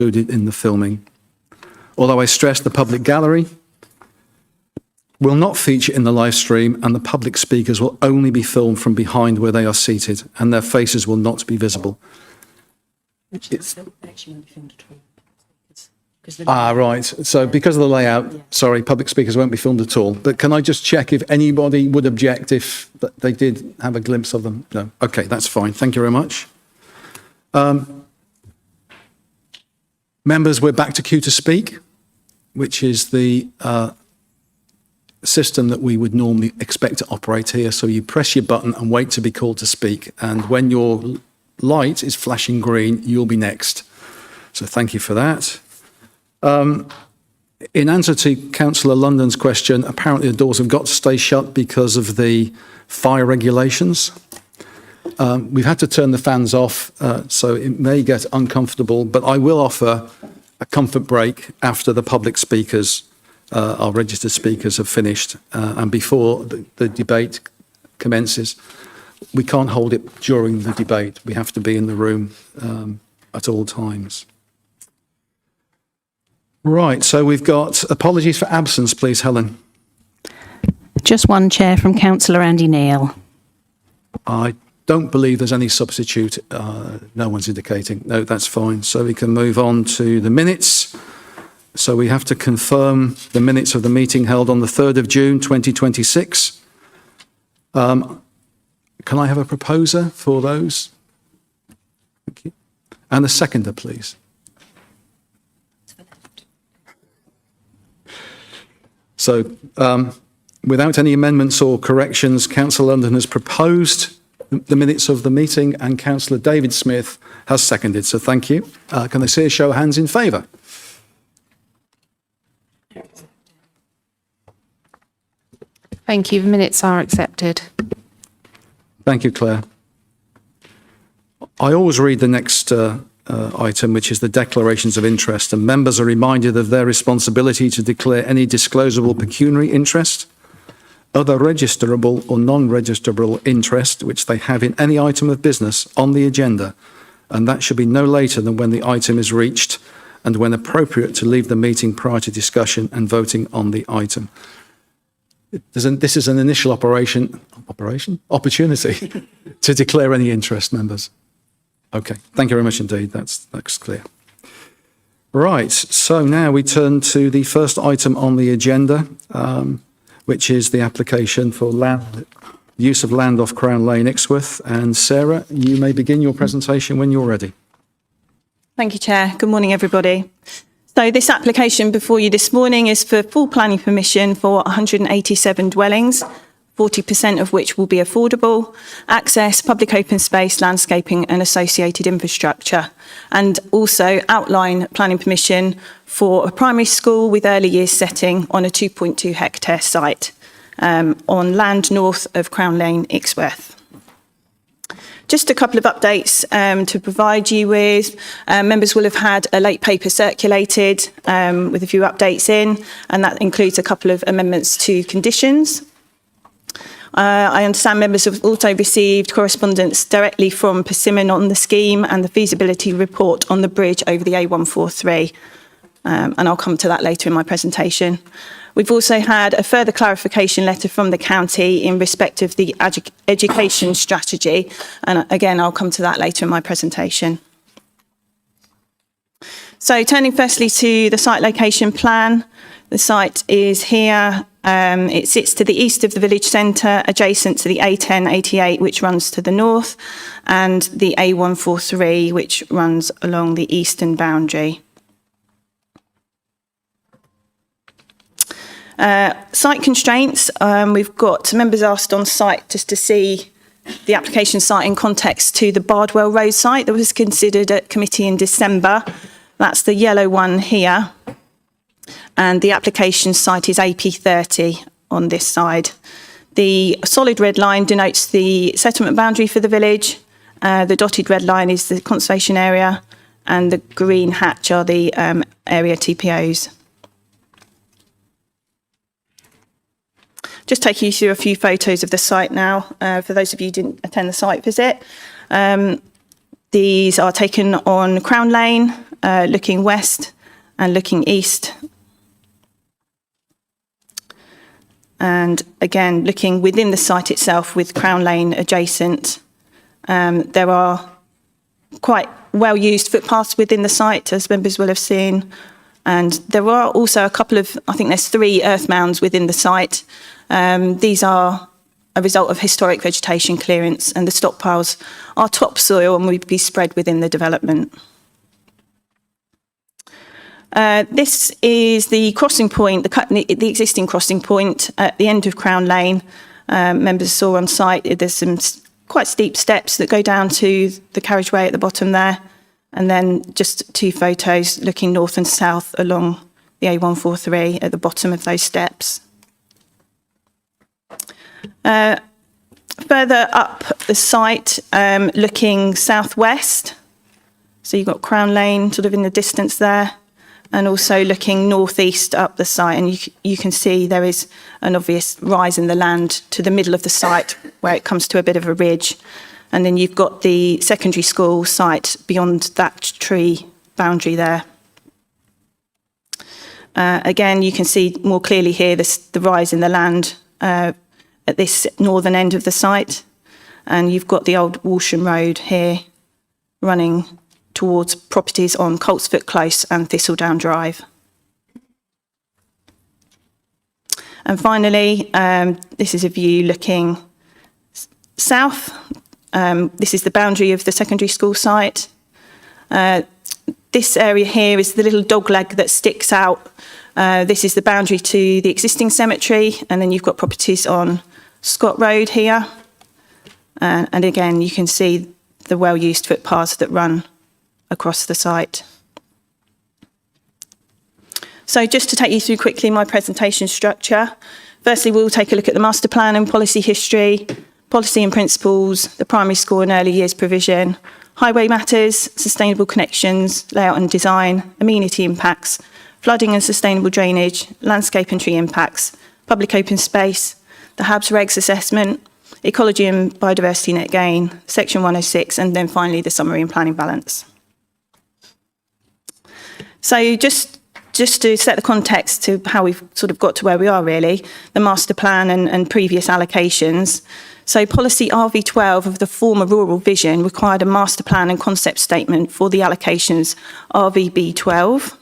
included in the filming. Although I stress the public gallery will not feature in the live stream, and the public speakers will only be filmed from behind where they are seated, and their faces will not be visible. Right. So because of the layout, sorry, public speakers won't be filmed at all. But can I just check if anybody would object if they did have a glimpse of them? No. Okay, that's fine. Thank you very much. Members, we're back to queue to speak, which is the system that we would normally expect to operate here. So you press your button and wait to be called to speak. And when your light is flashing green, you'll be next. So thank you for that. In answer to Councillor London's question, apparently the doors have got to stay shut because of the fire regulations. We've had to turn the fans off, so it may get uncomfortable, but I will offer a comfort break after the public speakers, our registered speakers, have finished, and before the debate commences. We can't hold it during the debate. We have to be in the room at all times. Right, so we've got apologies for absence, please, Helen. Just one, Chair, from Councillor Andy Neil. I don't believe there's any substitute. No one's indicating. No, that's fine. So we can move on to the minutes. So we have to confirm the minutes of the meeting held on the 3rd of June 2026. Can I have a proposer for those? Thank you. And a seconder, please. So without any amendments or corrections, Councillor London has proposed the minutes of the meeting and Councillor David Smith has seconded. So thank you. Can I see a show of hands in favour? Thank you. The minutes are accepted. Thank you, Claire. I always read the next item, which is the declarations of interest, and members are reminded of their responsibility to declare any disclosable pecuniary interest, other registerable or non-registerable interest which they have in any item of business on the agenda, and that should be no later than when the item is reached and when appropriate to leave the meeting prior to discussion and voting on the item. This is an initial opportunity to declare any interest, members. Okay, thank you very much indeed. That's clear. Right, so now we turn to the first item on the agenda, which is the application for use of land off Crown Lane, Ixworth. And Sarah, you may begin your presentation when you're ready. Thank you, Chair. Good morning, everybody. So this application before you this morning is for full planning permission for 187 dwellings, 40% of which will be affordable, access, public open space, landscaping and associated infrastructure, and also outline planning permission for a primary school with early years setting on a 2.2 hectare site on land north of Crown Lane, Ixworth. Just a couple of updates to provide you with. Members will have had a late paper circulated with a few updates in, and that includes a couple of amendments to conditions. I understand members have also received correspondence directly from Persimmon on the scheme and the feasibility report on the bridge over the A143, and I'll come to that later in my presentation. We've also had a further clarification letter from the county in respect of the education strategy, and again, I'll come to that later in my presentation. So turning firstly to the site location plan, the site is here. It sits to the east of the village centre, adjacent to the A1088, which runs to the north, and the A143, which runs along the eastern boundary. Site constraints, we've got members asked on site just to see the application site in context to the Bardwell Road site that was considered at committee in December. That's the yellow one here. And the application site is AP30 on this side. The solid red line denotes the settlement boundary for the village. The dotted red line is the conservation area, and the green hatch are the area TPOs. Just take you through a few photos of the site now, for those of you who didn't attend the site visit. These are taken on Crown Lane, looking west and looking east. And again, looking within the site itself with Crown Lane adjacent. There are quite well-used footpaths within the site, as members will have seen. And there are also a couple of, I think there's 3 earth mounds within the site. These are a result of historic vegetation clearance, and the stockpiles are topsoil and will be spread within the development. This is the crossing point, the existing crossing point at the end of Crown Lane. Members saw on site, there's some quite steep steps that go down to the carriageway at the bottom there. And then just 2 photos looking north and south along the A143 at the bottom of those steps. Further up the site, looking southwest. So you've got Crown Lane sort of in the distance there, and also looking northeast up the site. And you can see there is an obvious rise in the land to the middle of the site where it comes to a bit of a ridge. And then you've got the secondary school site beyond that tree boundary there. Again, you can see more clearly here the rise in the land at this northern end of the site. And you've got the old Walsham Road here running towards properties on Coltsfoot Close and Thistledown Drive. And finally, this is a view looking south. This is the boundary of the secondary school site. This area here is the little dogleg that sticks out. This is the boundary to the existing cemetery, and then you've got properties on Scott Road here. And again, you can see the well-used footpaths that run across the site. So just to take you through quickly my presentation structure. Firstly, we'll take a look at the master plan and policy history, policy and principles, the primary school and early years provision, highway matters, sustainable connections, layout and design, amenity impacts, flooding and sustainable drainage, landscape and tree impacts, public open space, the HABS regs assessment, ecology and biodiversity net gain, section 106, and then finally the summary and planning balance. So just to set the context to how we've sort of got to where we are really, the master plan and previous allocations. So policy RV12 of the former rural vision required a master plan and concept statement for the allocations RV12B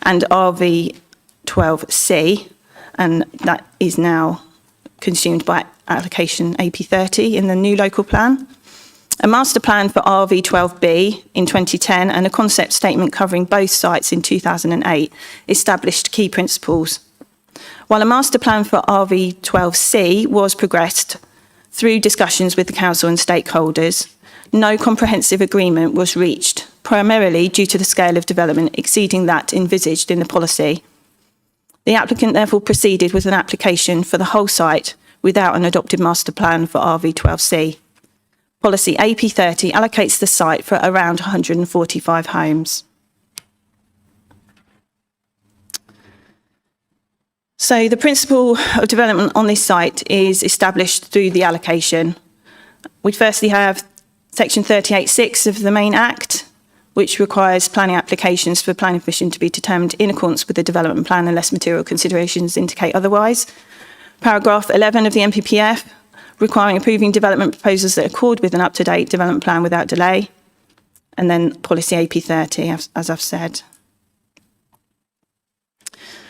and RV12C, and that is now consumed by allocation AP30 in the new local plan. A master plan for RV12B in 2010 and a concept statement covering both sites in 2008 established key principles. While a master plan for RV12C was progressed through discussions with the council and stakeholders, no comprehensive agreement was reached, primarily due to the scale of development exceeding that envisaged in the policy. The applicant therefore proceeded with an application for the whole site without an adopted master plan for RV12C. Policy AP30 allocates the site for around 145 homes. So the principle of development on this site is established through the allocation. We firstly have section 38.6 of the main act, which requires planning applications for planning permission to be determined in accordance with the development plan unless material considerations indicate otherwise. Paragraph 11 of the NPPF, requiring approving development proposals that accord with an up-to-date development plan without delay. And then policy AP30, as I've said.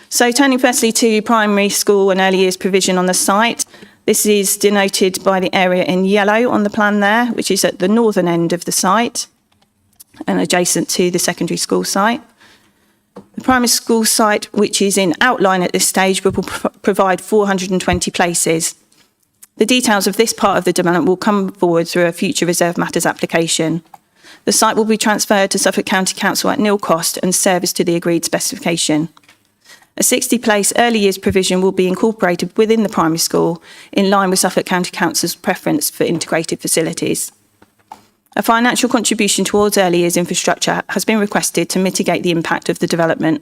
So turning firstly to primary school and early years provision on the site. This is denoted by the area in yellow on the plan there, which is at the northern end of the site and adjacent to the secondary school site. The primary school site, which is in outline at this stage, will provide 420 places. The details of this part of the development will come forward through a future reserve matters application. The site will be transferred to Suffolk County Council at nil cost and service to the agreed specification. A 60-place early years provision will be incorporated within the primary school in line with Suffolk County Council's preference for integrated facilities. A financial contribution towards early years infrastructure has been requested to mitigate the impact of the development.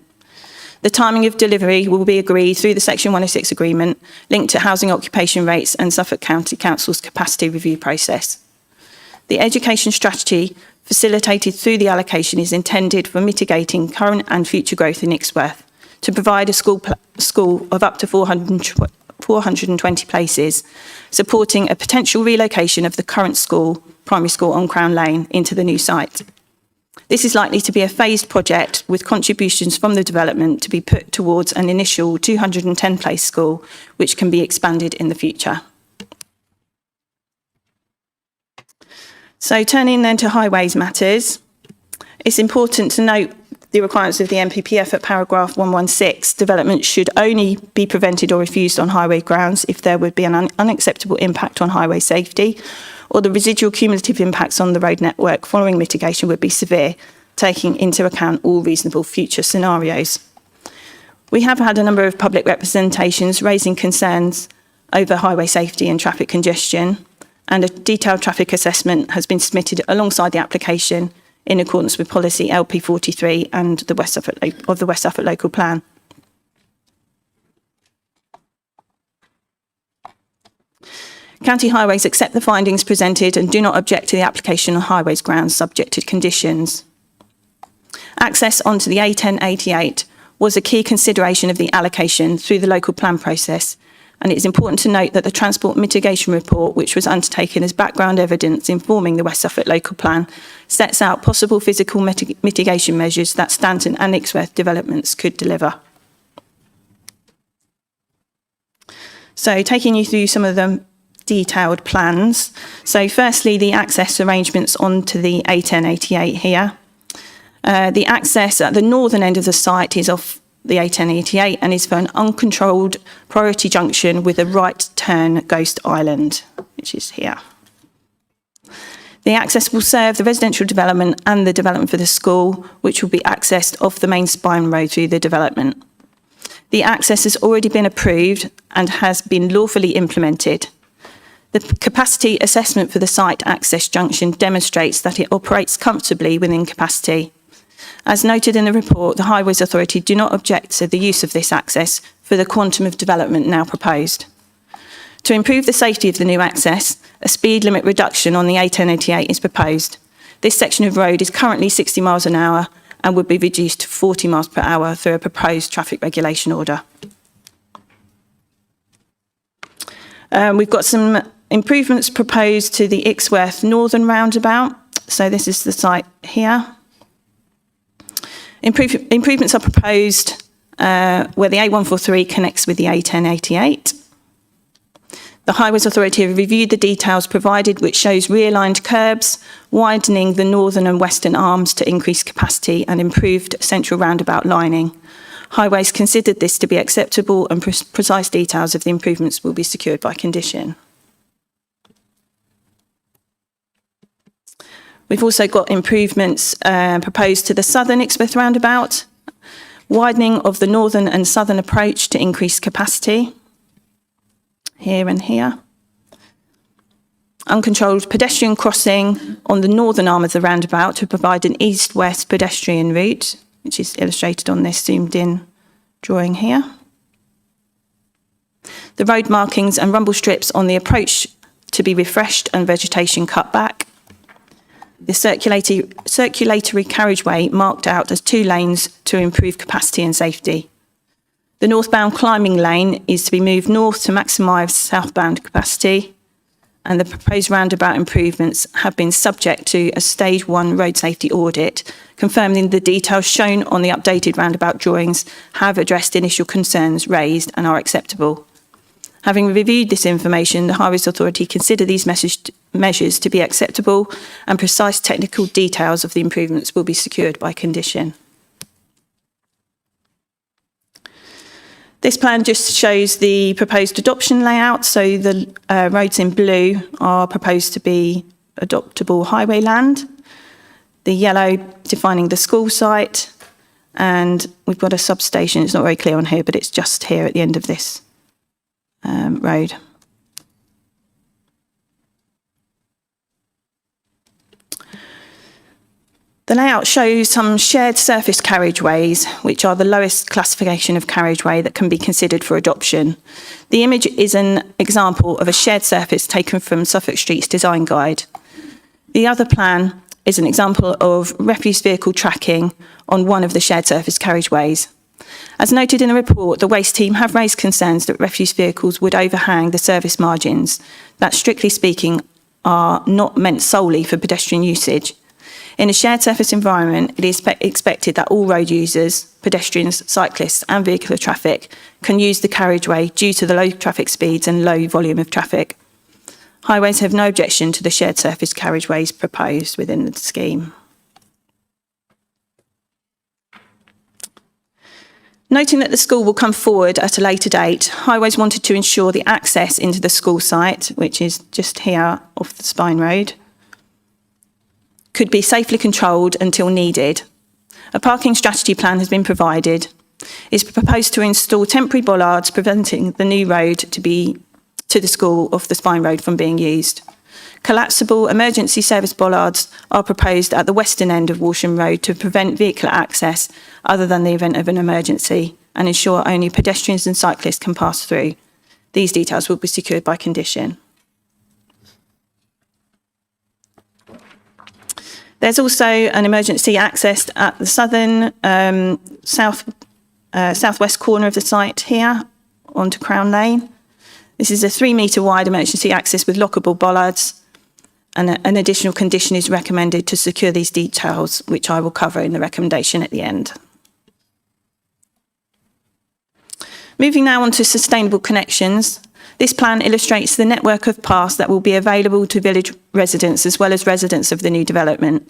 The timing of delivery will be agreed through the Section 106 agreement linked to housing occupation rates and Suffolk County Council's capacity review process. The education strategy facilitated through the allocation is intended for mitigating current and future growth in Ixworth to provide a school of up to 420 places, supporting a potential relocation of the current primary school on Crown Lane into the new site. This is likely to be a phased project with contributions from the development to be put towards an initial 210 place school, which can be expanded in the future. So turning then to highways matters, it's important to note the requirements of the NPPF at paragraph 116. Development should only be prevented or refused on highway grounds if there would be an unacceptable impact on highway safety, or the residual cumulative impacts on the road network following mitigation would be severe, taking into account all reasonable future scenarios. We have had a number of public representations raising concerns over highway safety and traffic congestion, and a detailed traffic assessment has been submitted alongside the application in accordance with policy LP43 and the West Suffolk Local Plan. County Highways accept the findings presented and do not object to the application on highways grounds subject to conditions. Access onto the A1088 was a key consideration of the allocation through the local plan process, and it is important to note that the Transport Mitigation Report, which was undertaken as background evidence informing the West Suffolk Local Plan, sets out possible physical mitigation measures that Stanton and Ixworth developments could deliver. So taking you through some of the detailed plans. So firstly, the access arrangements onto the A1088 here. The access at the northern end of the site is off the A1088 and is for an uncontrolled priority junction with a right turn Ghost Island, which is here. The access will serve the residential development and the development for the school, which will be accessed off the main spine road through the development. The access has already been approved and has been lawfully implemented. The capacity assessment for the site access junction demonstrates that it operates comfortably within capacity. As noted in the report, the Highways Authority do not object to the use of this access for the quantum of development now proposed. To improve the safety of the new access, a speed limit reduction on the A1088 is proposed. This section of road is currently 60 miles an hour and would be reduced to 40 miles per hour through a proposed traffic regulation order. We've got some improvements proposed to the Ixworth Northern roundabout. So this is the site here. Improvements are proposed where the A143 connects with the A1088. The Highways Authority have reviewed the details provided, which shows realigned curbs, widening the northern and western arms to increase capacity and improved central roundabout lining. Highways considered this to be acceptable and precise details of the improvements will be secured by condition. We've also got improvements proposed to the southern Ixworth roundabout, widening of the northern and southern approach to increase capacity, here and here. Uncontrolled pedestrian crossing on the northern arm of the roundabout to provide an east-west pedestrian route, which is illustrated on this zoomed in drawing here. The road markings and rumble strips on the approach to be refreshed and vegetation cut back. The circulatory carriageway marked out as 2 lanes to improve capacity and safety. The northbound climbing lane is to be moved north to maximise southbound capacity, and the proposed roundabout improvements have been subject to a Stage 1 road safety audit, confirming the details shown on the updated roundabout drawings have addressed initial concerns raised and are acceptable. Having reviewed this information, the Highways Authority consider these measures to be acceptable, and precise technical details of the improvements will be secured by condition. This plan just shows the proposed adoption layout. So the roads in blue are proposed to be adoptable highway land, the yellow defining the school site, and we've got a substation. It's not very clear on here, but it's just here at the end of this road. The layout shows some shared surface carriageways, which are the lowest classification of carriageway that can be considered for adoption. The image is an example of a shared surface taken from Suffolk Street's design guide. The other plan is an example of refuse vehicle tracking on one of the shared surface carriageways. As noted in the report, the Waste team have raised concerns that refuse vehicles would overhang the service margins that, strictly speaking, are not meant solely for pedestrian usage. In a shared surface environment, it is expected that all road users, pedestrians, cyclists and vehicular traffic can use the carriageway due to the low traffic speeds and low volume of traffic. Highways have no objection to the shared surface carriageways proposed within the scheme. Noting that the school will come forward at a later date, Highways wanted to ensure the access into the school site, which is just here off the Spine Road, could be safely controlled until needed. A parking strategy plan has been provided. It's proposed to install temporary bollards preventing the new road to the school off the Spine Road from being used. Collapsible emergency service bollards are proposed at the western end of Walsham Road to prevent vehicular access other than the event of an emergency and ensure only pedestrians and cyclists can pass through. These details will be secured by condition. There's also an emergency access at the southern southwest corner of the site here onto Crown Lane. This is a 3 metre wide emergency access with lockable bollards, and an additional condition is recommended to secure these details, which I will cover in the recommendation at the end. Moving now on to sustainable connections. This plan illustrates the network of paths that will be available to village residents as well as residents of the new development.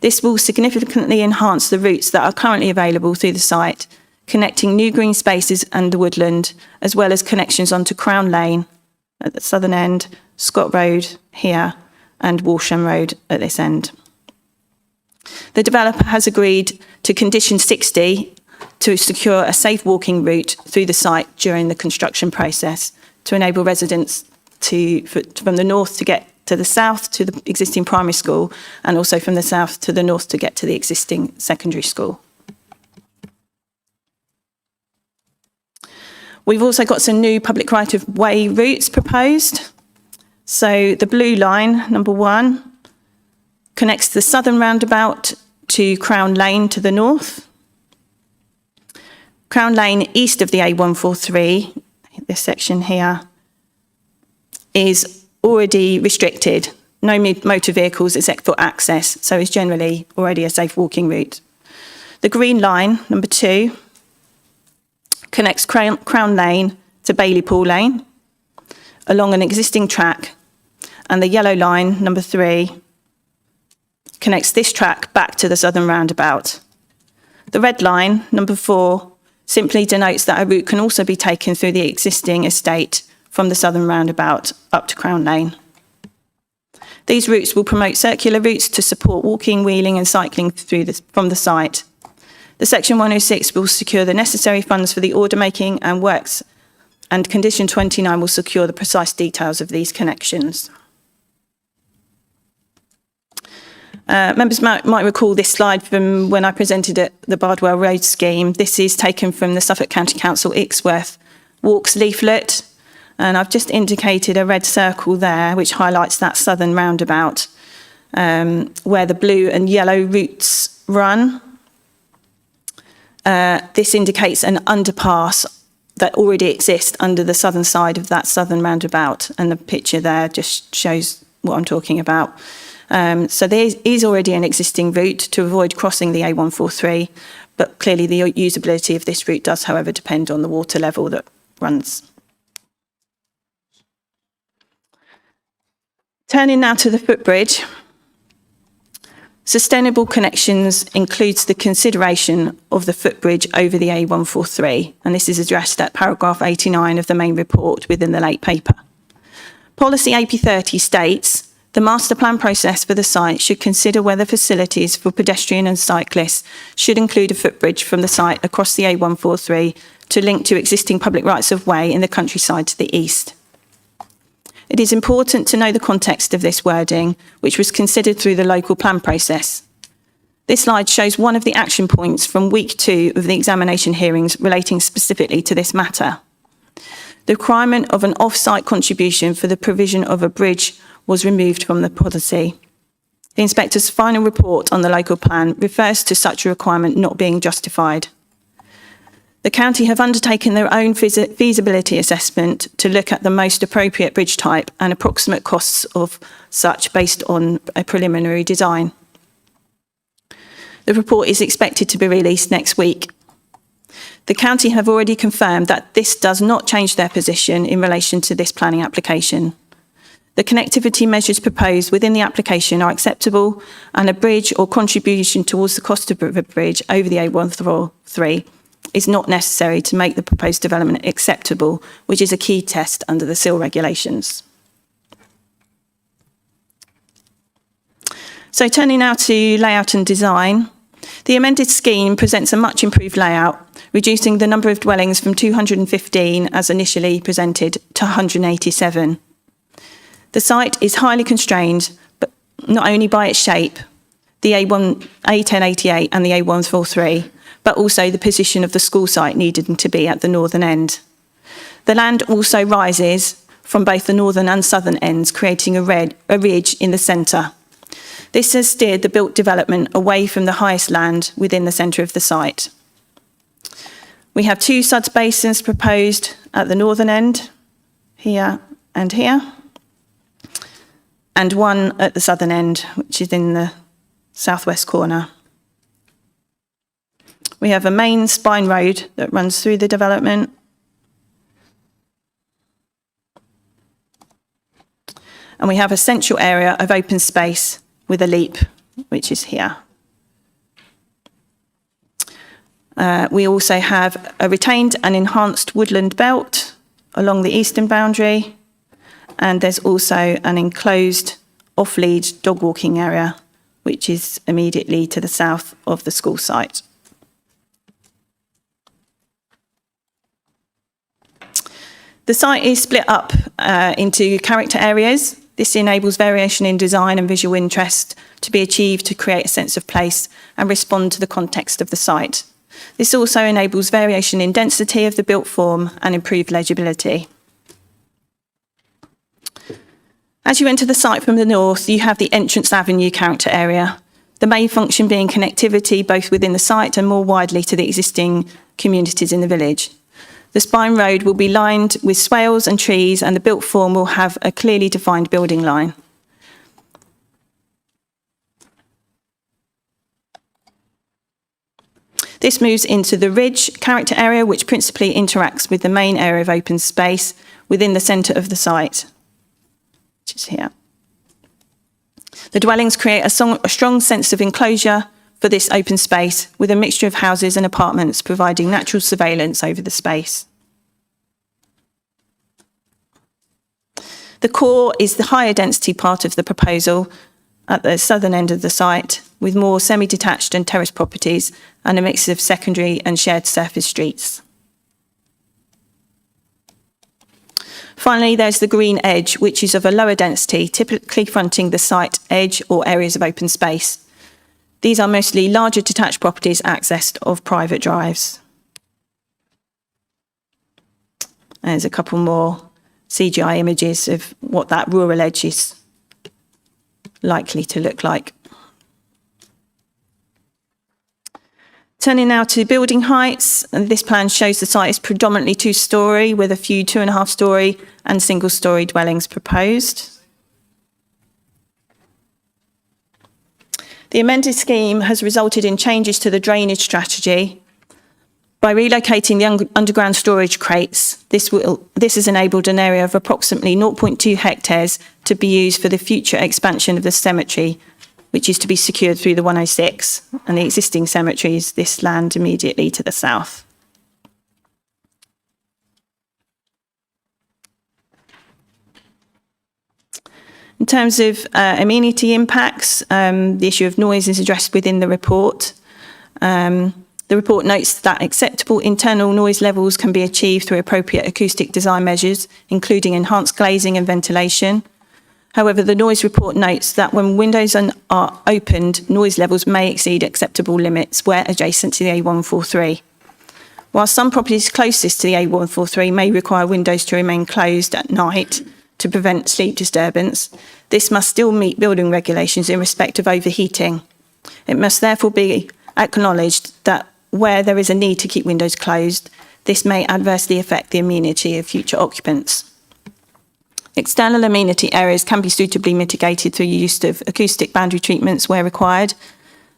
This will significantly enhance the routes that are currently available through the site, connecting new green spaces and the woodland, as well as connections onto Crown Lane at the southern end, Scott Road here, and Walsham Road at this end. The developer has agreed to condition 60 to secure a safe walking route through the site during the construction process to enable residents from the north to get to the south to the existing primary school, and also from the south to the north to get to the existing secondary school. We've also got some new public right-of-way routes proposed. So the blue line, number 1, connects the southern roundabout to Crown Lane to the north. Crown Lane east of the A143, this section here, is already restricted. No motor vehicles except for access, so it's generally already a safe walking route. The green line, number 2, connects Crown Lane to Bailey Pool Lane along an existing track, and the yellow line, number 3, connects this track back to the southern roundabout. The red line, number 4, simply denotes that a route can also be taken through the existing estate from the southern roundabout up to Crown Lane. These routes will promote circular routes to support walking, wheeling and cycling from the site. The Section 106 will secure the necessary funds for the order making and works, and Condition 29 will secure the precise details of these connections. Members might recall this slide from when I presented at the Bardwell Road scheme. This is taken from the Suffolk County Council Ixworth Walks leaflet, and I've just indicated a red circle there which highlights that southern roundabout where the blue and yellow routes run. This indicates an underpass that already exists under the southern side of that southern roundabout, and the picture there just shows what I'm talking about. So there is already an existing route to avoid crossing the A143, but clearly the usability of this route does, however, depend on the water level that runs. Turning now to the footbridge. Sustainable connections includes the consideration of the footbridge over the A143, and this is addressed at paragraph 89 of the main report within the late paper. Policy AP30 states, the master plan process for the site should consider whether facilities for pedestrian and cyclists should include a footbridge from the site across the A143 to link to existing public rights of way in the countryside to the east. It is important to know the context of this wording, which was considered through the local plan process. This slide shows one of the action points from week 2 of the examination hearings relating specifically to this matter. The requirement of an off-site contribution for the provision of a bridge was removed from the policy. The inspector's final report on the local plan refers to such a requirement not being justified. The county have undertaken their own feasibility assessment to look at the most appropriate bridge type and approximate costs of such based on a preliminary design. The report is expected to be released next week. The county have already confirmed that this does not change their position in relation to this planning application. The connectivity measures proposed within the application are acceptable, and a bridge or contribution towards the cost of a bridge over the A143 is not necessary to make the proposed development acceptable, which is a key test under the SIL regulations. So turning now to layout and design, the amended scheme presents a much improved layout, reducing the number of dwellings from 215 as initially presented to 187. The site is highly constrained, but not only by its shape, the A1088 and the A143, but also the position of the school site needed to be at the northern end. The land also rises from both the northern and southern ends, creating a ridge in the centre. This has steered the built development away from the highest land within the centre of the site. We have 2 suds basins proposed at the northern end, here and here, and 1 at the southern end, which is in the southwest corner. We have a main spine road that runs through the development. And we have a central area of open space with a leap, which is here. We also have a retained and enhanced woodland belt along the eastern boundary, and there's also an enclosed off-lead dog walking area, which is immediately to the south of the school site. The site is split up into character areas. This enables variation in design and visual interest to be achieved to create a sense of place and respond to the context of the site. This also enables variation in density of the built form and improved legibility. As you enter the site from the north, you have the entrance avenue character area, the main function being connectivity both within the site and more widely to the existing communities in the village. The spine road will be lined with swales and trees, and the built form will have a clearly defined building line. This moves into the ridge character area, which principally interacts with the main area of open space within the centre of the site, which is here. The dwellings create a strong sense of enclosure for this open space, with a mixture of houses and apartments providing natural surveillance over the space. The core is the higher density part of the proposal at the southern end of the site, with more semi-detached and terrace properties and a mix of secondary and shared surface streets. Finally, there's the green edge, which is of a lower density, typically fronting the site edge or areas of open space. These are mostly larger detached properties accessed off private drives. There's a couple more CGI images of what that rural edge is likely to look like. Turning now to building heights, and this plan shows the site is predominantly 2-storey with a few 2.5-storey and single-storey dwellings proposed. The amended scheme has resulted in changes to the drainage strategy. By relocating the underground storage crates, this has enabled an area of approximately 0.2 hectares to be used for the future expansion of the cemetery, which is to be secured through the 106, and the existing cemetery is this land immediately to the south. In terms of amenity impacts, the issue of noise is addressed within the report. The report notes that acceptable internal noise levels can be achieved through appropriate acoustic design measures, including enhanced glazing and ventilation. However, the noise report notes that when windows are opened, noise levels may exceed acceptable limits where adjacent to the A143. While some properties closest to the A143 may require windows to remain closed at night to prevent sleep disturbance, this must still meet building regulations in respect of overheating. It must therefore be acknowledged that where there is a need to keep windows closed, this may adversely affect the amenity of future occupants. External amenity areas can be suitably mitigated through use of acoustic boundary treatments where required,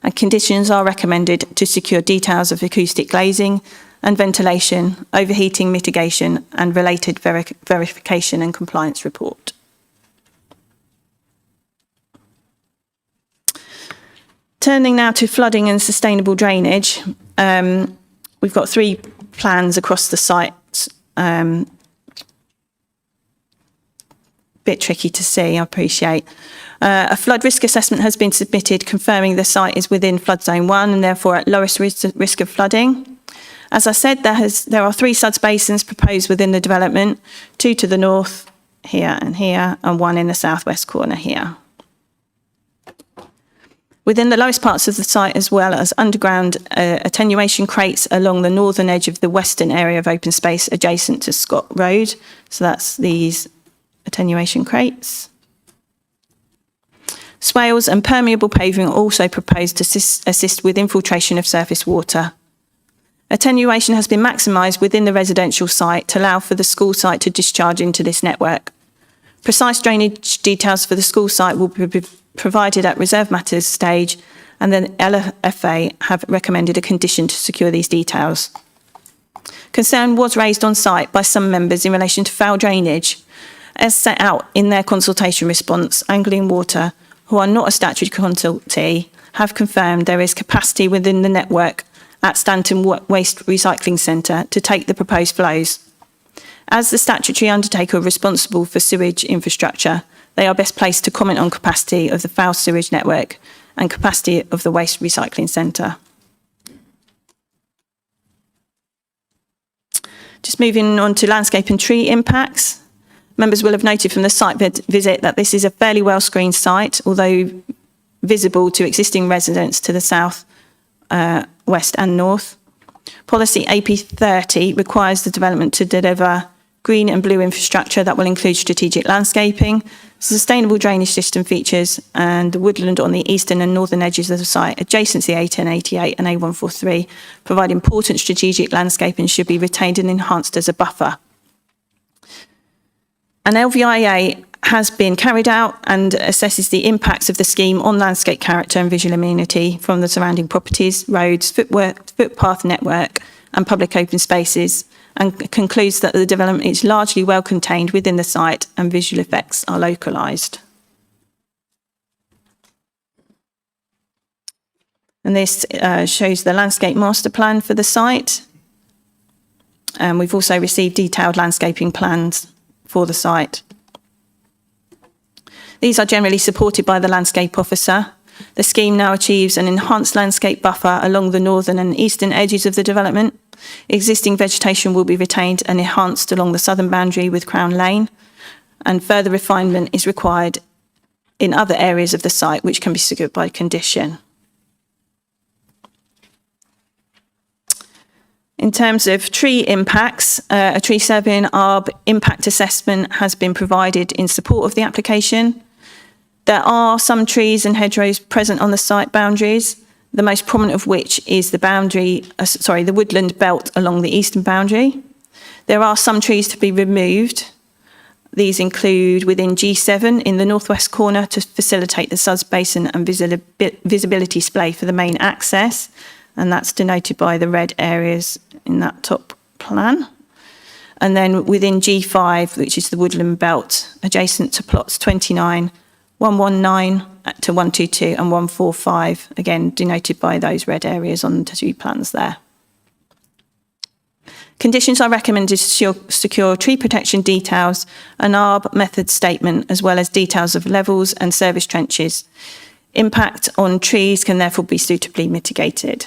and conditions are recommended to secure details of acoustic glazing and ventilation, overheating mitigation, and related verification and compliance report. Turning now to flooding and sustainable drainage, we've got 3 plans across the site. Bit tricky to see, I appreciate. A flood risk assessment has been submitted confirming the site is within flood zone 1 and therefore at lowest risk of flooding. As I said, there are 3 SUDS basins proposed within the development, 2 to the north, here, and 1 in the southwest corner here. Within the lowest parts of the site, as well as underground attenuation crates along the northern edge of the western area of open space adjacent to Scott Road. So that's these attenuation crates. Swales and permeable paving are also proposed to assist with infiltration of surface water. Attenuation has been maximised within the residential site to allow for the school site to discharge into this network. Precise drainage details for the school site will be provided at reserve matters stage, and then LFA have recommended a condition to secure these details. Concern was raised on site by some members in relation to foul drainage. As set out in their consultation response, Anglian Water, who are not a statutory consultee, have confirmed there is capacity within the network at Stanton Waste Recycling Centre to take the proposed flows. As the statutory undertaker responsible for sewage infrastructure, they are best placed to comment on capacity of the foul sewage network and capacity of the waste recycling centre. Just moving on to landscape and tree impacts. Members will have noted from the site visit that this is a fairly well screened site, although visible to existing residents to the south, west and north. Policy AP30 requires the development to deliver green and blue infrastructure that will include strategic landscaping, sustainable drainage system features, and the woodland on the eastern and northern edges of the site adjacent to the A1088 and A143 provide important strategic landscaping should be retained and enhanced as a buffer. An LVIA has been carried out and assesses the impacts of the scheme on landscape character and visual amenity from the surrounding properties, roads, footpath network and public open spaces, and concludes that the development is largely well contained within the site and visual effects are localised. And this shows the landscape master plan for the site. And we've also received detailed landscaping plans for the site. These are generally supported by the landscape officer. The scheme now achieves an enhanced landscape buffer along the northern and eastern edges of the development. Existing vegetation will be retained and enhanced along the southern boundary with Crown Lane, and further refinement is required in other areas of the site which can be secured by condition. In terms of tree impacts, a tree survey and ARB impact assessment has been provided in support of the application. There are some trees and hedgerows present on the site boundaries, the most prominent of which is the woodland belt along the eastern boundary. There are some trees to be removed. These include within G7 in the northwest corner to facilitate the SUDS basin and visibility display for the main access, and that's denoted by the red areas in that top plan. And then within G5, which is the woodland belt, adjacent to plots 29, 119 to 122 and 145, again denoted by those red areas on the 2 plans there. Conditions are recommended to secure tree protection details, an ARB method statement, as well as details of levels and service trenches. Impact on trees can therefore be suitably mitigated.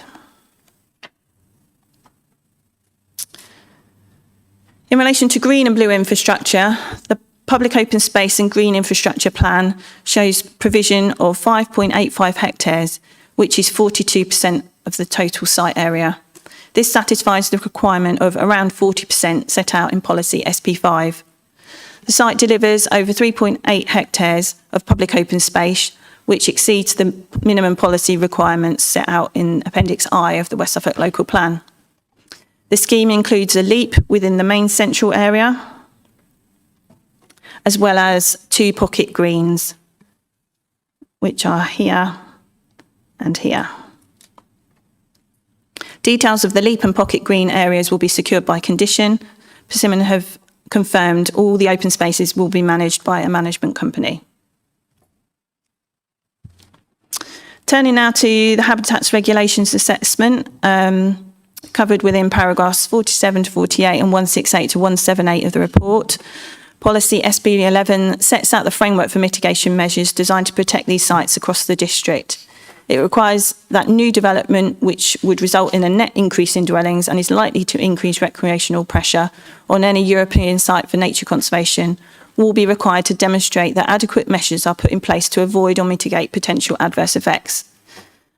In relation to green and blue infrastructure, the Public Open Space and Green Infrastructure Plan shows provision of 5.85 hectares, which is 42% of the total site area. This satisfies the requirement of around 40% set out in policy SP5. The site delivers over 3.8 hectares of public open space, which exceeds the minimum policy requirements set out in Appendix I of the West Suffolk Local Plan. The scheme includes a leap within the main central area, as well as 2 pocket greens, which are here and here. Details of the leap and pocket green areas will be secured by condition. Persimmon have confirmed all the open spaces will be managed by a management company. Turning now to the Habitats Regulations Assessment, covered within paragraphs 47 to 48 and 168 to 178 of the report. Policy SB 11 sets out the framework for mitigation measures designed to protect these sites across the district. It requires that new development, which would result in a net increase in dwellings and is likely to increase recreational pressure on any European site for nature conservation, will be required to demonstrate that adequate measures are put in place to avoid or mitigate potential adverse effects.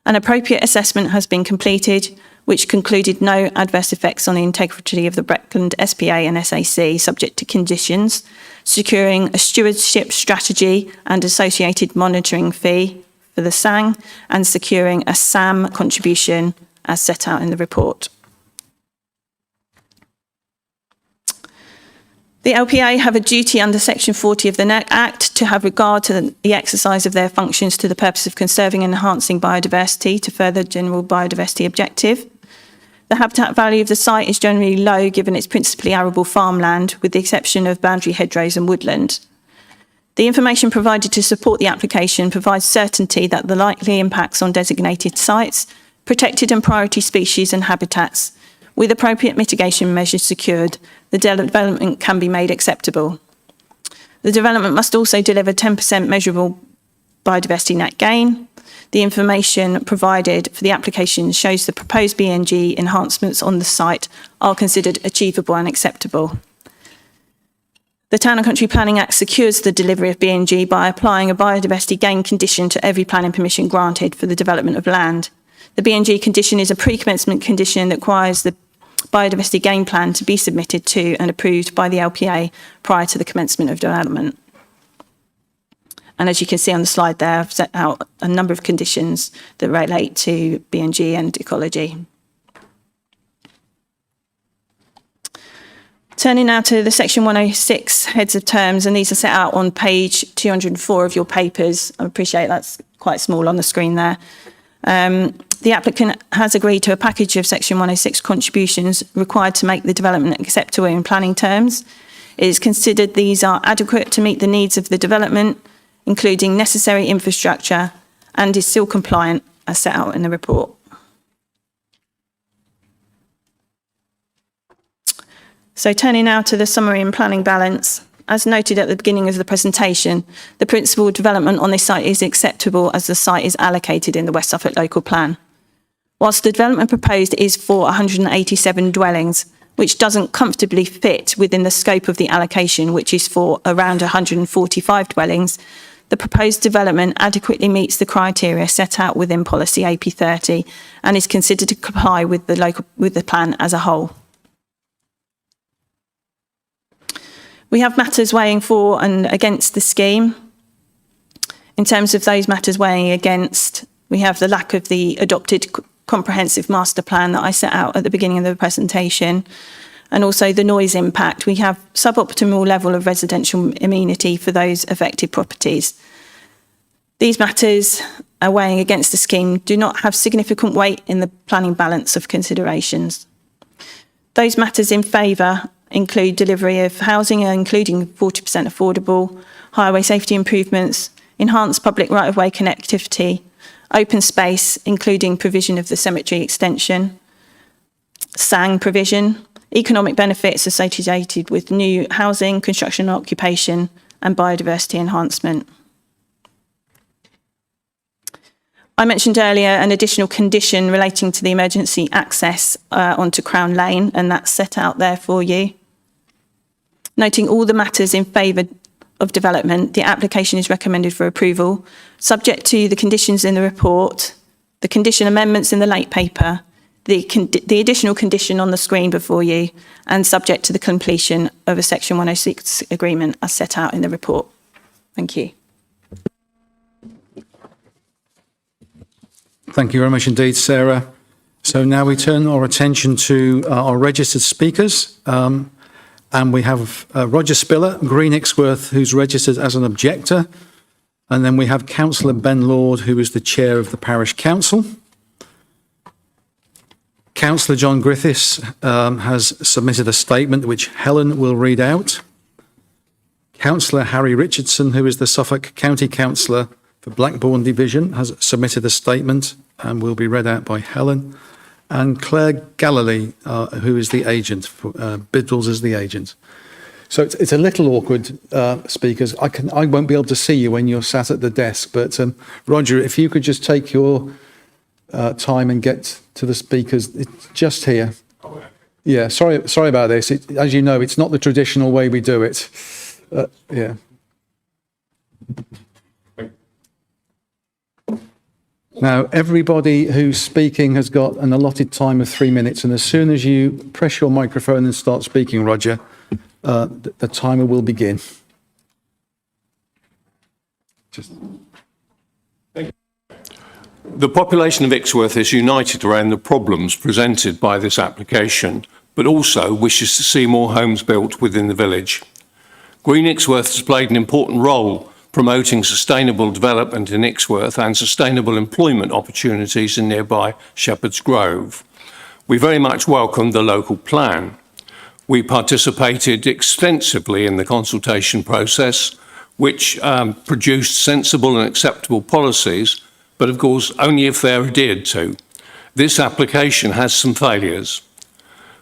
An appropriate assessment has been completed, which concluded no adverse effects on the integrity of the Breckland SPA and SAC, subject to conditions, securing a stewardship strategy and associated monitoring fee for the SANG, and securing a SAM contribution as set out in the report. The LPA have a duty under Section 40 of the NEC Act to have regard to the exercise of their functions to the purpose of conserving and enhancing biodiversity to further general biodiversity objective. The habitat value of the site is generally low given it's principally arable farmland, with the exception of boundary hedgerows and woodland. The information provided to support the application provides certainty that the likely impacts on designated sites, protected and priority species and habitats, with appropriate mitigation measures secured, the development can be made acceptable. The development must also deliver 10% measurable biodiversity net gain. The information provided for the application shows the proposed BNG enhancements on the site are considered achievable and acceptable. The Town and Country Planning Act secures the delivery of BNG by applying a biodiversity gain condition to every planning permission granted for the development of land. The BNG condition is a pre-commencement condition that requires the biodiversity gain plan to be submitted to and approved by the LPA prior to the commencement of development. And as you can see on the slide there, I've set out a number of conditions that relate to BNG and ecology. Turning now to the Section 106 heads of terms, and these are set out on page 204 of your papers. I appreciate that's quite small on the screen there. The applicant has agreed to a package of Section 106 contributions required to make the development acceptable in planning terms. It is considered these are adequate to meet the needs of the development, including necessary infrastructure, and is still compliant as set out in the report. So turning now to the summary and planning balance. As noted at the beginning of the presentation, the principal development on this site is acceptable as the site is allocated in the West Suffolk Local Plan. Whilst the development proposed is for 187 dwellings, which doesn't comfortably fit within the scope of the allocation, which is for around 145 dwellings, the proposed development adequately meets the criteria set out within policy AP30 and is considered to comply with the plan as a whole. We have matters weighing for and against the scheme. In terms of those matters weighing against, we have the lack of the adopted comprehensive master plan that I set out at the beginning of the presentation, and also the noise impact. We have suboptimal level of residential amenity for those affected properties. These matters are weighing against the scheme do not have significant weight in the planning balance of considerations. Those matters in favour include delivery of housing, including 40% affordable, highway safety improvements, enhanced public right-of-way connectivity, open space, including provision of the cemetery extension, SANG provision, economic benefits associated with new housing, construction and occupation, and biodiversity enhancement. I mentioned earlier an additional condition relating to the emergency access onto Crown Lane, and that's set out there for you. Noting all the matters in favour of development, the application is recommended for approval, subject to the conditions in the report, the condition amendments in the late paper, the additional condition on the screen before you and subject to the completion of a Section 106 agreement as set out in the report. Thank you. Thank you very much indeed, Sarah. So now we turn our attention to our registered speakers. And we have Roger Spiller, Green Ixworth, who's registered as an objector. And then we have Councillor Ben Lord, who is the chair of the Parish Council. Councillor John Griffiths has submitted a statement which Helen will read out. Councillor Harry Richardson, who is the Suffolk County Councillor for Blackbourn Division, has submitted a statement and will be read out by Helen. And Claire Galilee, who is the agent, Bidwells is the agent. So it's a little awkward, speakers. I won't be able to see you when you're sat at the desk, but Roger, if you could just take your time and get to the speakers, it's just here. Yeah, sorry about this. As you know, it's not the traditional way we do it. Yeah. Now, everybody who's speaking has got an allotted time of 3 minutes, and as soon as you press your microphone and start speaking, Roger, the timer will begin. The population of Ixworth is united around the problems presented by this application, but also wishes to see more homes built within the village. Green Ixworth has played an important role promoting sustainable development in Ixworth and sustainable employment opportunities in nearby Shepherd's Grove. We very much welcome the local plan. We participated extensively in the consultation process, which produced sensible and acceptable policies, but of course only if they're adhered to. This application has some failures.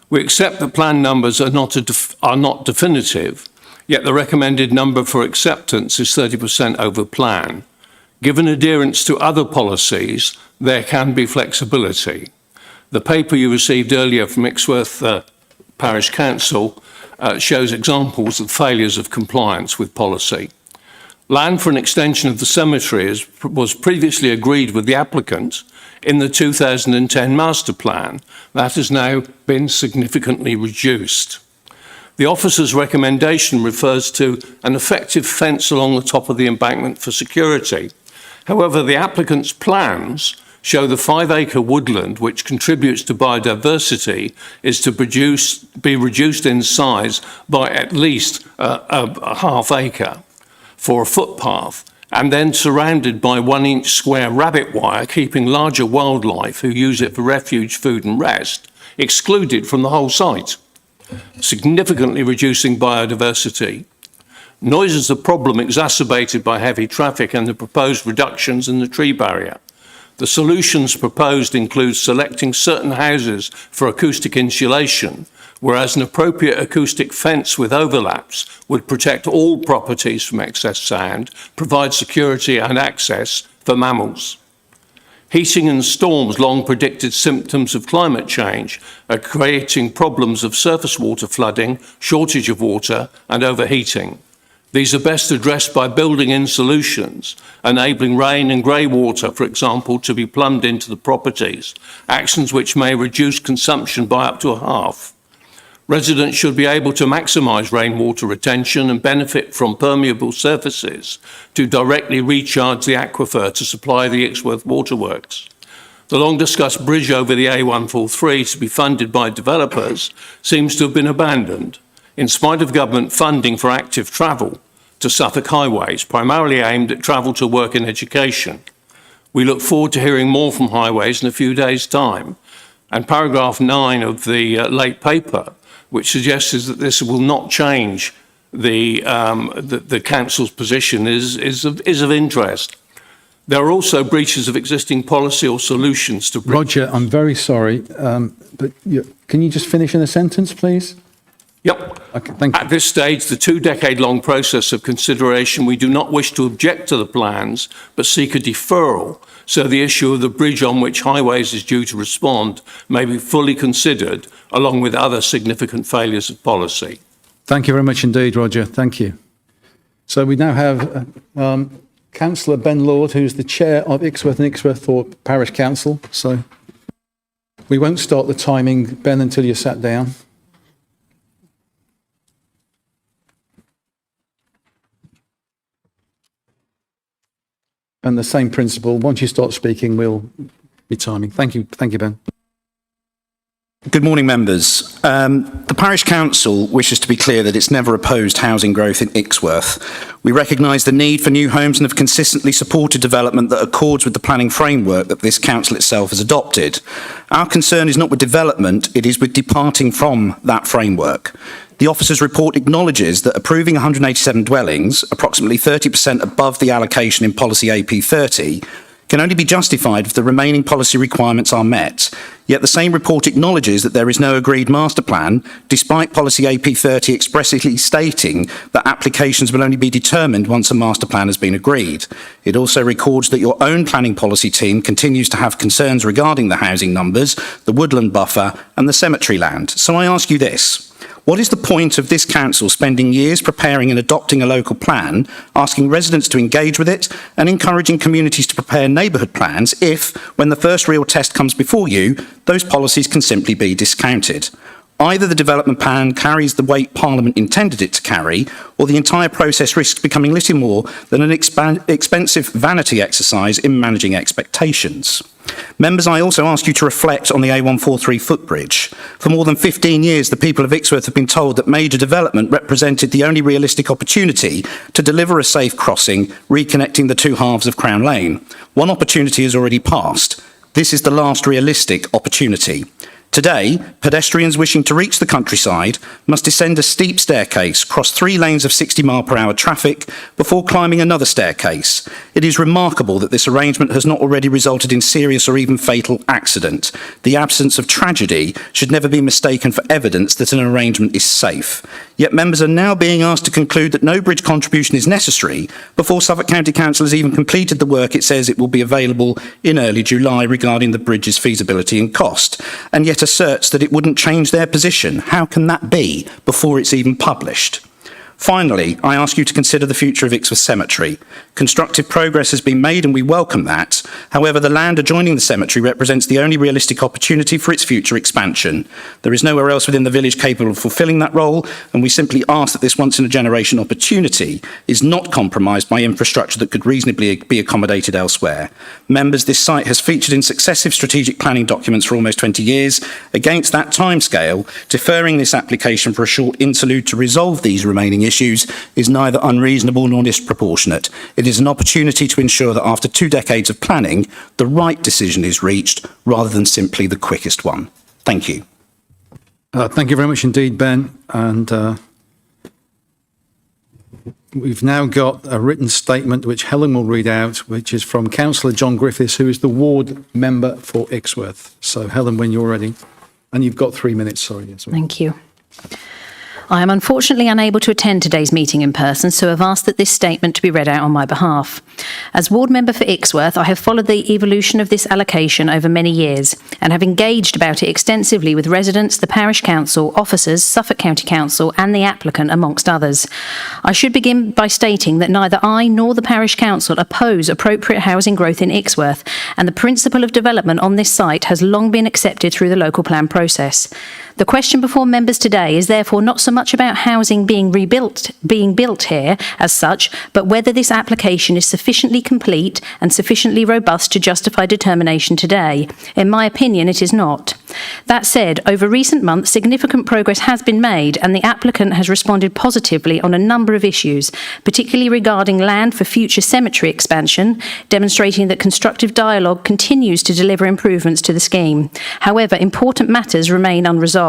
We accept that plan numbers are not definitive, yet the recommended number for acceptance is 30% over plan. Given adherence to other policies, there can be flexibility. The paper you received earlier from Ixworth Parish Council shows examples of failures of compliance with policy. Land for an extension of the cemetery was previously agreed with the applicant in the 2010 master plan. That has now been significantly reduced. The officer's recommendation refers to an effective fence along the top of the embankment for security. However, the applicant's plans show the 5-acre woodland, which contributes to biodiversity, is to be reduced in size by at least a half-acre for a footpath, and then surrounded by 1-inch square rabbit wire, keeping larger wildlife who use it for refuge, food and rest excluded from the whole site, significantly reducing biodiversity. Noise is a problem exacerbated by heavy traffic and the proposed reductions in the tree barrier. The solutions proposed include selecting certain houses for acoustic insulation, whereas an appropriate acoustic fence with overlaps would protect all properties from excess sound, provide security and access for mammals. Heating and storms, long predicted symptoms of climate change, are creating problems of surface water flooding, shortage of water and overheating. These are best addressed by building in solutions, enabling rain and grey water, for example, to be plumbed into the properties, actions which may reduce consumption by up to a half. Residents should be able to maximise rainwater retention and benefit from permeable surfaces to directly recharge the aquifer to supply the Ixworth waterworks. The long-discussed bridge over the A143 to be funded by developers seems to have been abandoned, in spite of government funding for active travel to Suffolk highways, primarily aimed at travel to work and education. We look forward to hearing more from Highways in a few days' time. And paragraph 9 of the late paper, which suggests that this will not change the council's position, is of interest. There are also breaches of existing policy or solutions to... Roger, I'm very sorry, but can you just finish in a sentence, please? Yep. Okay, thank you. At this stage, the 2-decade-long process of consideration, we do not wish to object to the plans, but seek a deferral, so the issue of the bridge on which Highways is due to respond may be fully considered, along with other significant failures of policy. Thank you very much indeed, Roger. Thank you. So we now have Councillor Ben Lord, who's the chair of Ixworth and Ixworth Thorpe Parish Council. So, We won't start the timing, Ben, until you're sat down. And the same principle, once you start speaking, we'll be timing. Thank you, Ben. Good morning, members. The Parish Council wishes to be clear that it's never opposed housing growth in Ixworth. We recognise the need for new homes and have consistently supported development that accords with the planning framework that this council itself has adopted. Our concern is not with development, it is with departing from that framework. The officer's report acknowledges that approving 187 dwellings, approximately 30% above the allocation in policy AP30, can only be justified if the remaining policy requirements are met. Yet the same report acknowledges that there is no agreed master plan, despite policy AP30 expressly stating that applications will only be determined once a master plan has been agreed. It also records that your own planning policy team continues to have concerns regarding the housing numbers, the woodland buffer and the cemetery land. So I ask you this. What is the point of this council spending years preparing and adopting a local plan, asking residents to engage with it and encouraging communities to prepare neighbourhood plans if, when the first real test comes before you, those policies can simply be discounted? Either the development plan carries the weight Parliament intended it to carry, or the entire process risks becoming little more than an expensive vanity exercise in managing expectations. Members, I also ask you to reflect on the A143 footbridge. For more than 15 years, the people of Ixworth have been told that major development represented the only realistic opportunity to deliver a safe crossing, reconnecting the two halves of Crown Lane. One opportunity has already passed. This is the last realistic opportunity. Today, pedestrians wishing to reach the countryside must descend a steep staircase, cross 3 lanes of 60-mile-per-hour traffic before climbing another staircase. It is remarkable that this arrangement has not already resulted in serious or even fatal accident. The absence of tragedy should never be mistaken for evidence that an arrangement is safe. Yet members are now being asked to conclude that no bridge contribution is necessary before Suffolk County Council has even completed the work it says it will be available in early July regarding the bridge's feasibility and cost, and yet asserts that it wouldn't change their position. How can that be before it's even published? Finally, I ask you to consider the future of Ixworth Cemetery. Constructive progress has been made and we welcome that. However, the land adjoining the cemetery represents the only realistic opportunity for its future expansion. There is nowhere else within the village capable of fulfilling that role, and we simply ask that this once-in-a-generation opportunity is not compromised by infrastructure that could reasonably be accommodated elsewhere. Members, this site has featured in successive strategic planning documents for almost 20 years. Against that timescale, deferring this application for a short interlude to resolve these remaining issues is neither unreasonable nor disproportionate. It is an opportunity to ensure that after 2 decades of planning, the right decision is reached rather than simply the quickest one. Thank you. Thank you very much indeed, Ben. And we've now got a written statement which Helen will read out, which is from Councillor John Griffiths, who is the ward member for Ixworth. So Helen, when you're ready. And you've got 3 minutes, sorry. Yes, Thank you. I am unfortunately unable to attend today's meeting in person, so I've asked that this statement to be read out on my behalf. As ward member for Ixworth, I have followed the evolution of this allocation over many years and have engaged about it extensively with residents, the parish council, officers, Suffolk County Council and the applicant, amongst others. I should begin by stating that neither I nor the parish council oppose appropriate housing growth in Ixworth, and the principle of development on this site has long been accepted through the local plan process. The question before members today is therefore not so much about housing being built here as such, but whether this application is sufficiently complete and sufficiently robust to justify determination today. In my opinion, it is not. That said, over recent months, significant progress has been made and the applicant has responded positively on a number of issues, particularly regarding land for future cemetery expansion, demonstrating that constructive dialogue continues to deliver improvements to the scheme. However, important matters remain unresolved.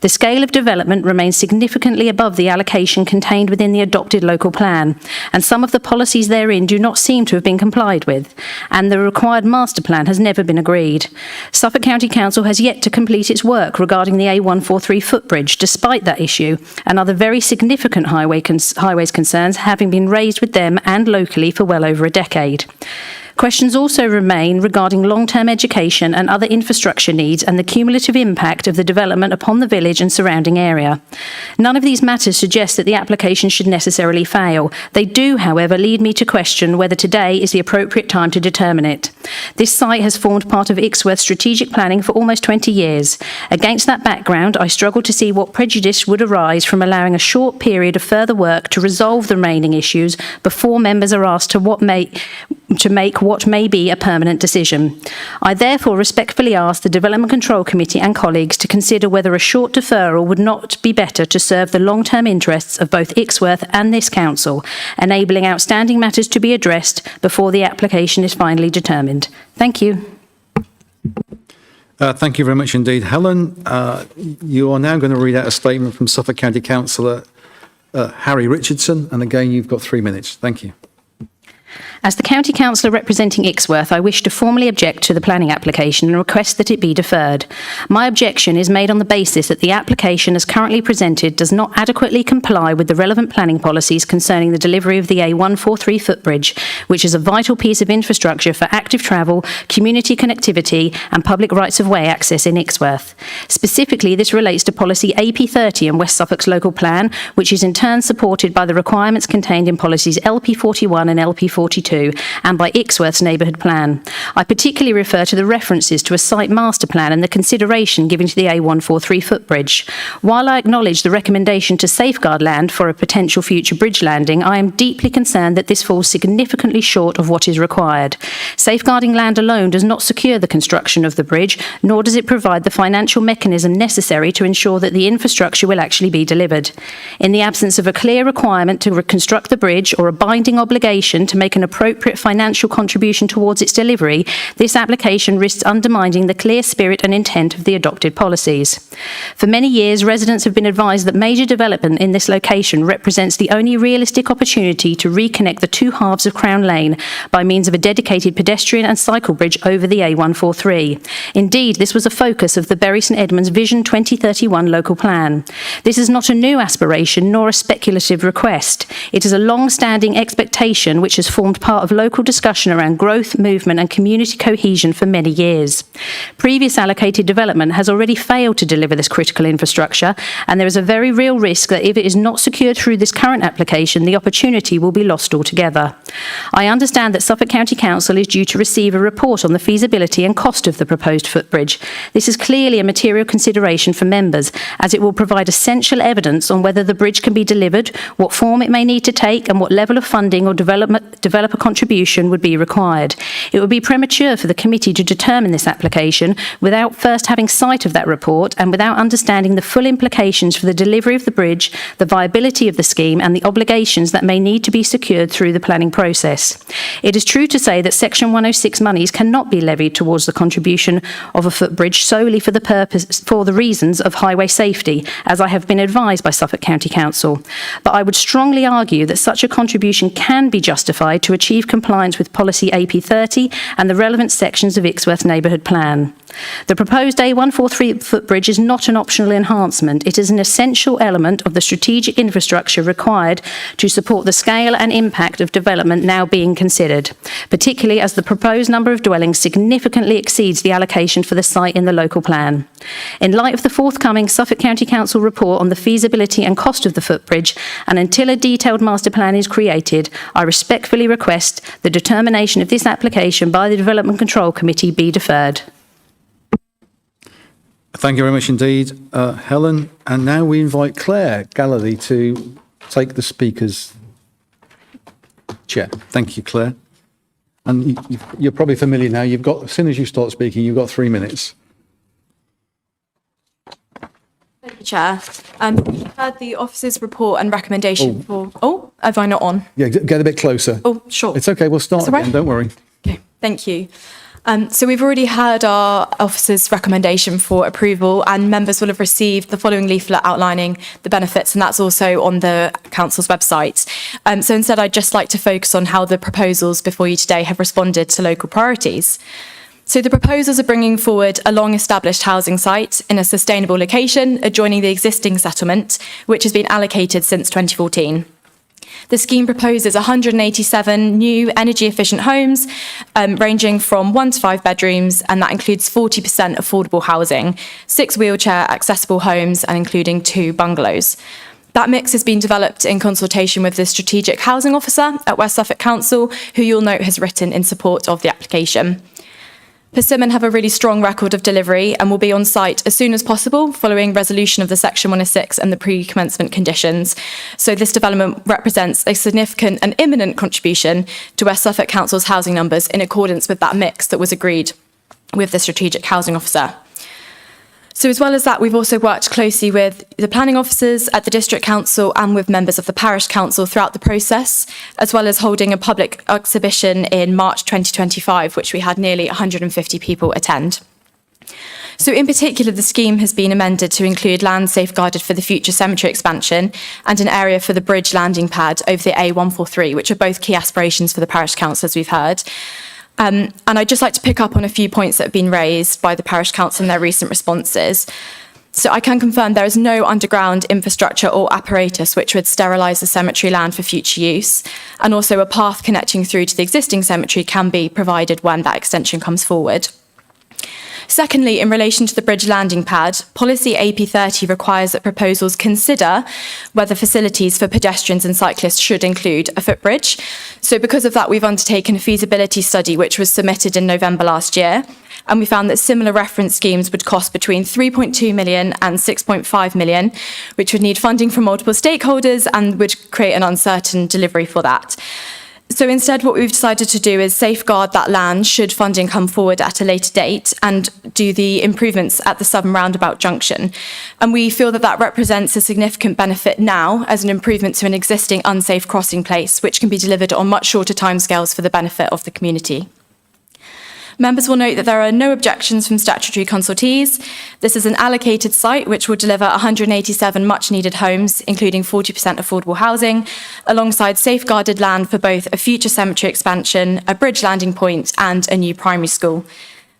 The scale of development remains significantly above the allocation contained within the adopted local plan, and some of the policies therein do not seem to have been complied with, and the required master plan has never been agreed. Suffolk County Council has yet to complete its work regarding the A143 footbridge, despite that issue, and other very significant highways concerns having been raised with them and locally for well over a decade. Questions also remain regarding long-term education and other infrastructure needs and the cumulative impact of the development upon the village and surrounding area. None of these matters suggest that the application should necessarily fail. They do, however, lead me to question whether today is the appropriate time to determine it. This site has formed part of Ixworth's strategic planning for almost 20 years. Against that background, I struggle to see what prejudice would arise from allowing a short period of further work to resolve the remaining issues before members are asked to make what may be a permanent decision. I therefore respectfully ask the Development Control Committee and colleagues to consider whether a short deferral would not be better to serve the long-term interests of both Ixworth and this council, enabling outstanding matters to be addressed before the application is finally determined. Thank you. Thank you very much indeed. Helen, you are now going to read out a statement from Suffolk County Councillor Harry Richardson, and again, you've got 3 minutes. Thank you. As the County Councillor representing Ixworth, I wish to formally object to the planning application and request that it be deferred. My objection is made on the basis that the application as currently presented does not adequately comply with the relevant planning policies concerning the delivery of the A143 footbridge, which is a vital piece of infrastructure for active travel, community connectivity and public rights-of-way access in Ixworth. Specifically, this relates to policy AP30 in West Suffolk's local plan, which is in turn supported by the requirements contained in policies LP41 and LP42 and by Ixworth's neighbourhood plan. I particularly refer to the references to a site master plan and the consideration given to the A143 footbridge. While I acknowledge the recommendation to safeguard land for a potential future bridge landing, I am deeply concerned that this falls significantly short of what is required. Safeguarding land alone does not secure the construction of the bridge, nor does it provide the financial mechanism necessary to ensure that the infrastructure will actually be delivered. In the absence of a clear requirement to reconstruct the bridge or a binding obligation to make an appropriate financial contribution towards its delivery, this application risks undermining the clear spirit and intent of the adopted policies. For many years, residents have been advised that major development in this location represents the only realistic opportunity to reconnect the two halves of Crown Lane by means of a dedicated pedestrian and cycle bridge over the A143. Indeed, this was a focus of the Bury St Edmunds Vision 2031 local plan. This is not a new aspiration nor a speculative request. It is a long-standing expectation which has formed part of local discussion around growth, movement and community cohesion for many years. Previous allocated development has already failed to deliver this critical infrastructure, and there is a very real risk that if it is not secured through this current application, the opportunity will be lost altogether. I understand that Suffolk County Council is due to receive a report on the feasibility and cost of the proposed footbridge. This is clearly a material consideration for members, as it will provide essential evidence on whether the bridge can be delivered, what form it may need to take, and what level of funding or developer contribution would be required. It would be premature for the committee to determine this application without first having sight of that report and without understanding the full implications for the delivery of the bridge, the viability of the scheme and the obligations that may need to be secured through the planning process. It is true to say that Section 106 monies cannot be levied towards the contribution of a footbridge solely for the reasons of highway safety, as I have been advised by Suffolk County Council. But I would strongly argue that such a contribution can be justified to achieve compliance with policy AP30 and the relevant sections of Ixworth Neighbourhood Plan. The proposed A143 footbridge is not an optional enhancement. It is an essential element of the strategic infrastructure required to support the scale and impact of development now being considered, particularly as the proposed number of dwellings significantly exceeds the allocation for the site in the local plan. In light of the forthcoming Suffolk County Council report on the feasibility and cost of the footbridge, and until a detailed master plan is created, I respectfully request the determination of this application by the Development Control Committee be deferred. Thank you very much indeed, Helen. And now we invite Claire Gallady to take the Speaker's chair. Thank you, Claire. And you're probably familiar now. You've got, as soon as you start speaking, you've got 3 minutes. Thank you, Chair. We've had the officer's report and recommendation for... Oh, have I not on? Yeah, get a bit closer. Oh, sure. It's okay, we'll start That's all again, right. don't worry. Okay, thank you. So we've already had our officer's recommendation for approval, and members will have received the following leaflet outlining the benefits, and that's also on the council's website. So instead, I'd just like to focus on how the proposals before you today have responded to local priorities. So the proposals are bringing forward a long-established housing site in a sustainable location adjoining the existing settlement, which has been allocated since 2014. The scheme proposes 187 new energy-efficient homes, ranging from 1 to 5 bedrooms, and that includes 40% affordable housing, 6 wheelchair-accessible homes, and including 2 bungalows. That mix has been developed in consultation with the Strategic Housing Officer at West Suffolk Council, who you'll note has written in support of the application. Persimmon have a really strong record of delivery and will be on site as soon as possible following resolution of the Section 106 and the pre-commencement conditions. So this development represents a significant and imminent contribution to West Suffolk Council's housing numbers in accordance with that mix that was agreed with the Strategic Housing Officer. So as well as that, we've also worked closely with the planning officers at the District Council and with members of the Parish Council throughout the process, as well as holding a public exhibition in March 2025, which we had nearly 150 people attend. So in particular, the scheme has been amended to include land safeguarded for the future cemetery expansion and an area for the bridge landing pad over the A143, which are both key aspirations for the Parish Council, as we've heard. And I'd just like to pick up on a few points that have been raised by the Parish Council in their recent responses. So I can confirm there is no underground infrastructure or apparatus which would sterilise the cemetery land for future use. And also a path connecting through to the existing cemetery can be provided when that extension comes forward. Secondly, in relation to the bridge landing pad, policy AP30 requires that proposals consider whether facilities for pedestrians and cyclists should include a footbridge. So because of that, we've undertaken a feasibility study which was submitted in November last year, and we found that similar reference schemes would cost between 3.2 million and 6.5 million, which would need funding from multiple stakeholders and would create an uncertain delivery for that. So instead, what we've decided to do is safeguard that land should funding come forward at a later date and do the improvements at the Southern Roundabout junction. And we feel that that represents a significant benefit now as an improvement to an existing unsafe crossing place, which can be delivered on much shorter timescales for the benefit of the community. Members will note that there are no objections from statutory consultees. This is an allocated site which will deliver 187 much-needed homes, including 40% affordable housing, alongside safeguarded land for both a future cemetery expansion, a bridge landing point, and a new primary school.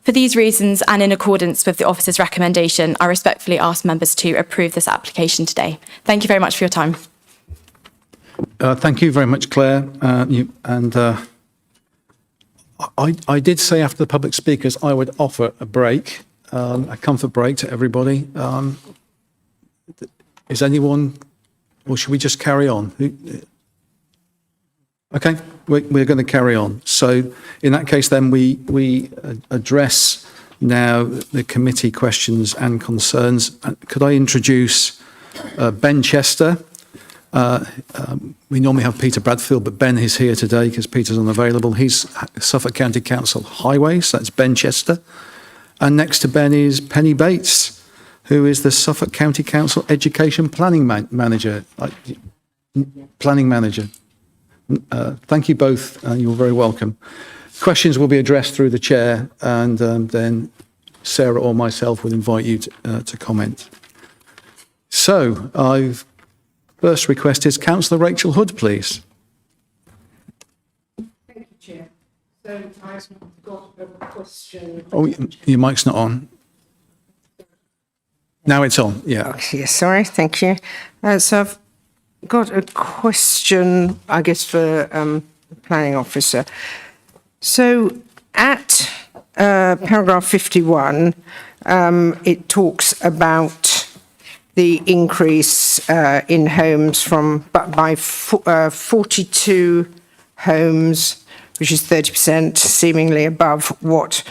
For these reasons, and in accordance with the officer's recommendation, I respectfully ask members to approve this application today. Thank you very much for your time. Thank you very much, Claire. I did say after the public speakers I would offer a break, a comfort break to everybody. Is anyone, or should we just carry on? Okay, we're going to carry on. So in that case, then we address now the committee questions and concerns. Could I introduce Ben Chester? We normally have Peter Bradfield, but Ben is here today because Peter's unavailable. He's Suffolk County Council Highways, that's Ben Chester. And next to Ben is Penny Bates, who is the Suffolk County Council Education Planning Manager. Thank you both, you're very welcome. Questions will be addressed through the chair, and then Sarah or myself will invite you to comment. So first request is Councillor Rachel Hood, please. Thank you, Chair. So I've got a question. Oh, your mic's not on. Now it's on, yeah. Yes, sorry, thank you. So I've got a question, I guess, for the planning officer. So at paragraph 51, it talks about the increase in homes by 42 homes, which is 30%, seemingly above what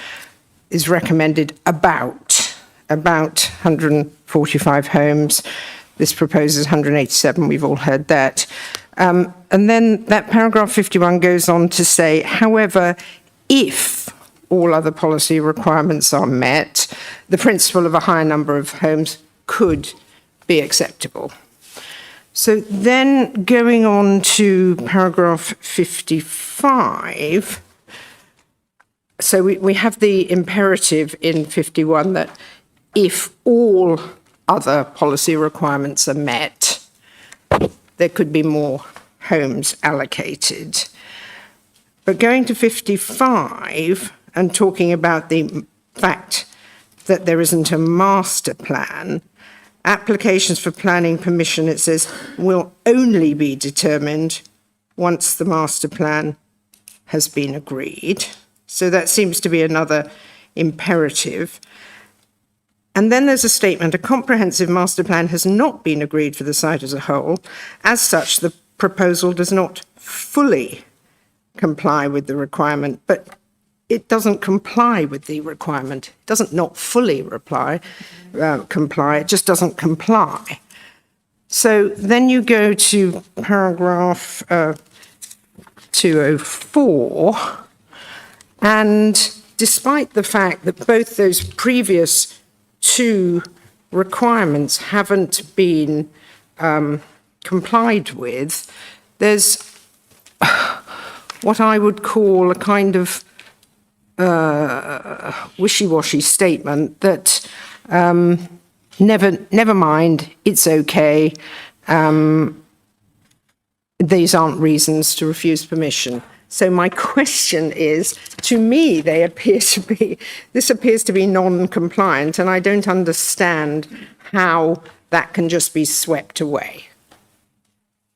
is recommended about 145 homes. This proposes 187, we've all heard that. And then that paragraph 51 goes on to say, however, if all other policy requirements are met, the principle of a higher number of homes could be acceptable. So then going on to paragraph 55, so we have the imperative in 51 that if all other policy requirements are met, there could be more homes allocated. But going to 55 and talking about the fact that there isn't a master plan, applications for planning permission, it says, will only be determined once the master plan has been agreed. So that seems to be another imperative. And then there's a statement, a comprehensive master plan has not been agreed for the site as a whole. As such, the proposal does not fully comply with the requirement, but it doesn't comply with the requirement. It doesn't not fully comply, it just doesn't comply. So then you go to paragraph 204, and despite the fact that both those previous two requirements haven't been complied with, there's what I would call a kind of wishy-washy statement that never mind, it's okay, these aren't reasons to refuse permission. So my question is, to me, this appears to be non-compliant, and I don't understand how that can just be swept away.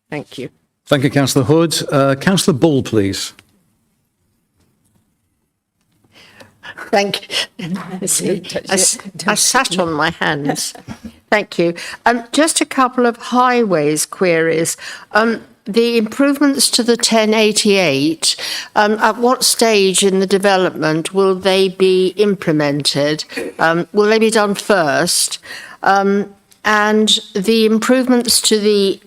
Thank you. Thank you, Councillor Hood. Councillor Bull, please. Thank you. I sat on my hands. Thank you. Just a couple of highways queries. The improvements to the 1088, at what stage in the development will they be implemented? Will they be done first? And the improvements to the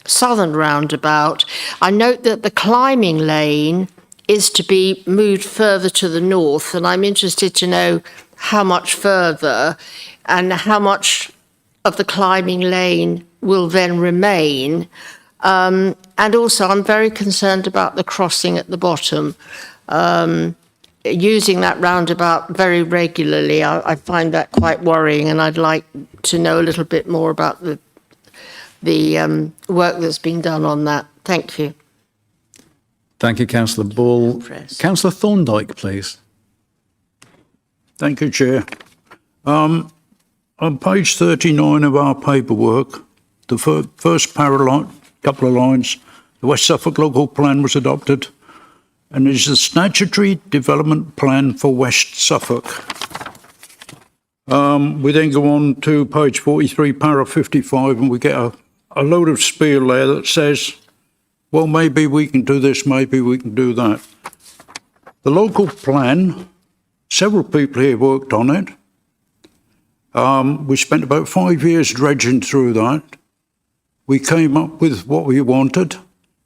southern roundabout, I note that the climbing lane is to be moved further to the north, and I'm interested to know how much further and how much of the climbing lane will then remain. And also, I'm very concerned about the crossing at the bottom. Using that roundabout very regularly, I find that quite worrying, and I'd like to know a little bit more about the work that's being done on that. Thank you. Thank you, Councillor Bull. Councillor Thorndyke, please. Thank you, Chair. On page 39 of our paperwork, the first couple of lines, the West Suffolk Local Plan was adopted, and it is the statutory development plan for West Suffolk. We then go on to page 43, paragraph 55, and we get a load of spiel there that says, well, maybe we can do this, maybe we can do that. The local plan, several people here worked on it. We spent about 5 years dredging through that. We came up with what we wanted.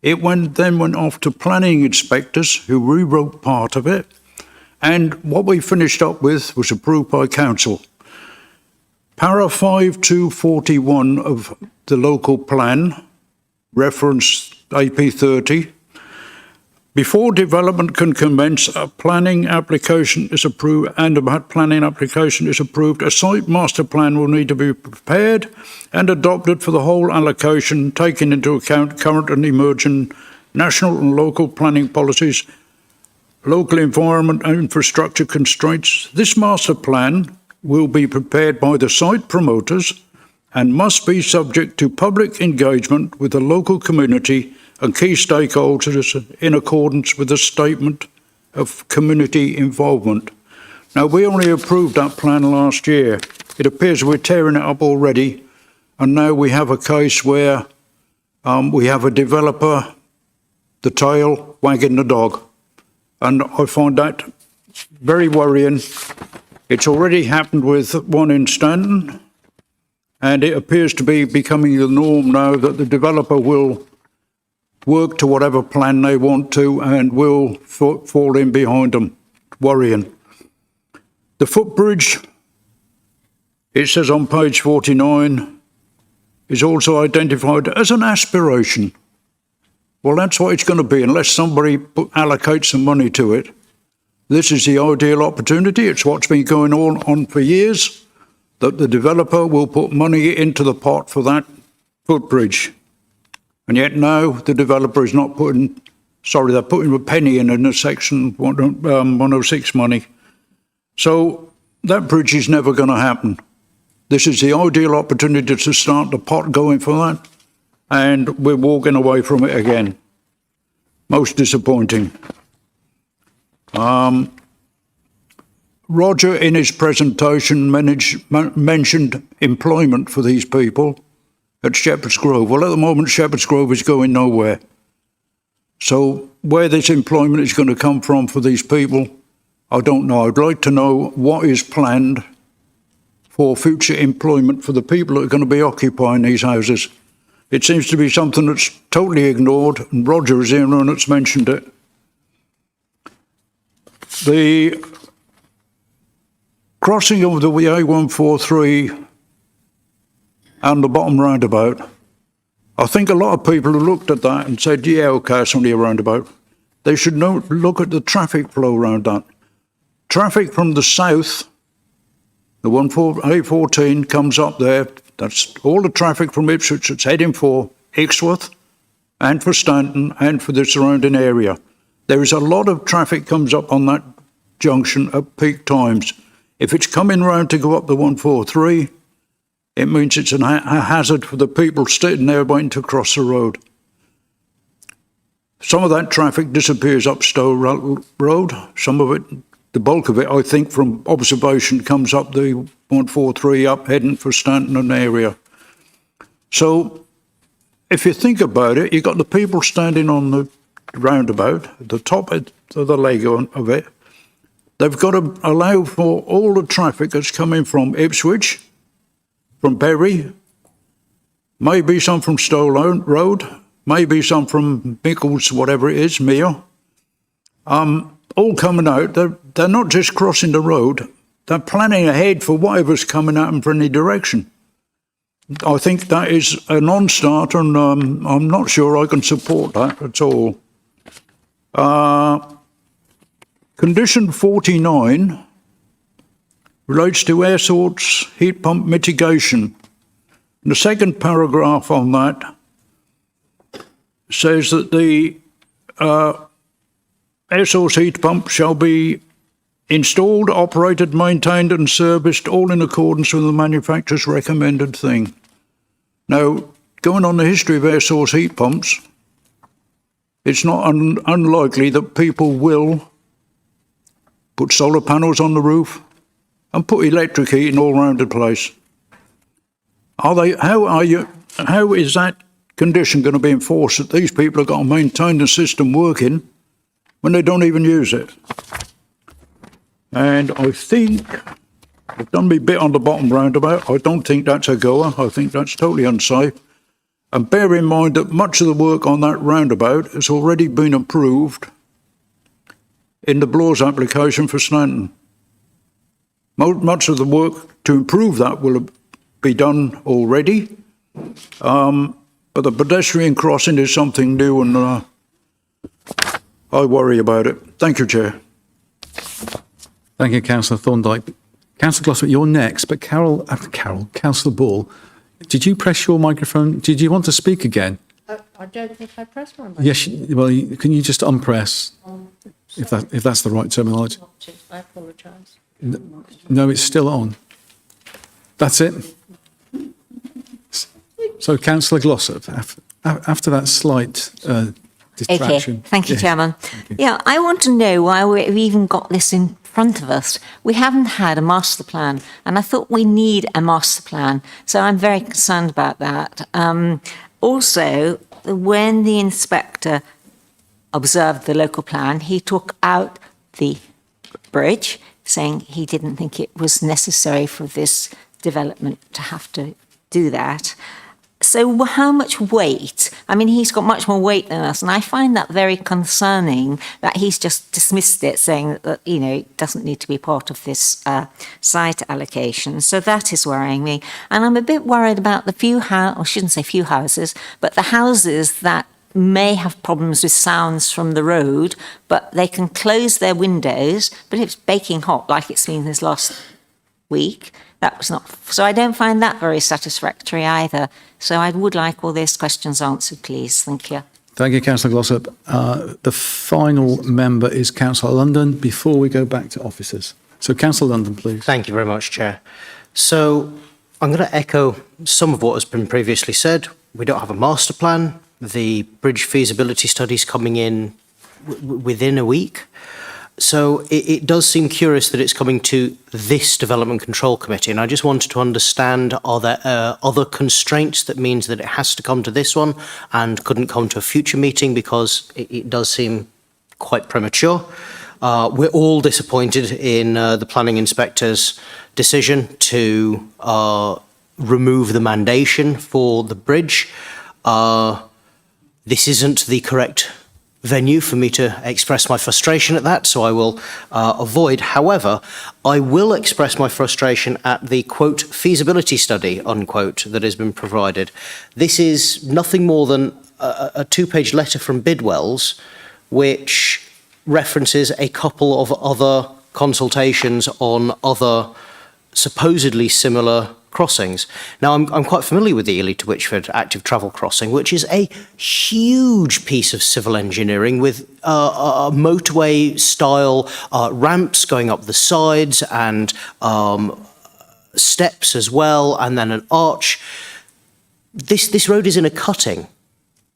It then went off to planning inspectors who rewrote part of it. And what we finished up with was approved by council. Para 5241 of the local plan, reference AP30, before development can commence, a planning application is approved, and a planning application is approved, a site master plan will need to be prepared and adopted for the whole allocation, taking into account current and emerging national and local planning policies, local environment and infrastructure constraints. This master plan will be prepared by the site promoters and must be subject to public engagement with the local community and key stakeholders in accordance with the statement of community involvement. Now, we only approved that plan last year. It appears we're tearing it up already, and now we have a case where we have a developer, the tail wagging the dog, and I find that very worrying. It's already happened with one in Stanton, and it appears to be becoming the norm now that the developer will work to whatever plan they want to and will fall in behind them. Worrying. The footbridge, it says on page 49, is also identified as an aspiration. Well, that's what it's going to be unless somebody allocates some money to it. This is the ideal opportunity. It's what's been going on for years, that the developer will put money into the pot for that footbridge. And yet now the developer is not putting, they're putting a penny in the section 106 money. So that bridge is never going to happen. This is the ideal opportunity to start the pot going for that. and we're walking away from it again. Most disappointing. Roger, in his presentation, mentioned employment for these people at Shepherd's Grove. Well, at the moment, Shepherd's Grove is going nowhere. So where this employment is going to come from for these people, I don't know. I'd like to know what is planned for future employment for the people that are going to be occupying these houses. It seems to be something that's totally ignored, and Roger is the only one that's mentioned it. The crossing of the A143 and the bottom roundabout, I think a lot of people have looked at that and said, yeah, okay, it's only a roundabout. They should look at the traffic flow around that. Traffic from the south, the A14 comes up there. That's all the traffic from Ipswich that's heading for Ixworth and for Stanton and for the surrounding area. There is a lot of traffic comes up on that junction at peak times. If it's coming round to go up the 143, it means it's a hazard for the people sitting there waiting to cross the road. Some of that traffic disappears up Stowe Road. Some of it, the bulk of it, I think, from observation, comes up the 143 up heading for Stanton and area. So if you think about it, you've got the people standing on the roundabout, at the top of the leg of it. They've got to allow for all the traffic that's coming from Ipswich, from Bury, maybe some from Stowe Road, maybe some from Mickles, whatever it is, Mere. All coming out. They're not just crossing the road, they're planning ahead for whatever's coming at them from any direction. I think that is a non-starter, and I'm not sure I can support that at all. Condition 49 relates to air source heat pump mitigation. The second paragraph on that says that the air source heat pump shall be installed, operated, maintained and serviced, all in accordance with the manufacturer's recommended thing. Now, going on the history of air source heat pumps, it's not unlikely that people will put solar panels on the roof and put electric heating all around the place. How is that condition going to be enforced, that these people have got to maintain the system working when they don't even use it? And I think I've done my bit on the bottom roundabout. I don't think that's a goer. I think that's totally unsafe. And bear in mind that much of the work on that roundabout has already been approved in the Bloors application for Stanton. Much of the work to improve that will be done already, but the pedestrian crossing is something new, and I worry about it. Thank you, Chair. Thank you, Councillor Thorndyke. Councillor Glossop, you're next, but Councillor Ball, did you press your microphone? Did you want to speak again? I don't think I pressed my button. Yes, well, can you just unpress, if that's the right terminology? I apologise. No, it's still on. That's it. So, Councillor Glossop, after that slight distraction. Okay, thank you, Yeah. Chairman. Thank you. Yeah, I want to know why we've even got this in front of us. We haven't had a master plan, and I thought we need a master plan, so I'm very concerned about that. Also, when the inspector observed the local plan, he took out the bridge, saying he didn't think it was necessary for this development to have to do that. So how much weight? I mean, he's got much more weight than us, and I find that very concerning that he's just dismissed it, saying that, you know, it doesn't need to be part of this site allocation. So that is worrying me. And I'm a bit worried about the I shouldn't say few houses, but the houses that may have problems with sounds from the road, but they can close their windows, but if it's baking hot, like it's been this last week, that was not. So I don't find that very satisfactory either. So I would like all these questions answered, please. Thank you. Thank you, Councillor Glossop. The final member is Councillor London before we go back to officers. So, Councillor London, please. Thank you very much, Chair. So I'm going to echo some of what has been previously said. we don't have a master plan. The bridge feasibility study's coming in within a week. So it does seem curious that it's coming to this Development Control Committee, and I just wanted to understand, are there other constraints that means that it has to come to this one and couldn't come to a future meeting, because it does seem quite premature. We're all disappointed in the planning inspector's decision to remove the mandation for the bridge. This isn't the correct venue for me to express my frustration at that, so I will avoid. However, I will express my frustration at the, quote, feasibility study, unquote, that has been provided. This is nothing more than a two-page letter from Bidwell's, which references a couple of other consultations on other supposedly similar crossings. Now, I'm quite familiar with the Ely to Wychford active travel crossing, which is a huge piece of civil engineering with motorway style ramps going up the sides and steps as well, and then an arch. This road is in a cutting.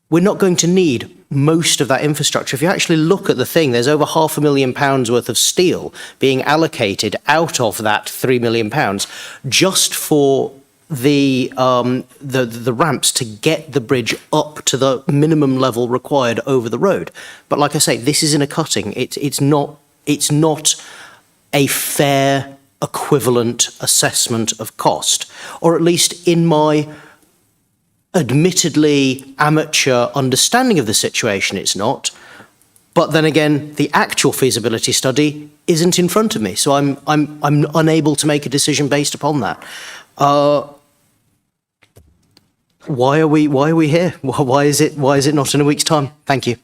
We're not going to need most of that infrastructure. If you actually look at the thing, there's over £500,000 worth of steel being allocated out of that £3 million just for the ramps to get the bridge up to the minimum level required over the road. But like I say, this is in a cutting. It's not a fair equivalent assessment of cost, or at least in my admittedly amateur understanding of the situation, it's not. But then again, the actual feasibility study isn't in front of me, so I'm unable to make a decision based upon that. Why are we here? Why is it not in a week's time? Thank you.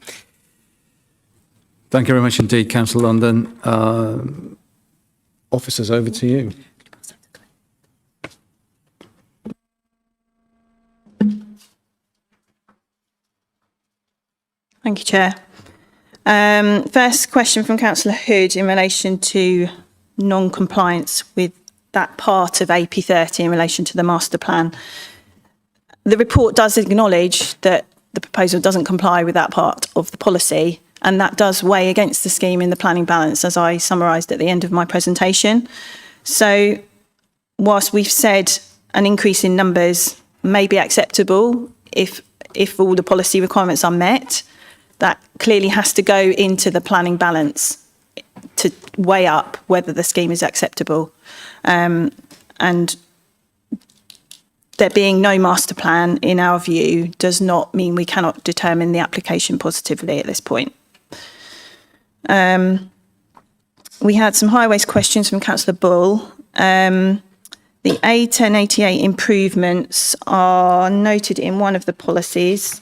Thank you very much indeed, Councillor London. Officers, over to you. Thank you, Chair. First question from Councillor Hood in relation to non-compliance with that part of AP30 in relation to the master plan. The report does acknowledge that the proposal doesn't comply with that part of the policy, and that does weigh against the scheme in the planning balance, as I summarised at the end of my presentation. So whilst we've said an increase in numbers may be acceptable if all the policy requirements are met, that clearly has to go into the planning balance to weigh up whether the scheme is acceptable. And there being no master plan, in our view, does not mean we cannot determine the application positively at this point. We had some highways questions from Councillor Bull. The A1088 improvements are noted in one of the policies.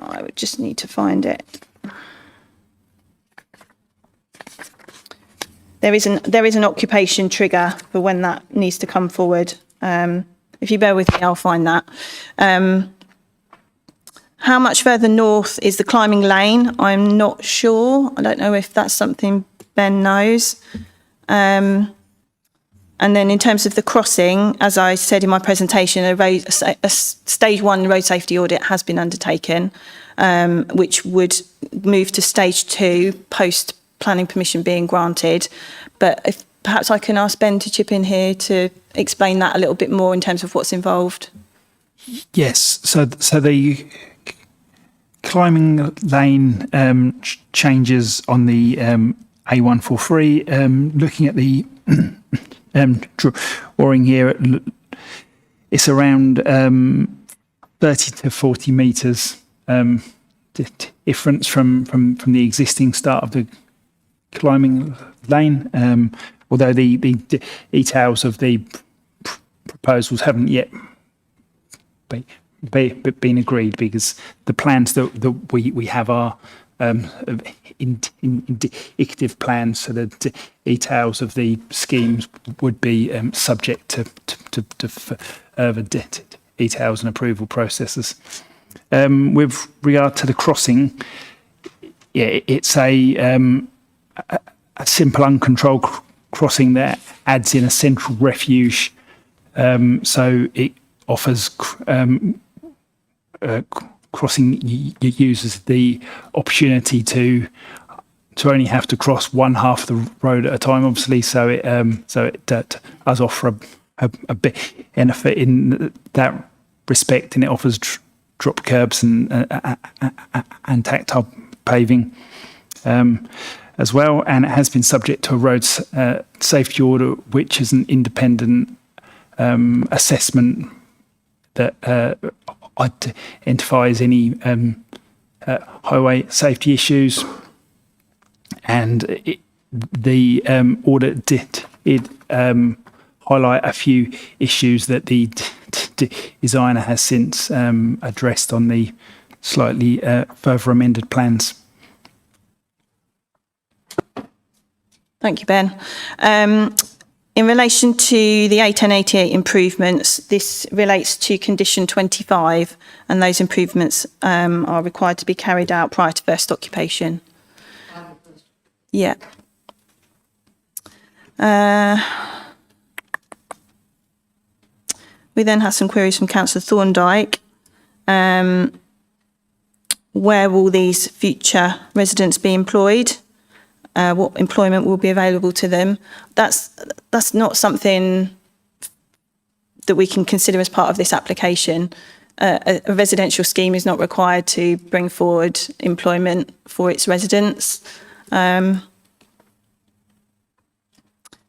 I would just need to find it. There is an occupation trigger for when that needs to come forward. If you bear with me, I'll find that. How much further north is the climbing lane? I'm not sure. I don't know if that's something Ben knows. And then in terms of the crossing, as I said in my presentation, a stage 1 road safety audit has been undertaken, which would move to stage 2 post planning permission being granted. But if perhaps I can ask Ben to chip in here to explain that a little bit more in terms of what's involved. Yes, so the climbing lane changes on the A143, looking at the drawing here, it's around 30 to 40 metres difference from the existing start of the climbing lane, although the details of the proposals haven't yet been agreed, because the plans that we have are indicative plans, so the details of the schemes would be subject to further details and approval processes. With regard to the crossing, yeah, it's a simple uncontrolled crossing that adds in a central refuge, so it offers crossing users the opportunity to only have to cross one half of the road at a time, obviously. So it does offer a bit benefit in that respect, and it offers drop curbs and tactile paving as well. And it has been subject to a road safety order, which is an independent assessment that identifies any highway safety issues. And the audit did highlight a few issues that the designer has since addressed on the slightly further amended plans. Thank you, Ben. In relation to the A1088 improvements, this relates to condition 25, and those improvements are required to be carried out prior to first occupation. Yeah. We then have some queries from Councillor Thorndike. Where will these future residents be employed? What employment will be available to them? That's not something that we can consider as part of this application. A residential scheme is not required to bring forward employment for its residents.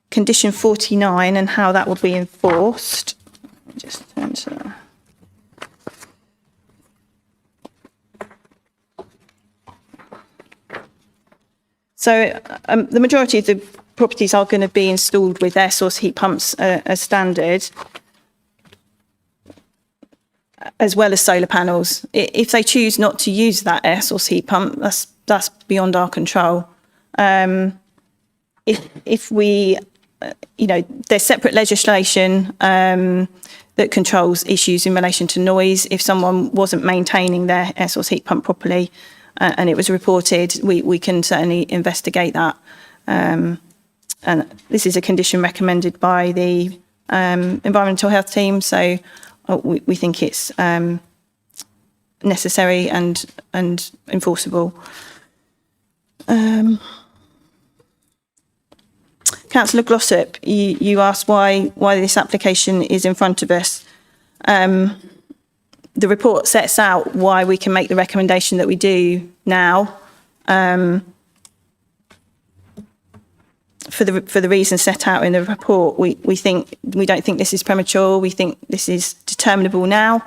Condition 49 and how that will be enforced. Let me just turn to that. So the majority of the properties are going to be installed with air source heat pumps as standard, as well as solar panels. If they choose not to use that air source heat pump, that's beyond our control. If we, there's separate legislation that controls issues in relation to noise. If someone wasn't maintaining their air source heat pump properly, and it was reported, we can certainly investigate that. And this is a condition recommended by the environmental health team, so we think it's necessary and enforceable. Councillor Glossop, you asked why this application is in front of us. The report sets out why we can make the recommendation that we do now, for the reasons set out in the report. We don't think this is premature. We think this is determinable now.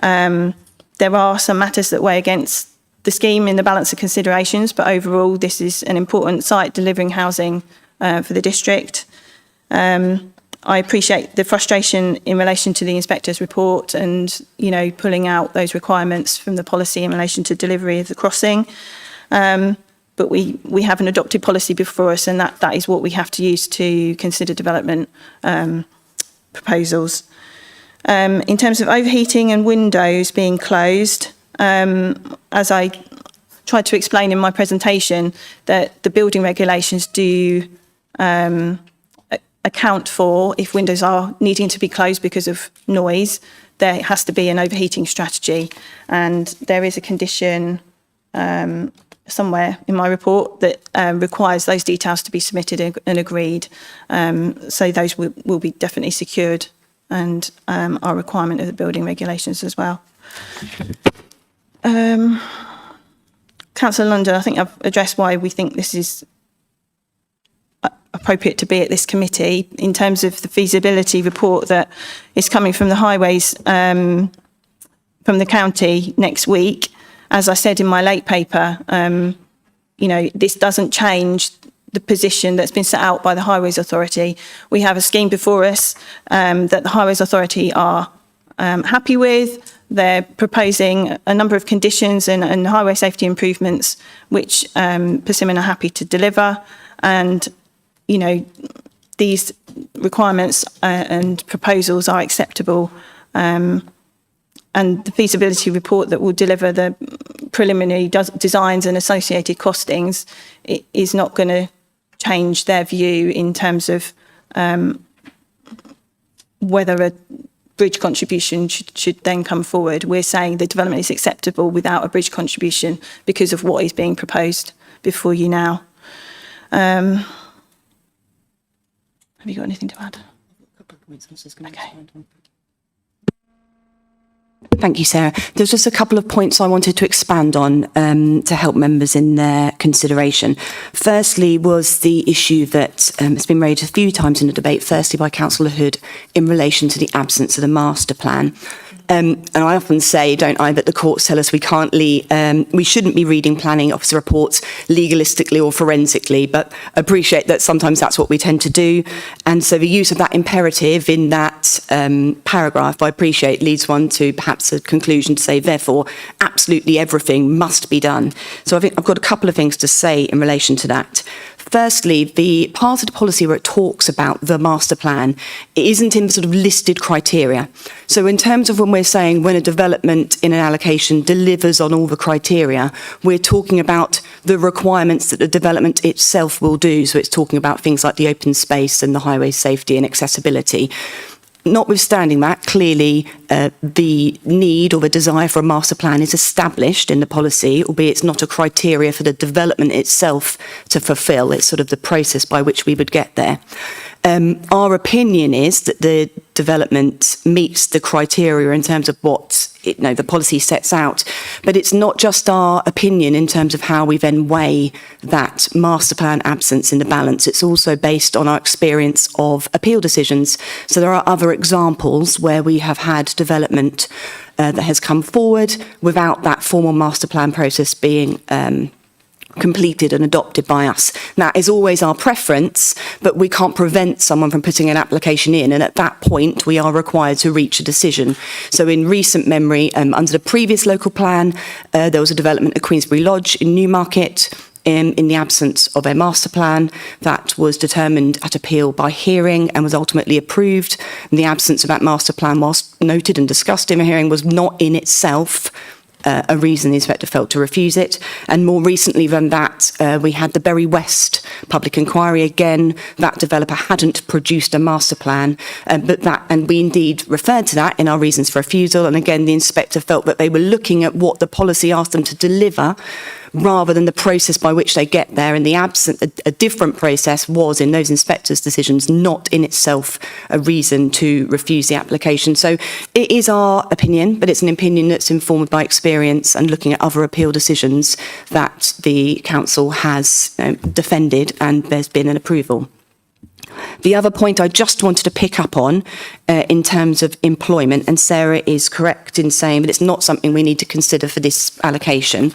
There are some matters that weigh against the scheme in the balance of considerations, but overall this is an important site delivering housing for the district. I appreciate the frustration in relation to the inspector's report and, pulling out those requirements from the policy in relation to delivery of the crossing. But we have an adopted policy before us, and that is what we have to use to consider development proposals. In terms of overheating and windows being closed, as I tried to explain in my presentation, that the building regulations do account for if windows are needing to be closed because of noise, there has to be an overheating strategy. And there is a condition somewhere in my report that requires those details to be submitted and agreed. So those will be definitely secured and are a requirement of the building regulations as well. Councillor London, I think I've addressed why we think this is appropriate to be at this committee in terms of the feasibility report that is coming from the highways from the county next week. As I said in my late paper, this doesn't change the position that's been set out by the Highways Authority. We have a scheme before us that the Highways Authority are happy with. They're proposing a number of conditions and highway safety improvements which Persimmon are happy to deliver. And these requirements and proposals are acceptable, and the feasibility report that will deliver the preliminary designs and associated costings is not going to change their view in terms of whether bridge contribution should then come forward. We're saying the development is acceptable without a bridge contribution because of what is being proposed before you now. Have you got anything to add? Okay. Thank you, Sarah. There's just a couple of points I wanted to expand on to help members in their consideration. Firstly was the issue that has been raised a few times in the debate, firstly by Councillor Hood in relation to the absence of the master plan. And I often say, don't I, that the courts tell us we shouldn't be reading planning officer reports legalistically or forensically, but appreciate that sometimes that's what we tend to do. And so the use of that imperative in that paragraph, I appreciate, leads one to perhaps a conclusion to say, therefore, absolutely everything must be done. So I think I've got a couple of things to say in relation to that. Firstly, the part of the policy where it talks about the master plan, it isn't in the sort of listed criteria. So in terms of when we're saying when a development in an allocation delivers on all the criteria, we're talking about the requirements that the development itself will do. So it's talking about things like the open space and the highway safety and accessibility. Notwithstanding that, clearly the need or the desire for a master plan is established in the policy, albeit it's not a criteria for the development itself to fulfil. It's sort of the process by which we would get there. Our opinion is that the development meets the criteria in terms of what the policy sets out, but it's not just our opinion in terms of how we then weigh that master plan absence in the balance. It's also based on our experience of appeal decisions. So there are other examples where we have had development that has come forward without that formal master plan process being completed and adopted by us. That is always our preference, but we can't prevent someone from putting an application in, and at that point we are required to reach a decision. So in recent memory, under the previous local plan, there was a development at Queensbury Lodge in Newmarket. In the absence of a master plan, that was determined at appeal by hearing and was ultimately approved. And the absence of that master plan, whilst noted and discussed in a hearing, was not in itself a reason the inspector felt to refuse it. And more recently than that, we had the Bury West public inquiry. Again, that developer hadn't produced a master plan, and we indeed referred to that in our reasons for refusal. And again, the inspector felt that they were looking at what the policy asked them to deliver rather than the process by which they get there. And a different process was, in those inspectors' decisions, not in itself a reason to refuse the application. So it is our opinion, but it's an opinion that's informed by experience and looking at other appeal decisions that the council has defended, and there's been an approval. The other point I just wanted to pick up on in terms of employment, and Sarah is correct in saying that it's not something we need to consider for this allocation,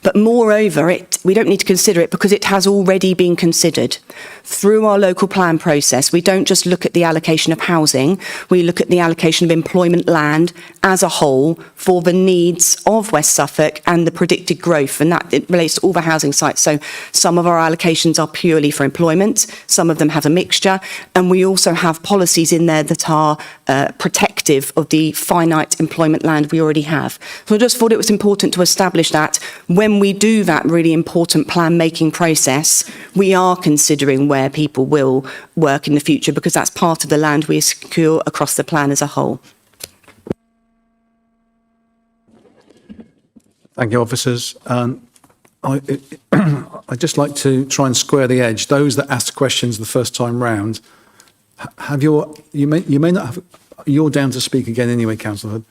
but moreover, we don't need to consider it because it has already been considered. Through our local plan process, we don't just look at the allocation of housing, we look at the allocation of employment land as a whole for the needs of West Suffolk and the predicted growth, and that it relates to all the housing sites. So some of our allocations are purely for employment, some of them have a mixture, and we also have policies in there that are protective of the finite employment land we already have. So I just thought it was important to establish that when we do that really important plan making process, we are considering where people will work in the future, because that's part of the land we secure across the plan as a whole. Thank you, officers. I'd just like to try and square the edge. Those that asked questions the first time round, you may not have. You're down to speak again anyway, Councillor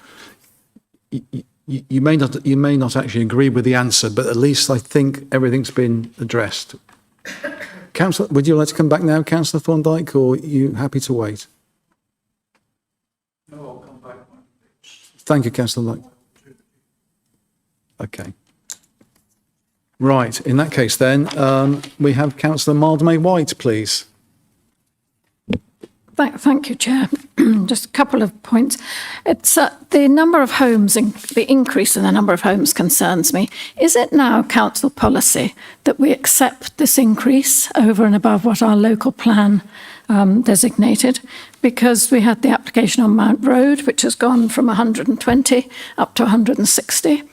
Hood. You may not actually agree with the answer, but at least I think everything's been addressed. Councillor, would you like to come back now, Councillor Thorndyke, or are you happy to wait? No, I'll come back. Thank you, Councillor Knight. Okay. Right, in that case then, we have Councillor Mildmay White, please. Thank you, Chair. Just a couple of points. It's the number of homes, the increase in the number of homes concerns me. Is it now council policy that we accept this increase over and above what our local plan designated? Because we had the application on Mount Road, which has gone from 120 up to 160.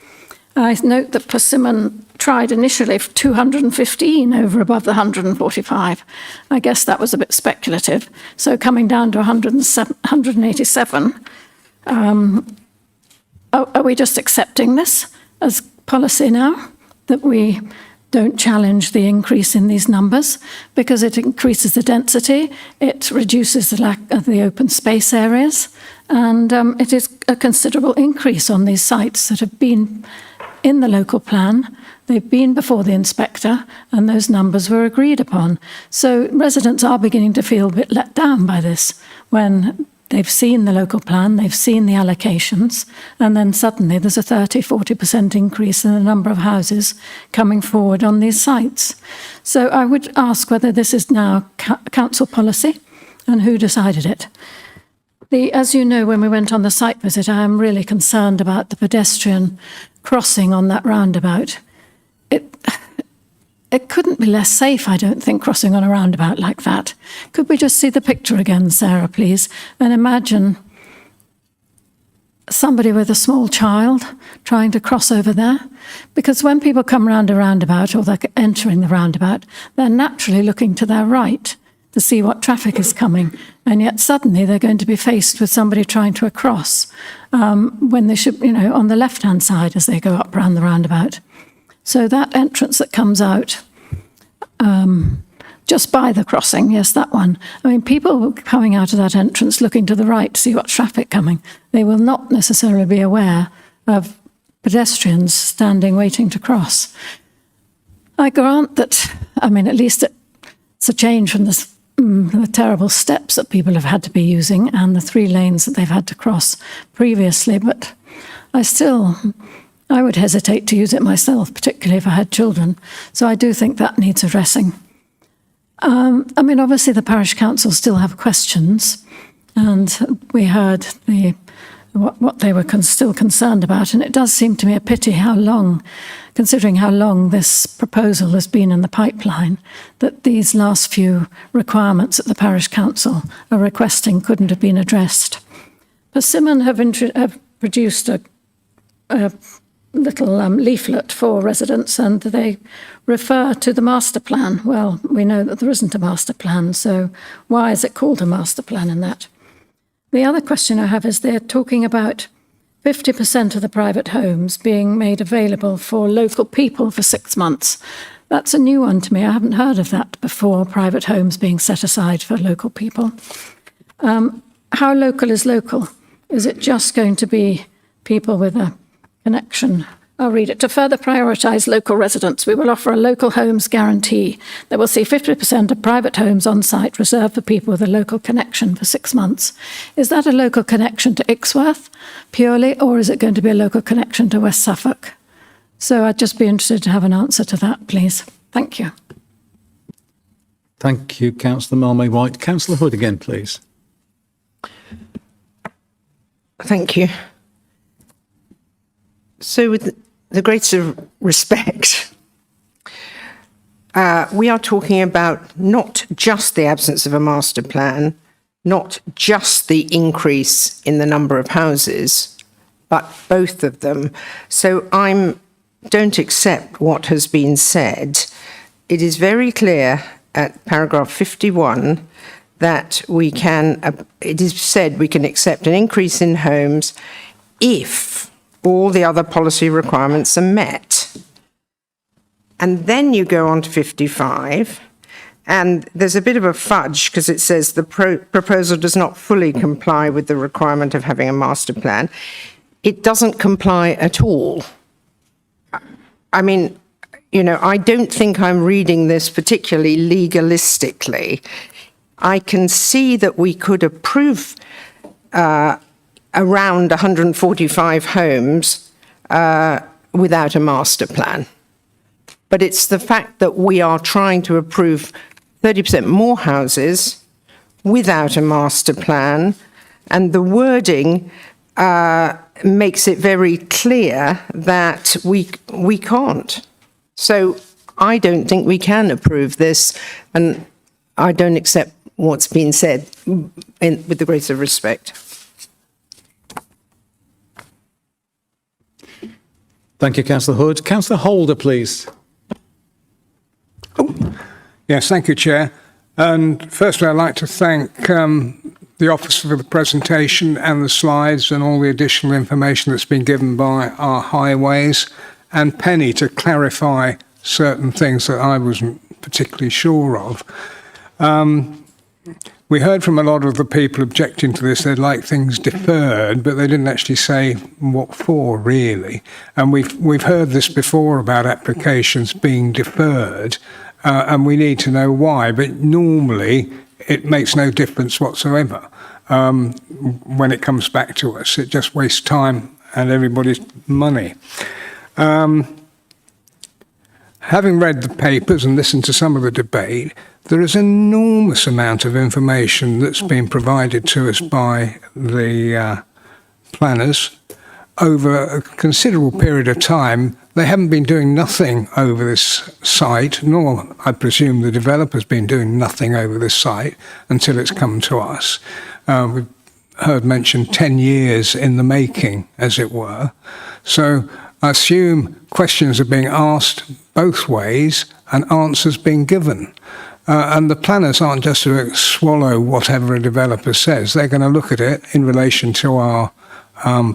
I note that Persimmon tried initially for 215 over above the 145. I guess that was a bit speculative. So coming down to 187 Are we just accepting this as policy now, that we don't challenge the increase in these numbers because it increases the density, it reduces the lack of the open space areas, and it is a considerable increase on these sites that have been in the local plan. They've been before the inspector, and those numbers were agreed upon. So residents are beginning to feel a bit let down by this when they've seen the local plan, they've seen the allocations, and then suddenly there's a 30-40% increase in the number of houses coming forward on these sites. So I would ask whether this is now council policy and who decided it. As you know, when we went on the site visit, I am really concerned about the pedestrian crossing on that roundabout. It couldn't be less safe, I don't think, crossing on a roundabout like that. Could we just see the picture again, Sarah, please? And imagine somebody with a small child trying to cross over there. Because when people come round a roundabout or they're entering the roundabout, they're naturally looking to their right to see what traffic is coming. And yet suddenly they're going to be faced with somebody trying to cross when they should, on the left-hand side as they go up round the roundabout. So that entrance that comes out just by the crossing, yes, that one. I mean, people coming out of that entrance looking to the right to see what traffic coming, they will not necessarily be aware of pedestrians standing waiting to cross. I grant that, at least it's a change from the terrible steps that people have had to be using and the 3 lanes that they've had to cross previously, but I would hesitate to use it myself, particularly if I had children. So I do think that needs addressing. Obviously the parish council still have questions, and we heard what they were still concerned about, and it does seem to me a pity considering how long this proposal has been in the pipeline, that these last few requirements that the parish council are requesting couldn't have been addressed. Persimmon have produced a little leaflet for residents, and they refer to the master plan. Well, we know that there isn't a master plan, so why is it called a master plan in that? The other question I have is they're talking about 50% of the private homes being made available for local people for 6 months. That's a new one to me. I haven't heard of that before, private homes being set aside for local people. How local is local? Is it just going to be people with a connection? I'll read it. To further prioritise local residents, we will offer a local homes guarantee that will see 50% of private homes on site reserved for people with a local connection for 6 months. Is that a local connection to Ixworth purely, or is it going to be a local connection to West Suffolk? So I'd just be interested to have an answer to that, please. Thank you. Thank you, Councillor Malmay-White. Councillor Hood again, please. Thank you. So with the greatest of respect, we are talking about not just the absence of a master plan, not just the increase in the number of houses, but both of them. So don't accept what has been said. It is very clear at paragraph 51 that it is said we can accept an increase in homes if all the other policy requirements are met. And then you go on to 55, and there's a bit of a fudge because it says the proposal does not fully comply with the requirement of having a master plan. It doesn't comply at all. I don't think I'm reading this particularly legalistically. I can see that we could approve around 145 homes without a master plan. But it's the fact that we are trying to approve 30% more houses without a master plan, and the wording makes it very clear that we can't. So I don't think we can approve this, and I don't accept what's been said with the greatest of respect. Thank you, Councillor Hood. Councillor Holder, please. Yes, thank you, Chair. And firstly, I'd like to thank the officer for the presentation and the slides and all the additional information that's been given by our highways, and Penny to clarify certain things that I wasn't particularly sure of. We heard from a lot of the people objecting to this, they'd like things deferred, but they didn't actually say what for, really. And we've heard this before about applications being deferred, and we need to know why. But normally, it makes no difference whatsoever when it comes back to us. It just wastes time and everybody's money. Having read the papers and listened to some of the debate, there is an enormous amount of information that's been provided to us by the planners over a considerable period of time. They haven't been doing nothing over this site, nor, I presume, the developer's been doing nothing over this site until it's come to us. We've heard mentioned 10 years in the making, as it were. So I assume questions are being asked both ways and answers being given. And the planners aren't just to swallow whatever a developer says. They're going to look at it in relation to our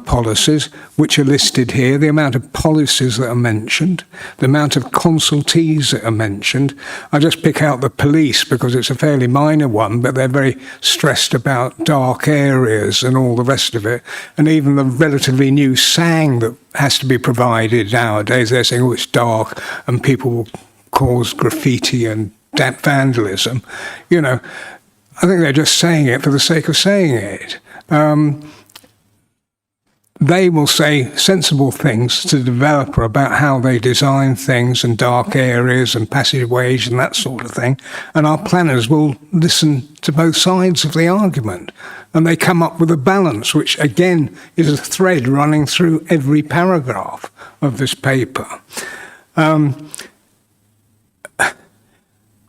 policies, which are listed here, the amount of policies that are mentioned, the amount of consultees that are mentioned. I just pick out the police because it's a fairly minor one, but they're very stressed about dark areas and all the rest of it. And even the relatively new SANG that has to be provided nowadays, they're saying, oh, it's dark and people will cause graffiti and vandalism. You know, I think they're just saying it for the sake of saying it. They will say sensible things to the developer about how they design things and dark areas and passageways and that sort of thing. And our planners will listen to both sides of the argument. And they come up with a balance, which again is a thread running through every paragraph of this paper.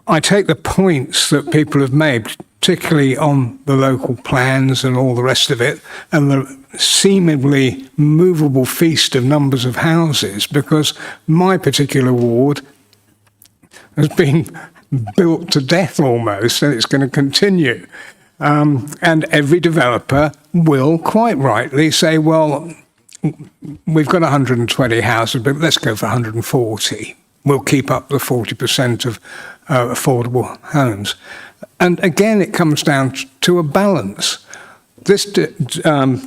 I take the points that people have made, particularly on the local plans and all the rest of it, and the seemingly movable feast of numbers of houses, because my particular ward has been built to death almost, and it's going to continue. And every developer will, quite rightly, say, well, we've got 120 houses, but let's go for 140. We'll keep up the 40% of affordable homes. And again, it comes down to a balance. This